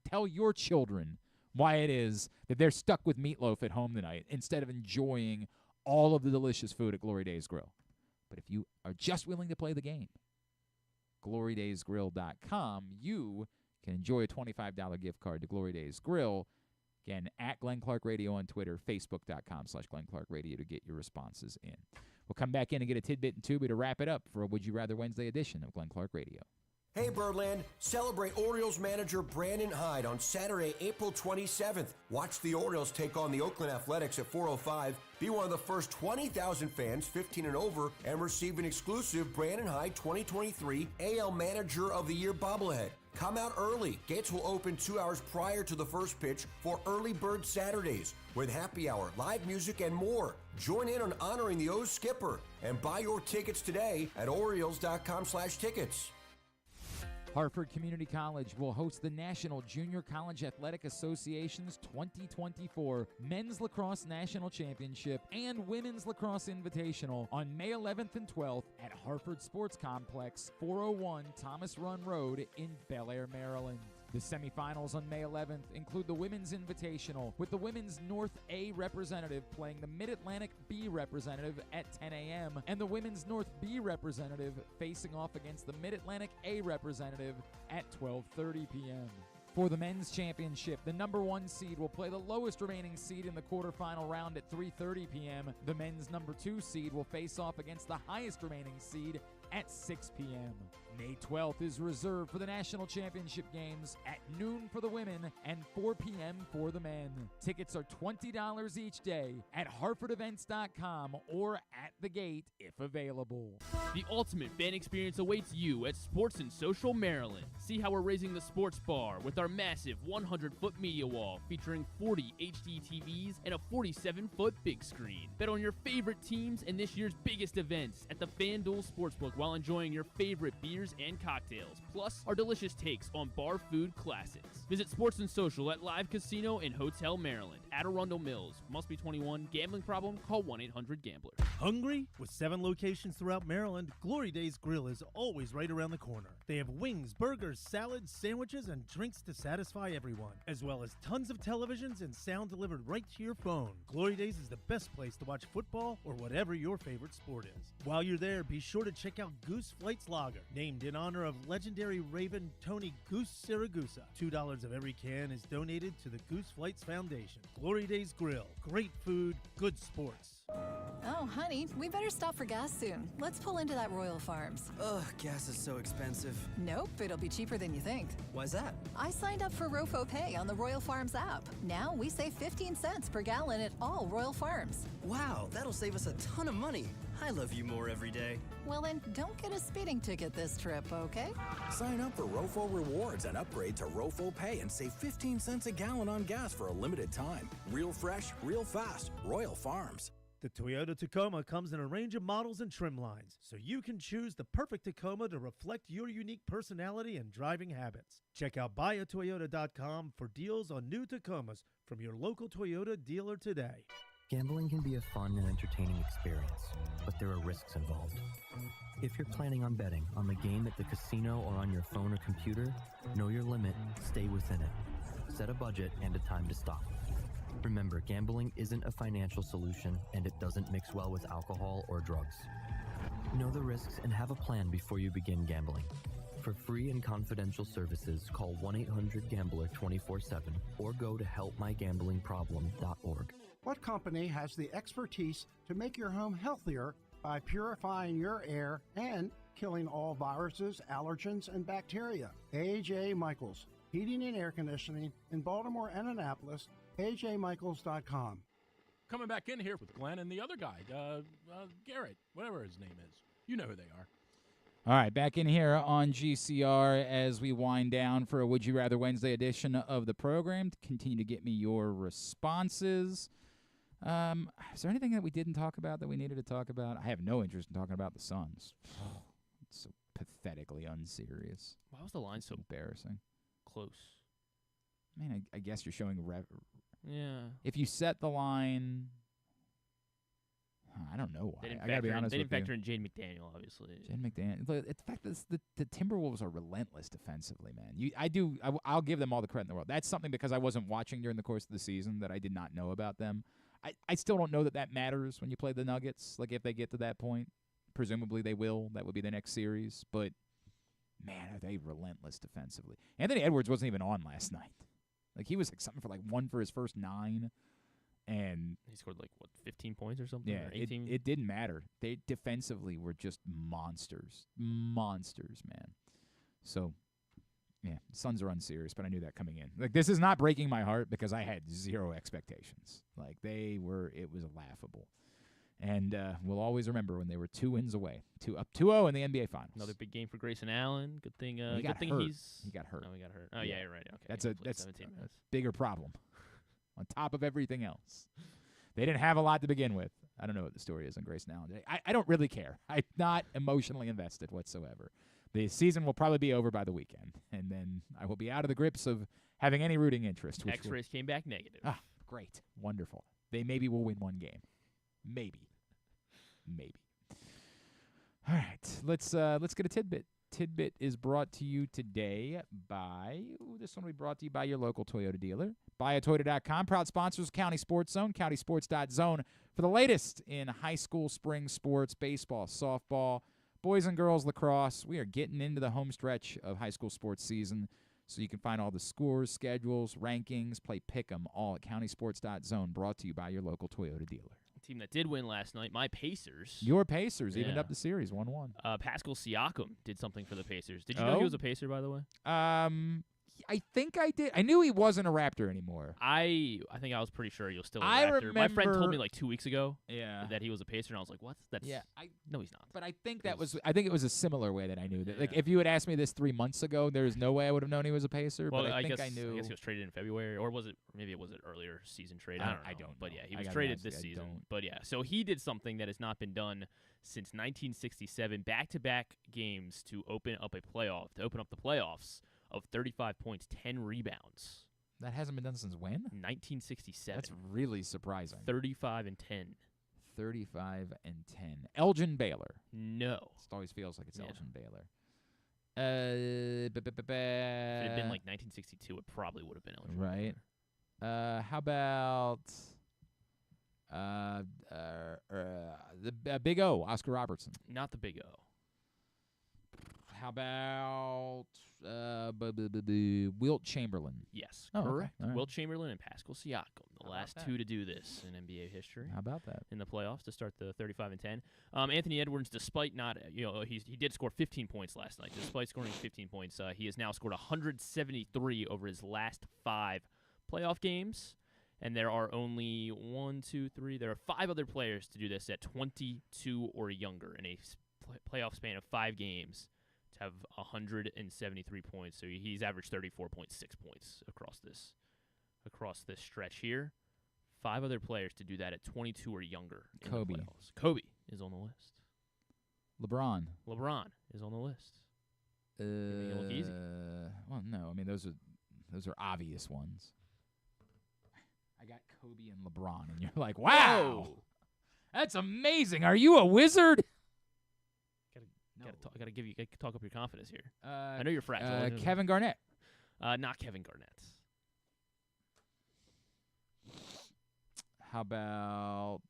Tell your children why it is that they're stuck with meatloaf at home tonight instead of enjoying all of the delicious food at Glory Days Grill. But if you are just willing to play the game, glorydaysgrill.com, you can enjoy a $25 gift card to Glory Days Grill. Again, at Glenn Clark Radio on Twitter, facebook.com/Glenn Clark Radio to get your responses in. We'll come back in and get a tidbit and Tubi to wrap it up for a Would You Rather Wednesday edition of Glenn Clark Radio. Hey Birdland, celebrate Orioles manager Brandon Hyde on Saturday, April 27th. Watch the Orioles take on the Oakland Athletics at 4:05. Be one of the first 20,000 fans 15 and over and receive an exclusive Brandon Hyde 2023 AL Manager of the Year bobblehead. Come out early. Gates will open 2 hours prior to the first pitch for Early Bird Saturdays with happy hour, live music, and more. Join in on honoring the O's skipper and buy your tickets today at Orioles.com/tickets. Hartford Community College will host the National Junior College Athletic Association's 2024 Men's Lacrosse National Championship and Women's Lacrosse Invitational on May 11th and 12th at Hartford Sports Complex, 401 Thomas Run Road in Bel Air, Maryland. The semifinals on May 11th include the Women's Invitational, with the Women's North A representative playing the Mid-Atlantic B representative at 10 a.m., and the Women's North B representative facing off against the Mid-Atlantic A representative at 12:30 p.m. For the men's championship, the number 1 seed will play the lowest remaining seed in the quarterfinal round at 3:30 p.m. The men's number 2 seed will face off against the highest remaining seed at 6 p.m. May 12th is reserved for the National Championship games at noon for the women and 4 p.m. for the men. Tickets are $20 each day at HartfordEvents.com or at the gate if available. The ultimate fan experience awaits you at Sports and Social Maryland. See how we're raising the sports bar with our massive 100-foot media wall featuring 40 HD TVs and a 47-foot big screen. Bet on your favorite teams and this year's biggest events at the FanDuel Sportsbook while enjoying your favorite beers and cocktails, plus our delicious takes on bar food classics. Visit Sports and Social at Live Casino and Hotel Maryland at Arundel Mills. Must be 21. Gambling problem? Call 1-800-GAMBLER. Hungry? With 7 locations throughout Maryland, Glory Days Grill is always right around the corner. They have wings, burgers, salads, sandwiches, and drinks to satisfy everyone, as well as tons of televisions and sound delivered right to your phone. Glory Days is the best place to watch football or whatever your favorite sport is. While you're there, be sure to check out Goose Flights Lager, named in honor of legendary Raven Tony Goose Siragusa. $2 of every can is donated to the Goose Flights Foundation. Glory Days Grill. Great food, good sports. Oh, honey, we better stop for gas soon. Let's pull into that Royal Farms. Ugh, gas is so expensive. Nope, it'll be cheaper than you think. Why's that? I signed up for Rofo Pay on the Royal Farms app. Now we save 15 cents per gallon at all Royal Farms. Wow, that'll save us a ton of money. I love you more every day. Well, then don't get a speeding ticket this trip, okay? Sign up for Rofo Rewards and upgrade to Rofo Pay and save 15 cents a gallon on gas for a limited time. Real fresh, real fast. Royal Farms. The Toyota Tacoma comes in a range of models and trim lines, so you can choose the perfect Tacoma to reflect your unique personality and driving habits. Check out buyatoyota.com for deals on new Tacomas from your local Toyota dealer today. Gambling can be a fun and entertaining experience, but there are risks involved. If you're planning on betting on the game at the casino or on your phone or computer, know your limit, stay within it. Set a budget and a time to stop. Remember, gambling isn't a financial solution, and it doesn't mix well with alcohol or drugs. Know the risks and have a plan before you begin gambling. For free and confidential services, call 1-800-GAMBLER 24/7 or go to helpmygamblingproblem.org. What company has the expertise to make your home healthier by purifying your air and killing all viruses, allergens, and bacteria? A.J. Michaels, Heating and Air Conditioning in Baltimore and Annapolis, ajmichaels.com. Coming back in here with Glenn and the other guy, Garrett, whatever his name is. You know who they are. All right, back in here on GCR as we wind down for a Would You Rather Wednesday edition of the program. Continue to get me your responses. Is there anything that we didn't talk about that we needed to talk about? I have no interest in talking about the Suns. It's so pathetically unserious. Why was the line so embarrassing? Close. I mean, I guess you're showing yeah. If you set the line, I don't know why. I gotta be honest with you. They didn't factor in Jaden McDaniel, obviously. Jaden McDaniel. The fact that the Timberwolves are relentless defensively, man. I'll give them all the credit in the world. That's something because I wasn't watching during the course of the season that I did not know about them. I still don't know that matters when you play the Nuggets. Like if they get to that point, presumably they will. That would be the next series. But man, are they relentless defensively? Anthony Edwards wasn't even on last night. Like he was like something for like 1 for his first 9. And he scored like 15 points or something. Yeah, or 18? It didn't matter. They defensively were just monsters, man. So, yeah, Suns are unserious, but I knew that coming in. Like this is not breaking my heart because I had zero expectations. Like it was laughable, and we'll always remember when they were 2 wins away, up 2-0 in the NBA Finals. Another big game for Grayson Allen. Good thing. He got hurt. He got hurt. Oh yeah, you're right. Okay, that's a 17 minutes. Bigger problem. On top of everything else. They didn't have a lot to begin with. I don't know what the story is on Grayson Allen today. I don't really care. I'm not emotionally invested whatsoever. The season will probably be over by the weekend, and then I will be out of the grips of having any rooting interest. X-rays came back negative. Ah, great. Wonderful. They maybe will win 1 game. Maybe. All right. Let's get a tidbit. Tidbit is brought to you today by, this one will be brought to you by your local Toyota dealer. BuyAToyota.com, proud sponsors of County Sports Zone, countysports.zone for the latest in high school spring sports, baseball, softball, boys and girls lacrosse. We are getting into the home stretch of high school sports season. So you can find all the scores, schedules, rankings, play Pick'em, all at countysports.zone, brought to you by your local Toyota dealer. The team that did win last night, my Pacers. Your Pacers evened up the series 1-1. Pascal Siakam did something for the Pacers. Did you know he was a Pacer, by the way? I think I did. I knew he wasn't a Raptor anymore. I think I was pretty sure he was still a Raptor. My friend told me like 2 weeks ago that he was a Pacer, and I was like, what? No, he's not. But I think it was a similar way that I knew that. Like, if you had asked me this 3 months ago, there's no way I would have known he was a Pacer. Well, but I guess knew. I guess he was traded in February, or was it? Maybe it was an earlier season trade. I don't know. But yeah, he was traded this season. But yeah, so he did something that has not been done since 1967. Back-to-back games to open up the playoffs. Of 35 points, 10 rebounds. That hasn't been done since when? 1967. That's really surprising. 35 and 10. 35 and 10. Elgin Baylor. No. It always feels like it's Elgin Baylor. If it had been like 1962, it probably would have been Elgin Baylor. Right. How about the Big O, Oscar Robertson? Not the Big O. How about Wilt Chamberlain? Yes, correct. Okay. Right. Wilt Chamberlain and Pascal Siakam, the last two to do this in NBA history. How about that? In the playoffs to start the 35 and 10. Anthony Edwards, despite not, he did score 15 points last night. Despite scoring 15 points, he has now scored 173 over his last 5 playoff games. And there are only there are 5 other players to do this at 22 or younger in a playoff span of 5 games. Have 173 points, so he's averaged 34.6 points across this stretch here. 5 other players to do that at 22 or younger. Kobe. Kobe is on the list. LeBron is on the list. Look easy. Well, no, I mean those are obvious ones. I got Kobe and LeBron, and you're like, wow, that's amazing. Are you a wizard? I gotta talk up your confidence here. I know you're fragile. Kevin Garnett. Not Kevin Garnett. How about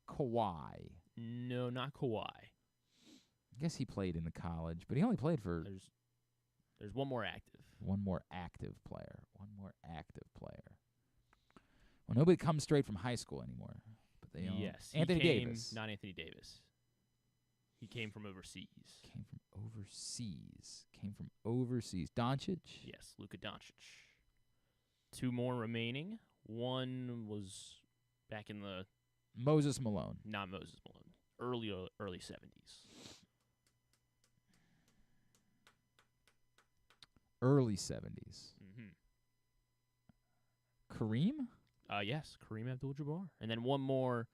Kawhi? No, not Kawhi. I guess he played in the college, but he only played for. There's one more active. One more active player. Well, nobody comes straight from high school anymore. Yes. Anthony Davis. Not Anthony Davis. He came from overseas. Came from overseas. Doncic? Yes, Luka Doncic. 2 more remaining. One was back in the... Moses Malone. Not Moses Malone. Early 70s. Early 70s. Kareem? Yes, Kareem Abdul-Jabbar. And then one more,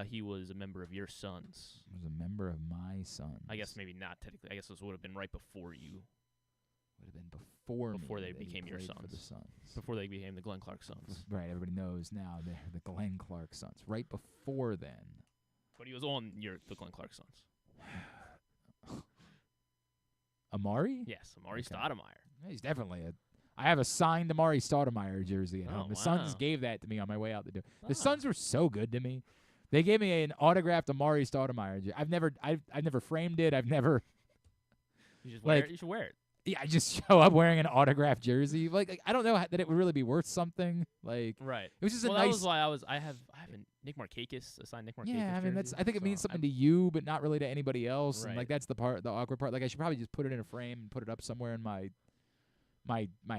he was a member of your sons. Was a member of my sons. I guess maybe not technically. I guess this would have been right before you. Would have been before they became your sons. For the Suns. Before they became the Glenn Clark Sons. Right, everybody knows now they're the Glenn Clark Sons. Right before then. But he was on the Glenn Clark Sons. Amari? Yes, Amari Stoudemire. Yeah, he's definitely I have a signed Amari Stoudemire jersey at home. The Suns gave that to me on my way out the door. The Suns were so good to me. They gave me an autographed Amari Stoudemire jersey. I've never framed it. I've never. You should wear it. Yeah, I just show up wearing an autographed jersey. Like I don't know that it would really be worth something. Like right. It was just a that nice. was why I have a Nick Markakis, a signed Nick Markakis. Yeah, I mean jersey, I think it means something to you, but not really to anybody else. Right. And like that's the awkward part. Like I should probably just put it in a frame and put it up somewhere in my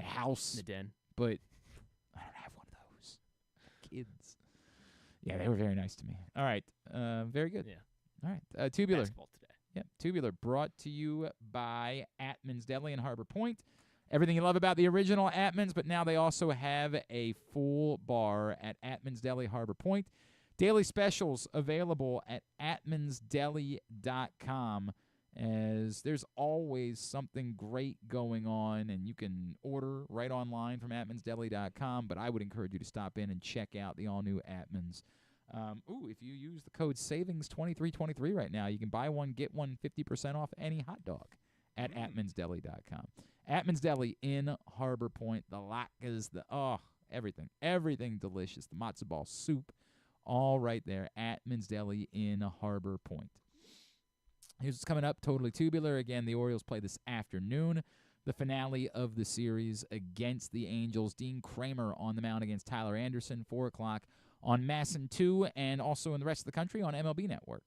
house. In the den. But I don't have one of those. Kids. Yeah, they were very nice to me. All right. Very good. Yeah. All right. Tubular. Basketball today. Yep. Tubular brought to you by Atman's Deli in Harbor Point. Everything you love about the original Atman's, but now they also have a full bar at Atman's Deli Harbor Point. Daily specials available at atmansdeli.com. As there's always something great going on, and you can order right online from atmansdeli.com, but I would encourage you to stop in and check out the all-new Atman's. If you use the code SAVINGS2323 right now, you can buy one, get one 50% off any hot dog at atmansdeli.com. Atman's Deli in Harbor Point, the latkes, everything delicious, the matzo ball soup, all right there, Atman's Deli in Harbor Point. Here's what's coming up, totally tubular. Again, the Orioles play this afternoon. The finale of the series against the Angels. Dean Kramer on the mound against Tyler Anderson, 4 o'clock on MASN 2, and also in the rest of the country on MLB Network.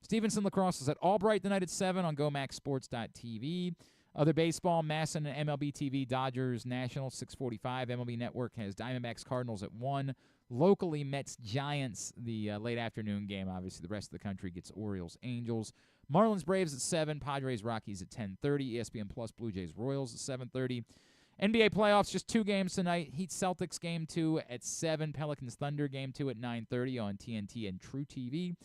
Stevenson Lacrosse is at Albright tonight at 7 on GoMaxSports.tv. Other baseball, MASN and MLB TV, Dodgers Nationals, 6:45. MLB Network has Diamondbacks Cardinals at 1. Locally, Mets Giants, the late afternoon game. Obviously, the rest of the country gets Orioles Angels. Marlins Braves at 7. Padres Rockies at 10:30. ESPN Plus Blue Jays Royals at 7:30. NBA playoffs, just 2 games tonight. Heat Celtics game 2 at 7. Pelicans Thunder game 2 at 9:30 on TNT and True TV.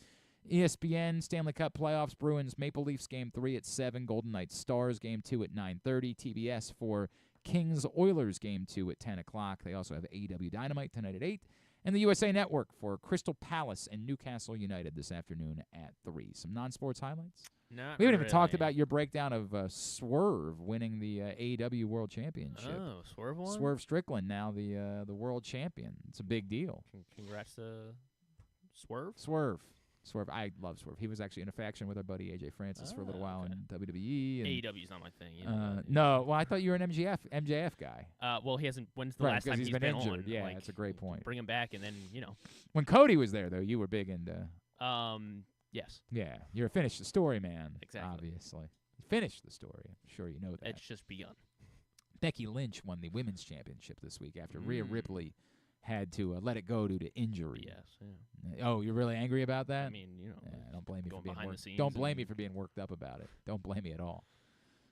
ESPN Stanley Cup playoffs, Bruins Maple Leafs game 3 at 7. Golden Knights Stars game 2 at 9:30. TBS for Kings Oilers game 2 at 10 o'clock. They also have AEW Dynamite tonight at 8. And the USA Network for Crystal Palace and Newcastle United this afternoon at 3. Some non-sports highlights? Not We haven't even really. talked about your breakdown of Swerve winning the AEW World Championship. Oh, Swerve won? Swerve Strickland, now the world champion. It's a big deal. Congrats to Swerve. Swerve. I love Swerve. He was actually in a faction with our buddy AJ Francis for a little while in WWE. And, AEW's not my thing. You know that. No, well, I thought you were an MJF guy. Well, he hasn't. When's the Right, last time because he's been been injured. on? Yeah, Like, that's a great point. Bring him back, and then When Cody was there, though, you were big into. Yes. Yeah, you're a finish the story man. Exactly. Obviously, finish the story. I'm sure you know that. It's just begun. Becky Lynch won the women's championship this week after Rhea Ripley had to let it go due to injury. Yes. Yeah. Oh, you're really angry about that? I mean, don't blame me for going being behind the worked. scenes Don't blame and- me for being worked up about it. Don't blame me at all.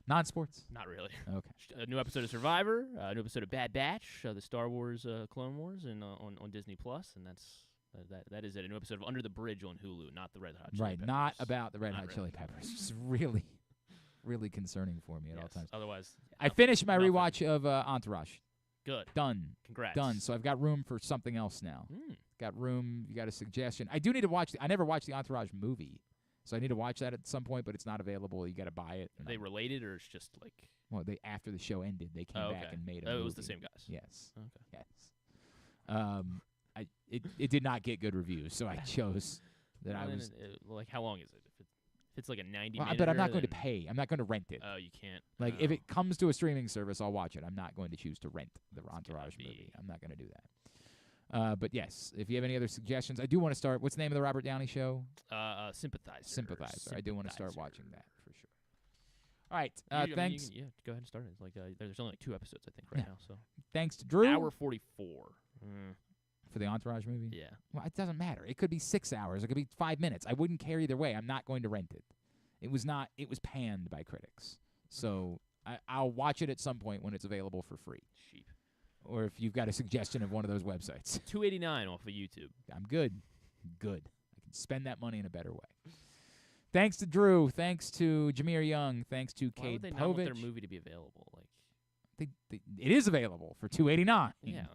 Non-sports? Not really. Okay. A new episode of Survivor, a new episode of Bad Batch, the Star Wars Clone Wars, and on Disney Plus, and that is it. A new episode of Under the Bridge on Hulu, not the Red Hot Chili Right, Peppers. not about the Red Not Hot really. Chili Peppers. It's really, really concerning for me at all times. Otherwise, I finished my rewatch of Entourage. Good. Done. Congrats. Done. So I've got room for something else now. Mm. Got room. You got a suggestion? I do need to watch. I never watched the Entourage movie, so I need to watch that at some point. But it's not available. You got to buy it. Are they related, or it's just like? Well, after the show ended, they came back and made a movie. It was the same guys. Yes. Okay. Yes. It did not get good reviews, so I chose that I was. Like, how long is it? If it's like a 90 Well, minute. but I'm not going to pay. I'm not going to rent it. Oh, you can't. Like, if it comes to a streaming service, I'll watch it. I'm not going to choose to rent the Entourage movie. I'm not going to do that. But yes, if you have any other suggestions, I do want to start. What's the name of the Robert Downey show? Sympathizer. Sympathizer. I do want to start watching that for sure. All right. I mean, Thanks. you can, go ahead and start it. Like, there's only like 2 episodes, I think, right now. So thanks to Drew. Hour 44. For the Entourage movie? Yeah. Well, it doesn't matter. It could be 6 hours. It could be 5 minutes. I wouldn't care either way. I'm not going to rent it. It was not. It was panned by critics. So I'll watch it at some point when it's available for free. Cheap. Or if you've got a suggestion of one of those websites. $2.89 off of YouTube. I'm good. Good. I can spend that money in a better way. Thanks to Drew. Thanks to Jahmir Young. Thanks to Why would Cade they not want their Povich. movie to be available? Like, It is available for $2.89. yeah.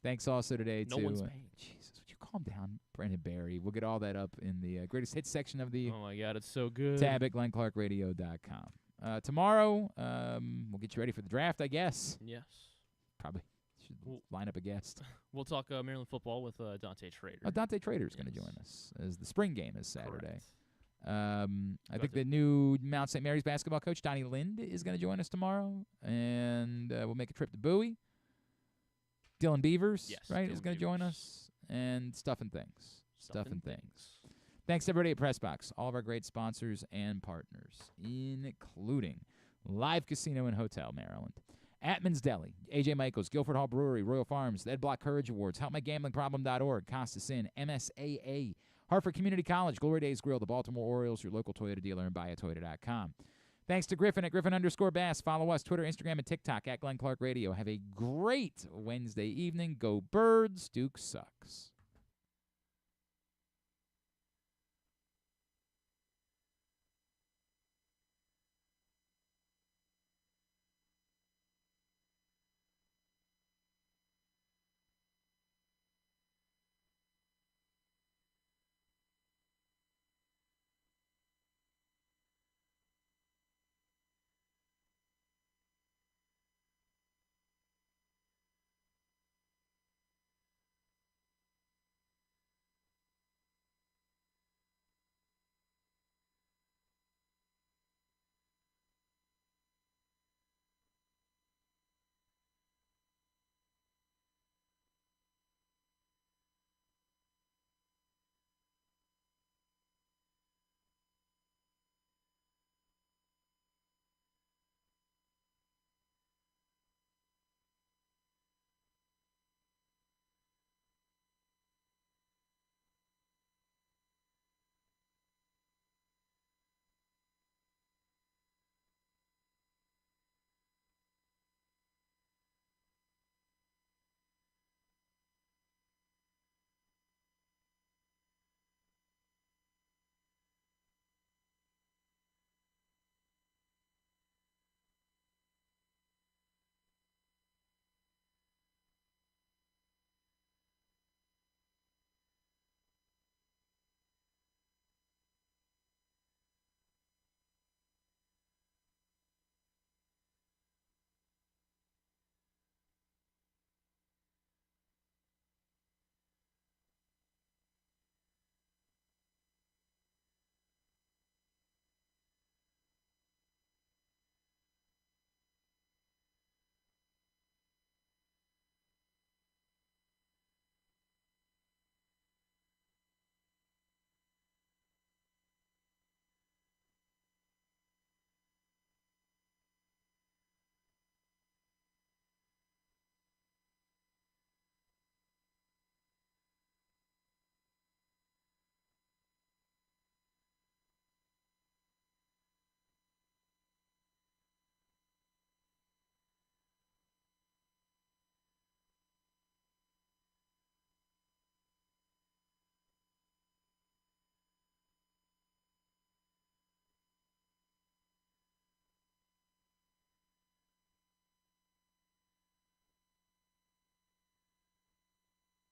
Thanks also today No to one's paying. Jesus, would you calm down, Brandon Barry? We'll get all that up in the greatest hits section of the Oh my God, it's so good. tab at GlennClarkRadio.com. Tomorrow, we'll get you ready for the draft, I guess. Yes. Probably should line up a guest. We'll talk Maryland football with Dante Schrader. Oh, Dante Trader is going to join us as the spring game is Saturday. I think the new Mount St. Mary's basketball coach, Donnie Lind, is going to join us tomorrow, and we'll make a trip to Bowie. Dylan Beavers, right, is going to join us, and Stuff and Things. Stuff and Things. Thanks, everybody at PressBox, all of our great sponsors and partners, including Live Casino and Hotel, Maryland, Atman's Deli, AJ Michaels, Guilford Hall Brewery, Royal Farms, the Ed Block Courage Awards, HelpMyGamblingProblem.org, Costas Inn, MSAA, Hartford Community College, Glory Days Grill, the Baltimore Orioles, your local Toyota dealer, and buyatoyota.com. Thanks to Griffin at Griffin_Bass. Follow us, Twitter, Instagram, and TikTok at Glenn Clark Radio. Have a great Wednesday evening. Go Birds. Duke sucks.